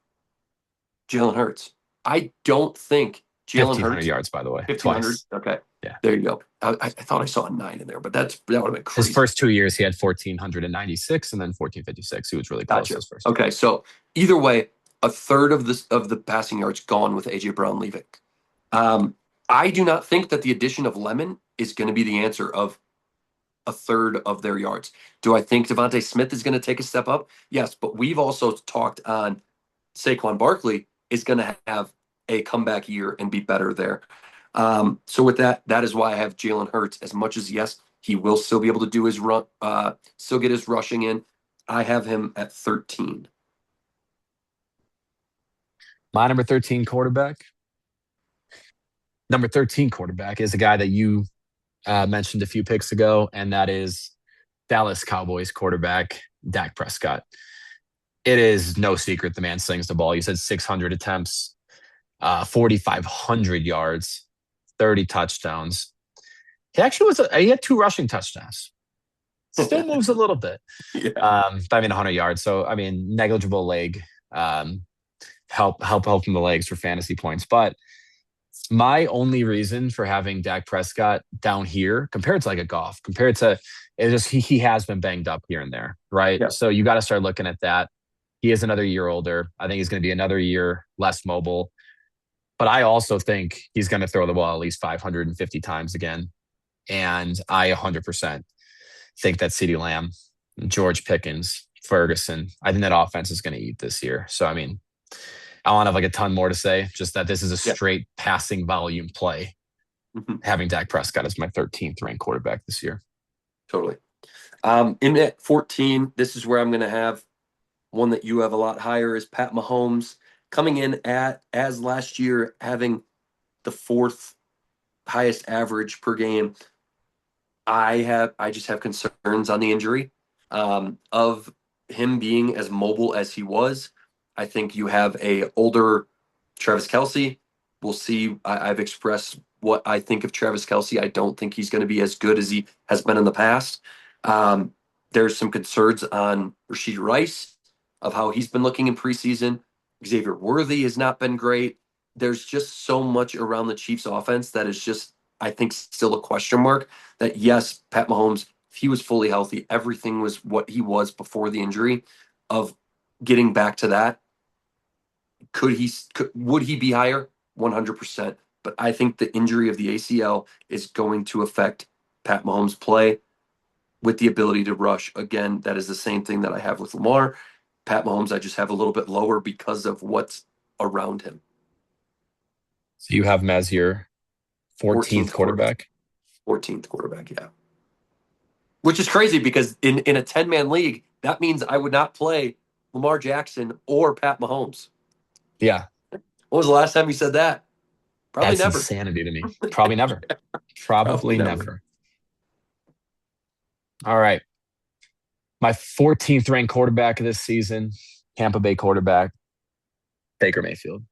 Jalen Hurts. I don't think Jalen Hurts. yards, by the way. 1,500. Okay. Yeah. There you go. I thought I saw a 9 in there, but that would have been crazy. His first 2 years, he had 1,496 and then 1,456. He was really close his first. Okay. So either way, 1/3 of the passing yards gone with A.J. Brown leaving. I do not think that the addition of Lemon is going to be the answer of 1/3 of their yards. Do I think Devontae Smith is going to take a step up? Yes, but we've also talked on Saquon Barkley is going to have a comeback year and be better there. So with that is why I have Jalen Hurts. As much as, yes, he will still be able to do his run, still get his rushing in. I have him at 13. My number 13 quarterback. Number 13 quarterback is a guy that you mentioned a few picks ago, and that is Dallas Cowboys quarterback Dak Prescott. It is no secret the man slings the ball. You said 600 attempts, 4,500 yards, 30 touchdowns. He actually he had 2 rushing touchdowns. Still moves a little bit. Yeah. 100 yards. So, negligible leg help from the legs for fantasy points. But my only reason for having Dak Prescott down here compared to like a Goff, compared to it's just he has been banged up here and there, right? Yeah. So you got to start looking at that. He is another year older. I think he's going to be another year less mobile. But I also think he's going to throw the ball at least 550 times again. And I 100% think that CeeDee Lamb, George Pickens, Ferguson, I think that offense is going to eat this year. So, I mean, I don't have like a ton more to say, just that this is a Yeah. straight passing volume play, having Dak Prescott as my 13th ranked quarterback this year. Totally. In at 14, this is where I'm going to have one that you have a lot higher is Pat Mahomes, coming in as last year, having the fourth highest average per game. I just have concerns on the injury of him being as mobile as he was. I think you have a older Travis Kelce. We'll see. I've expressed what I think of Travis Kelce. I don't think he's going to be as good as he has been in the past. There's some concerns on Rashid Rice of how he's been looking in preseason. Xavier Worthy has not been great. There's just so much around the Chiefs offense that is just, I think, still a question mark. That yes, Pat Mahomes, if he was fully healthy, everything was what he was before the injury. Of getting back to that, would he be higher? 100%. But I think the injury of the ACL is going to affect Pat Mahomes' play with the ability to rush. Again, that is the same thing that I have with Lamar. Pat Mahomes, I just have a little bit lower because of what's around him. So you have him as your 14th quarterback? 14th quarterback, yeah. Which is crazy because in a 10-man league, that means I would not play Lamar Jackson or Pat Mahomes. Yeah. When was the last time you said that? Probably That's never. insanity to me. Probably never. Probably never. All right. My 14th ranked quarterback of this season, Tampa Bay quarterback, Baker Mayfield.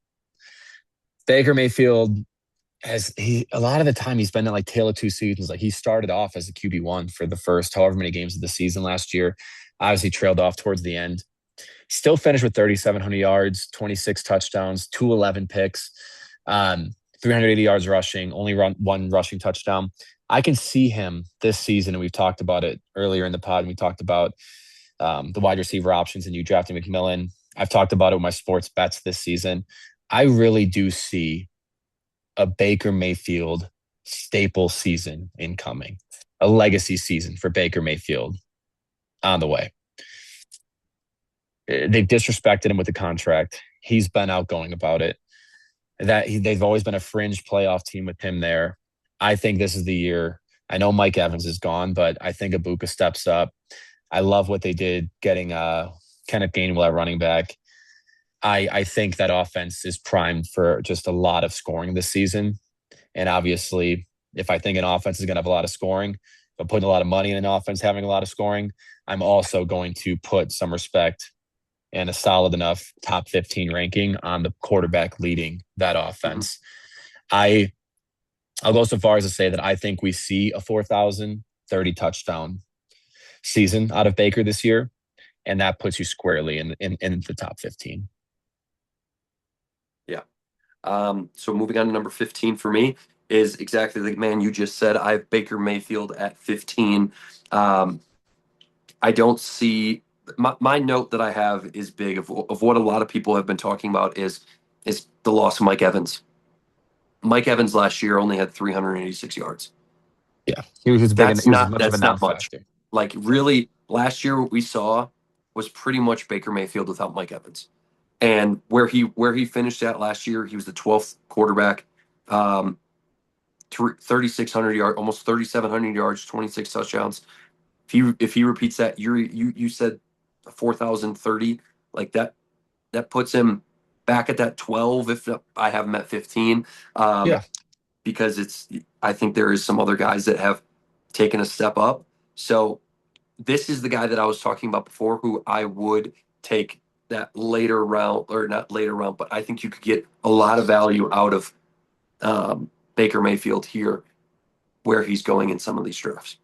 Baker Mayfield a lot of the time he's been in like tail of two seasons. Like he started off as a QB1 for the first however many games of the season last year. Obviously trailed off towards the end. Still finished with 3,700 yards, 26 touchdowns, 211 picks, 380 yards rushing, only one rushing touchdown. I can see him this season, and we've talked about it earlier in the pod. And we talked about the wide receiver options and you drafting McMillan. I've talked about it with my sports bets this season. I really do see a Baker Mayfield staple season incoming, a legacy season for Baker Mayfield on the way. They've disrespected him with the contract. He's been outgoing about it. They've always been a fringe playoff team with him there. I think this is the year. I know Mike Evans is gone, but I think Ibuka steps up. I love what they did getting Kenneth Gainwell at running back. I think that offense is primed for just a lot of scoring this season. And obviously, if I think an offense is going to have a lot of scoring, if I'm putting a lot of money in an offense having a lot of scoring, I'm also going to put some respect and a solid enough top 15 ranking on the quarterback leading that offense. I'll go so far as to say that I think we see a 4,030 touchdown season out of Baker this year, and that puts you squarely in the top 15. Yeah. So moving on to number 15 for me is exactly the man you just said. I have Baker Mayfield at 15. I don't see my note that I have is big of what a lot of people have been talking about is the loss of Mike Evans. Mike Evans last year only had 386 yards. Yeah, he was big. He was much of a non-factor. Like really, last year what we saw was pretty much Baker Mayfield without Mike Evans. And where he finished at last year, he was the 12th quarterback, 3,600 yards, almost 3,700 yards, 26 touchdowns. If he repeats that, you said 4,030, like that puts him back at that 12. If I have him at 15, because I think there is some other guys that have taken a step up. So this is the guy that I was talking about before, who I would take that later round, or not later round, but I think you could get a lot of value out of Baker Mayfield here, where he's going in some of these drafts.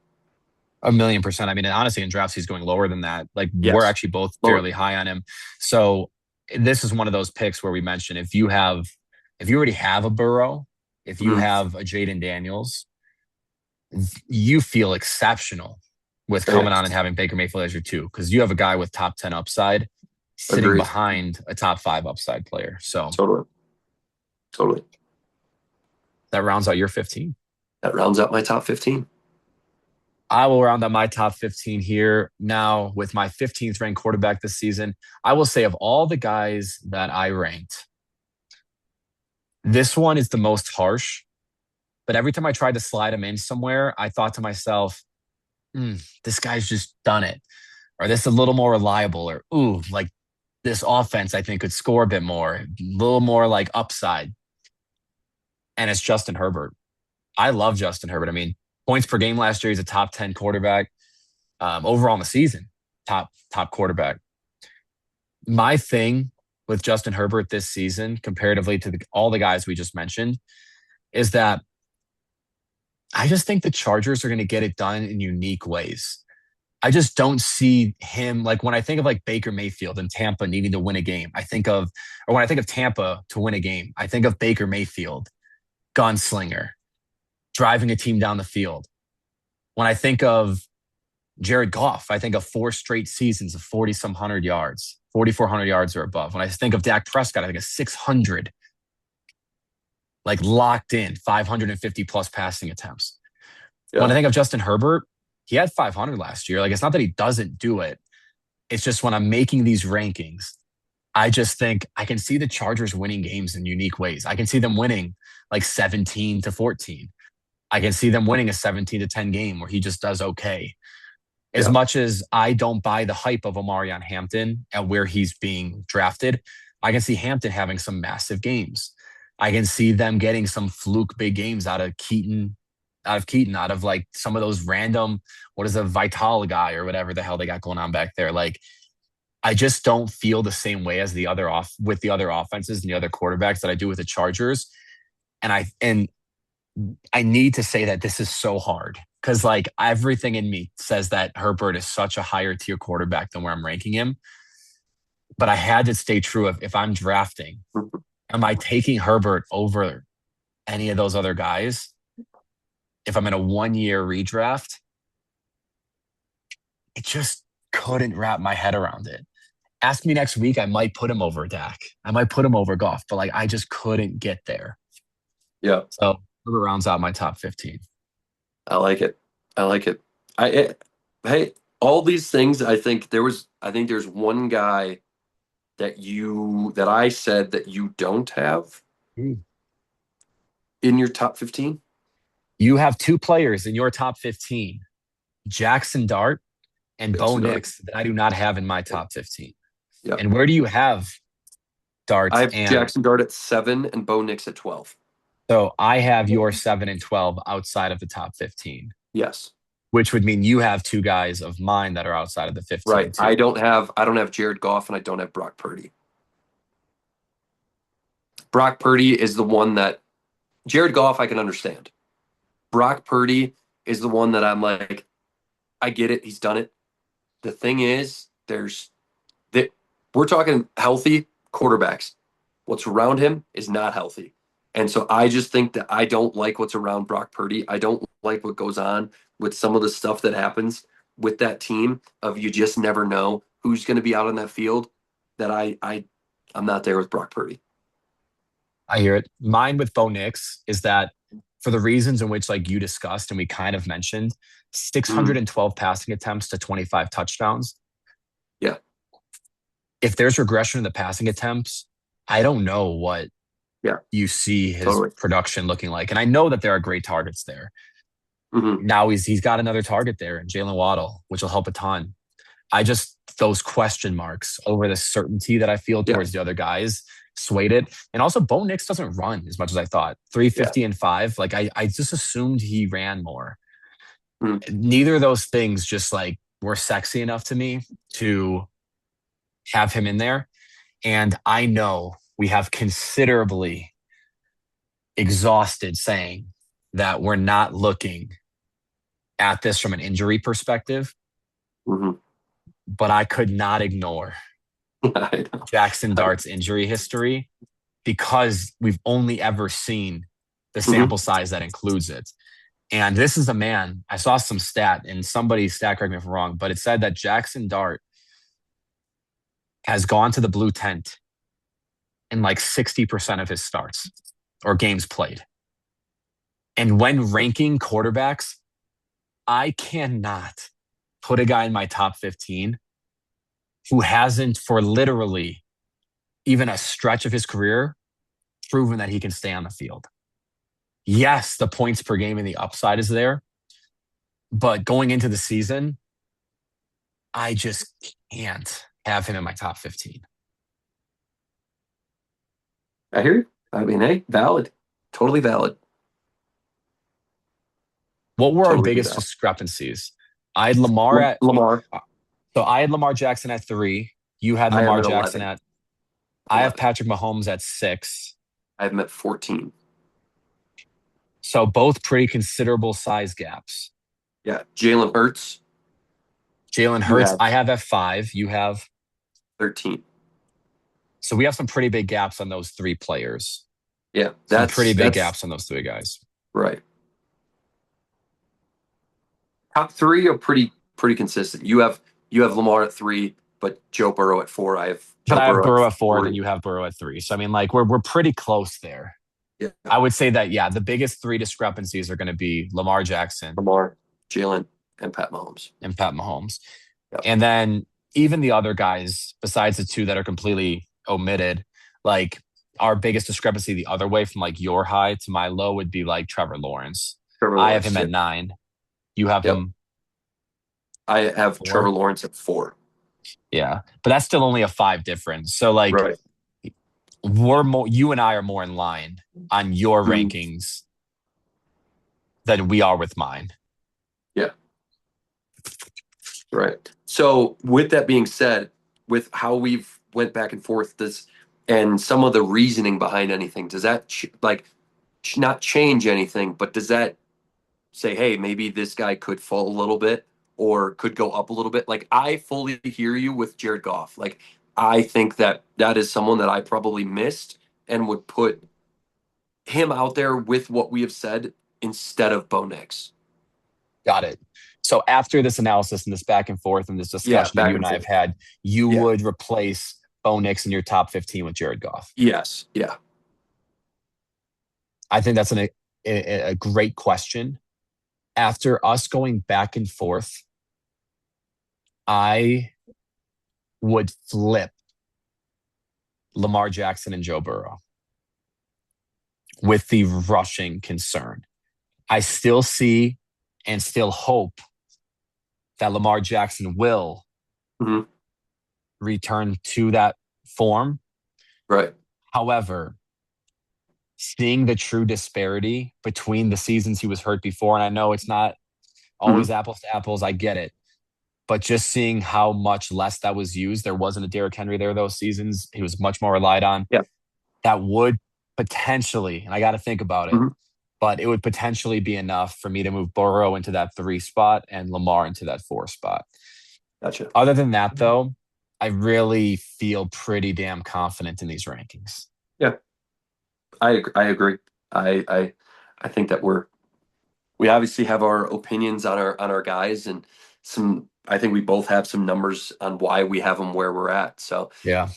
1,000,000%. I mean, honestly, in drafts, he's going lower than that. Like we're actually both fairly high on him. So this is one of those picks where we mentioned if you already have a Burrow, if you have a Jaden Daniels, you feel exceptional with coming on and having Baker Mayfield as your 2, because you have a guy with top 10 upside sitting behind a top 5 upside player. So totally. Totally. That rounds out your 15. That rounds out my top 15. I will round out my top 15 here now with my 15th ranked quarterback this season. I will say, of all the guys that I ranked, this one is the most harsh. But every time I tried to slide him in somewhere, I thought to myself, this guy's just done it. Or this is a little more reliable. Or, ooh, like this offense, I think, could score a bit more. A little more like upside. And it's Justin Herbert. I love Justin Herbert. I mean, points per game last year, he's a top 10 quarterback. Overall in the season, top quarterback. My thing with Justin Herbert this season, comparatively to all the guys we just mentioned, is that I just think the Chargers are going to get it done in unique ways. I just don't see him, like when I think of like Baker Mayfield and Tampa needing to win a game, or when I think of Tampa to win a game, I think of Baker Mayfield, gunslinger, driving a team down the field. When I think of Jared Goff, I think of 4 straight seasons of 40-some hundred yards, 4,400 yards or above. When I think of Dak Prescott, I think of 600, like locked in, 550 plus passing attempts. Yeah. When I think of Justin Herbert, he had 500 last year. Like, it's not that he doesn't do it. It's just when I'm making these rankings, I just think I can see the Chargers winning games in unique ways. I can see them winning like 17-14. I can see them winning a 17-10 game where he just does okay. As much as I don't buy the hype of Omarion Hampton and where he's being drafted, I can see Hampton having some massive games. I can see them getting some fluke big games out of Keaton, out of like some of those random, what is a Vital guy or whatever the hell they got going on back there. Like, I just don't feel the same way as with the other offenses and the other quarterbacks that I do with the Chargers. And I need to say that this is so hard because like everything in me says that Herbert is such a higher tier quarterback than where I'm ranking him. But I had to stay true of, if I'm drafting, am I taking Herbert over any of those other guys? If I'm in a 1-year redraft, it just couldn't wrap my head around it. Ask me next week, I might put him over Dak. I might put him over Goff, but like I just couldn't get there. Yeah. So Herbert rounds out my top 15. I like it. Hey, all these things, I think there's one guy that I said that you don't have in your top 15. You have 2 players in your top 15, Jackson Dart and Bo Nix, that I do not have in my top 15. Yep. And where do you have Dart? I have Jackson Dart at 7 and Bo Nix at 12. So I have your 7 and 12 outside of the top 15. Yes. Which would mean you have 2 guys of mine that are outside of the 15. Right. Too. I don't have Jared Goff and I don't have Brock Purdy. Brock Purdy is the one that Jared Goff I can understand. Brock Purdy is the one that I'm like, I get it. He's done it. The thing is, we're talking healthy quarterbacks. What's around him is not healthy. And so I just think that I don't like what's around Brock Purdy. I don't like what goes on with some of the stuff that happens with that team of you just never know who's going to be out on that field. That I'm not there with Brock Purdy. I hear it. Mine with Bo Nix is that for the reasons in which like you discussed and we kind of mentioned, 612 passing attempts to 25 touchdowns. Yeah. If there's regression in the passing attempts, I don't know what you see his production looking like. And I know that there are great targets there. Mm-hmm. Now he's got another target there in Jalen Waddle, which will help a ton. Those question marks over the certainty that I feel towards the other guys swayed it. And also Bo Nix doesn't run as much as I thought. 350 and 5. Like I just assumed he ran more. Neither of those things just like were sexy enough to me to have him in there. And I know we have considerably exhausted saying that we're not looking at this from an injury perspective. Mm-hmm. But I could not ignore Jackson Dart's injury history because we've only ever seen the sample size that includes it. And this is a man, I saw some stat, and somebody's stat, correct me if I'm wrong, but it said that Jackson Dart has gone to the blue tent in like 60% of his starts. or games played. And when ranking quarterbacks, I cannot put a guy in my top 15 who hasn't, for literally even a stretch of his career, proven that he can stay on the field. Yes, the points per game and the upside is there, but going into the season, I just can't have him in my top 15. I hear you. I mean, hey, valid. Totally valid. What were our Totally biggest valid. discrepancies? I had Lamar at Lamar. So I had Lamar Jackson at 3. You had I have Lamar at Jackson 11. at I have Patrick Mahomes at 6. I have him at 14. So both pretty considerable size gaps. Yeah. Jalen Hurts. Jalen Hurts, I have at 5. You have 13. So we have some pretty big gaps on those 3 players. Yeah. Some pretty big gaps on those 3 guys. Right. Top 3 are pretty consistent. You have Lamar at 3, but Joe Burrow at 4. I have Burrow at 4, then you have Burrow at 3. So I mean, like we're pretty close there. Yeah. I would say that the biggest 3 discrepancies are going to be Lamar Jackson, Jalen, and Pat Mahomes. Yep. And then even the other guys, besides the 2 that are completely omitted, like our biggest discrepancy the other way from like your high to my low would be like Trevor Lawrence. I have him at 9. You have him. I have 4? Trevor Lawrence at 4. Yeah, but that's still only a 5 difference. So like, you and I are more in line on your rankings than we are with mine. Yeah. Right. So with that being said, with how we've went back and forth and some of the reasoning behind anything, does that not change anything, but does that say, hey, maybe this guy could fall a little bit or could go up a little bit? Like, I fully hear you with Jared Goff. Like, I think that is someone that I probably missed and would put him out there with what we have said instead of Bo Nix. Got it. So after this analysis and this back and forth and this discussion that you and I have had, you would replace Bo Nix in your top 15 with Jared Goff? Yes. Yeah. I think that's a great question. After us going back and forth, I would flip Lamar Jackson and Joe Burrow with the rushing concern. I still see and still hope that Lamar Jackson will return to that form. Right. However, seeing the true disparity between the seasons he was hurt before, and I know it's not always apples to apples, I get it, but just seeing how much less that was used, there wasn't a Derrick Henry there those seasons. He was much more relied on. Yeah. That would potentially, and I got to think about it, but it would potentially be enough for me to move Burrow into that 3 spot and Lamar into that 4 spot. Gotcha. Other than that, though, I really feel pretty damn confident in these rankings. Yeah, I agree. I think that we obviously have our opinions on our guys, and I think we both have some numbers on why we have them where we're at. So yeah,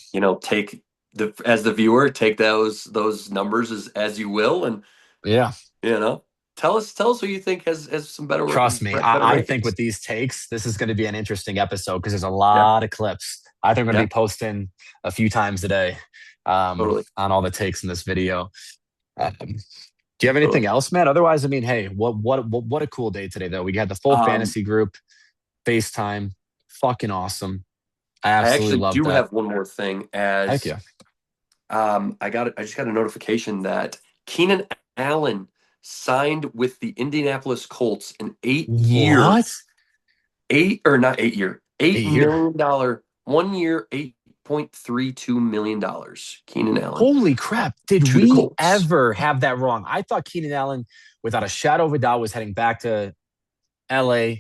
as the viewer, take those numbers as you will, and tell us who you think has some better. Trust me, I think with these takes, this is going to be an interesting episode because there's a lot of clips. I think we're going to be posting a few times a day on all the takes in this video. Do you have anything else, man? Otherwise, I mean, hey, what a cool day today, though. We had the full fantasy group, FaceTime, fucking awesome. I absolutely love that. I do have one more thing. Heck yeah. I just got a notification that Keenan Allen signed with the Indianapolis Colts an 8-year. What? $8 million, 1 year, $8.32 million. Keenan Allen. Holy crap. Did we ever have that wrong? I thought Keenan Allen, without a shadow of a doubt, was heading back to LA.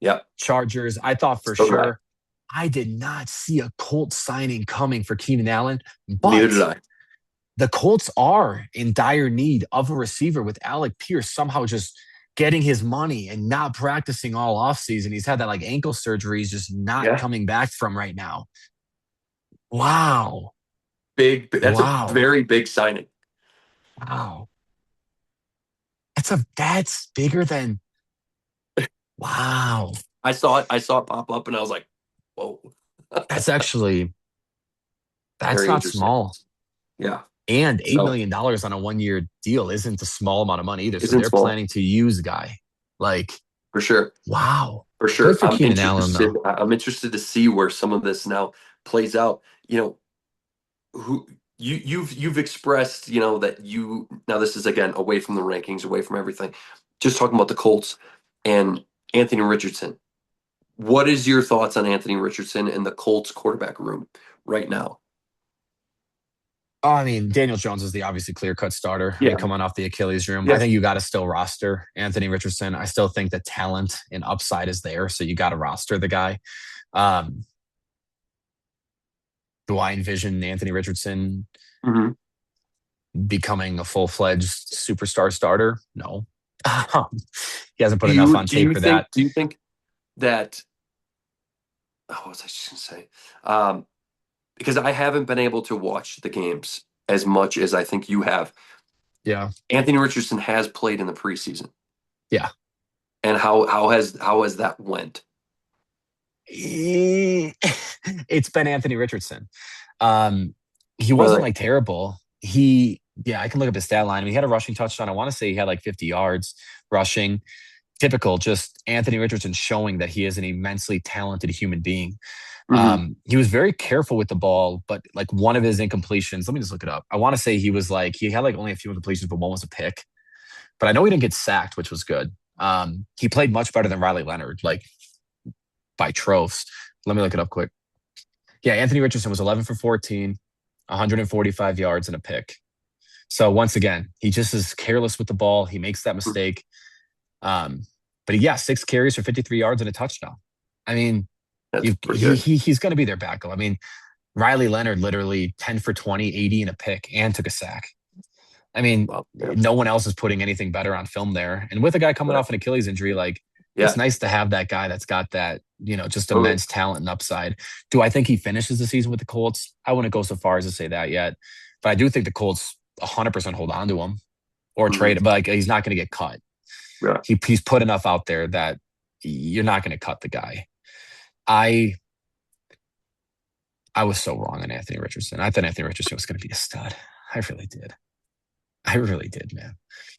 Yep. Chargers. I thought for sure. I did not see a Colts signing coming for Keenan Allen. But neither did I. The Colts are in dire need of a receiver with Alec Pierce somehow just getting his money and not practicing all offseason. He's had that like ankle surgery. He's just not coming back from right now. Wow. That's a very big signing. Wow. That's bigger than, wow. I saw it pop up, and I was like, whoa. That's actually, that's Very not interesting. small. Yeah. And $8 So, million on a 1-year deal isn't a small amount of money either. So isn't they're small planning to use the guy. Like, for sure. wow. For Good sure. for Keenan Allen, though. I'm interested to see where some of this now plays out. Who you've expressed, that now this is again away from the rankings, away from everything. Just talking about the Colts and Anthony Richardson. What is your thoughts on Anthony Richardson and the Colts quarterback room right now? Oh, I mean, Daniel Jones is the obviously clear-cut starter. I mean, Yeah. coming off the Achilles room, I Yeah. think you got to still roster Anthony Richardson. I still think the talent and upside is there, so you got to roster the guy. Do I envision Anthony Richardson Mm-hmm. becoming a full-fledged superstar starter? No. He hasn't put enough on tape for that. Do you think that? Oh, what was I just gonna say? Because I haven't been able to watch the games as much as I think you have. Yeah. Anthony Richardson has played in the preseason. Yeah. And how has that went? It's been Anthony Richardson. He wasn't Really? like terrible. I can look up his stat line. I mean, he had a rushing touchdown. I want to say he had like 50 yards rushing. Typical, just Anthony Richardson showing that he is an immensely talented human being. Mm-hmm. He was very careful with the ball, but like one of his incompletions, let me just look it up. I want to say he had like only a few incompletions, but one was a pick. But I know he didn't get sacked, which was good. He played much better than Riley Leonard, like by tropes. Let me look it up quick. Yeah, Anthony Richardson was 11 for 14, 145 yards and a pick. So once again, he just is careless with the ball. He makes that mistake. But 6 carries for 53 yards and a touchdown. I mean, That's pretty good. he's going to be their backup. I mean, Riley Leonard literally 10 for 20, 80 and a pick and took a sack. I mean, no one else is putting anything better on film there. And with a guy coming off an Achilles injury, like it's nice to have that guy that's got that, just immense talent and upside. Do I think he finishes the season with the Colts? I wouldn't go so far as to say that yet. But I do think the Colts 100% hold on to him or trade him, but like he's not going to get cut. Yeah. He's put enough out there that you're not going to cut the guy. I was so wrong on Anthony Richardson. I thought Anthony Richardson was going to be a stud. I really did, man.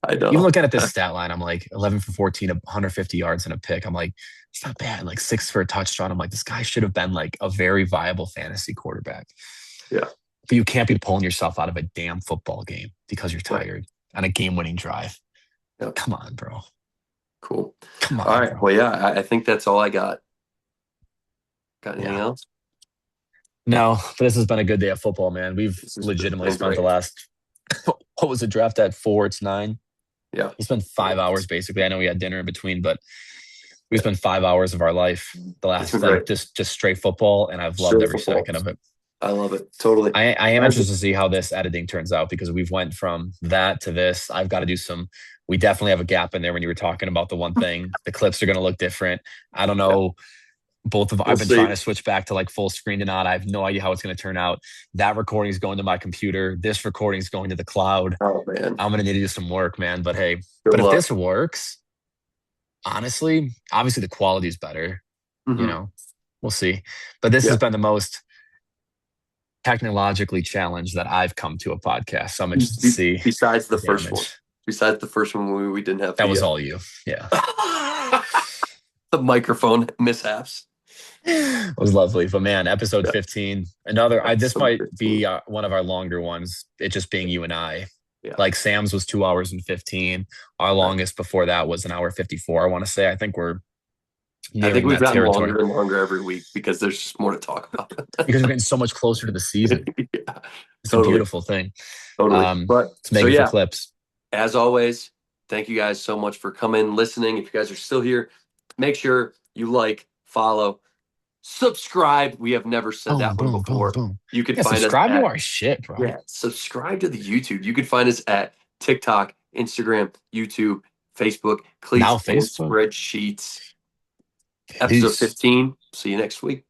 I know. Even looking at this stat line, I'm like 11 for 14, 150 yards and a pick. I'm like, it's not bad. Like 6 for a touchdown. I'm like, this guy should have been like a very viable fantasy quarterback. Yeah. But you can't be pulling yourself out of a damn football game because you're tired on a game-winning drive. Yep. Come on, bro. Cool. Come on. All right. Bro. Well, yeah, I think that's all I got. Got anything else? No, but this has been a good day of football, man. We've legitimately spent the last, what was the draft at 4? It's 9. Yeah. We spent 5 hours basically. I know we had dinner in between, but we spent 5 hours of our life the last just straight football, and I've loved every second of it. I love it. Totally. I am interested to see how this editing turns out because we've went from that to this. I've got to do we definitely have a gap in there when you were talking about the one thing. The clips are going to look different. I don't know. I've been trying to switch back to like full screen to not. I have no idea how it's going to turn out. That recording is going to my computer. This recording is going to the cloud. Oh, man. I'm going to need to do some work, man. But hey, if this works, honestly, obviously the quality is better. Mm-hmm. We'll see. But this has been the most technologically challenged that I've come to a podcast. So I'm interested to see. Besides the first one, we didn't have. That was all you. Yeah. The microphone mishaps. It was lovely. But man, episode 15, this might be one of our longer ones. It just being you and I. Yeah. Like Sam's was 2 hours and 15. Our longest before that was 1 hour 54. I want to say. I think we've gotten longer and longer every week because there's just more to talk about. Because we're getting so much closer to the season. It's a beautiful thing. Totally. But it's making for clips. As always, thank you guys so much for coming, listening. If you guys are still here, make sure you like, follow, subscribe. We have never said that one before. You can find subscribe to our shit, bro. Yeah, subscribe to the YouTube. You can find us at TikTok, Instagram, YouTube, Facebook, Cleats Spreadsheets. Episode 15. See you next week.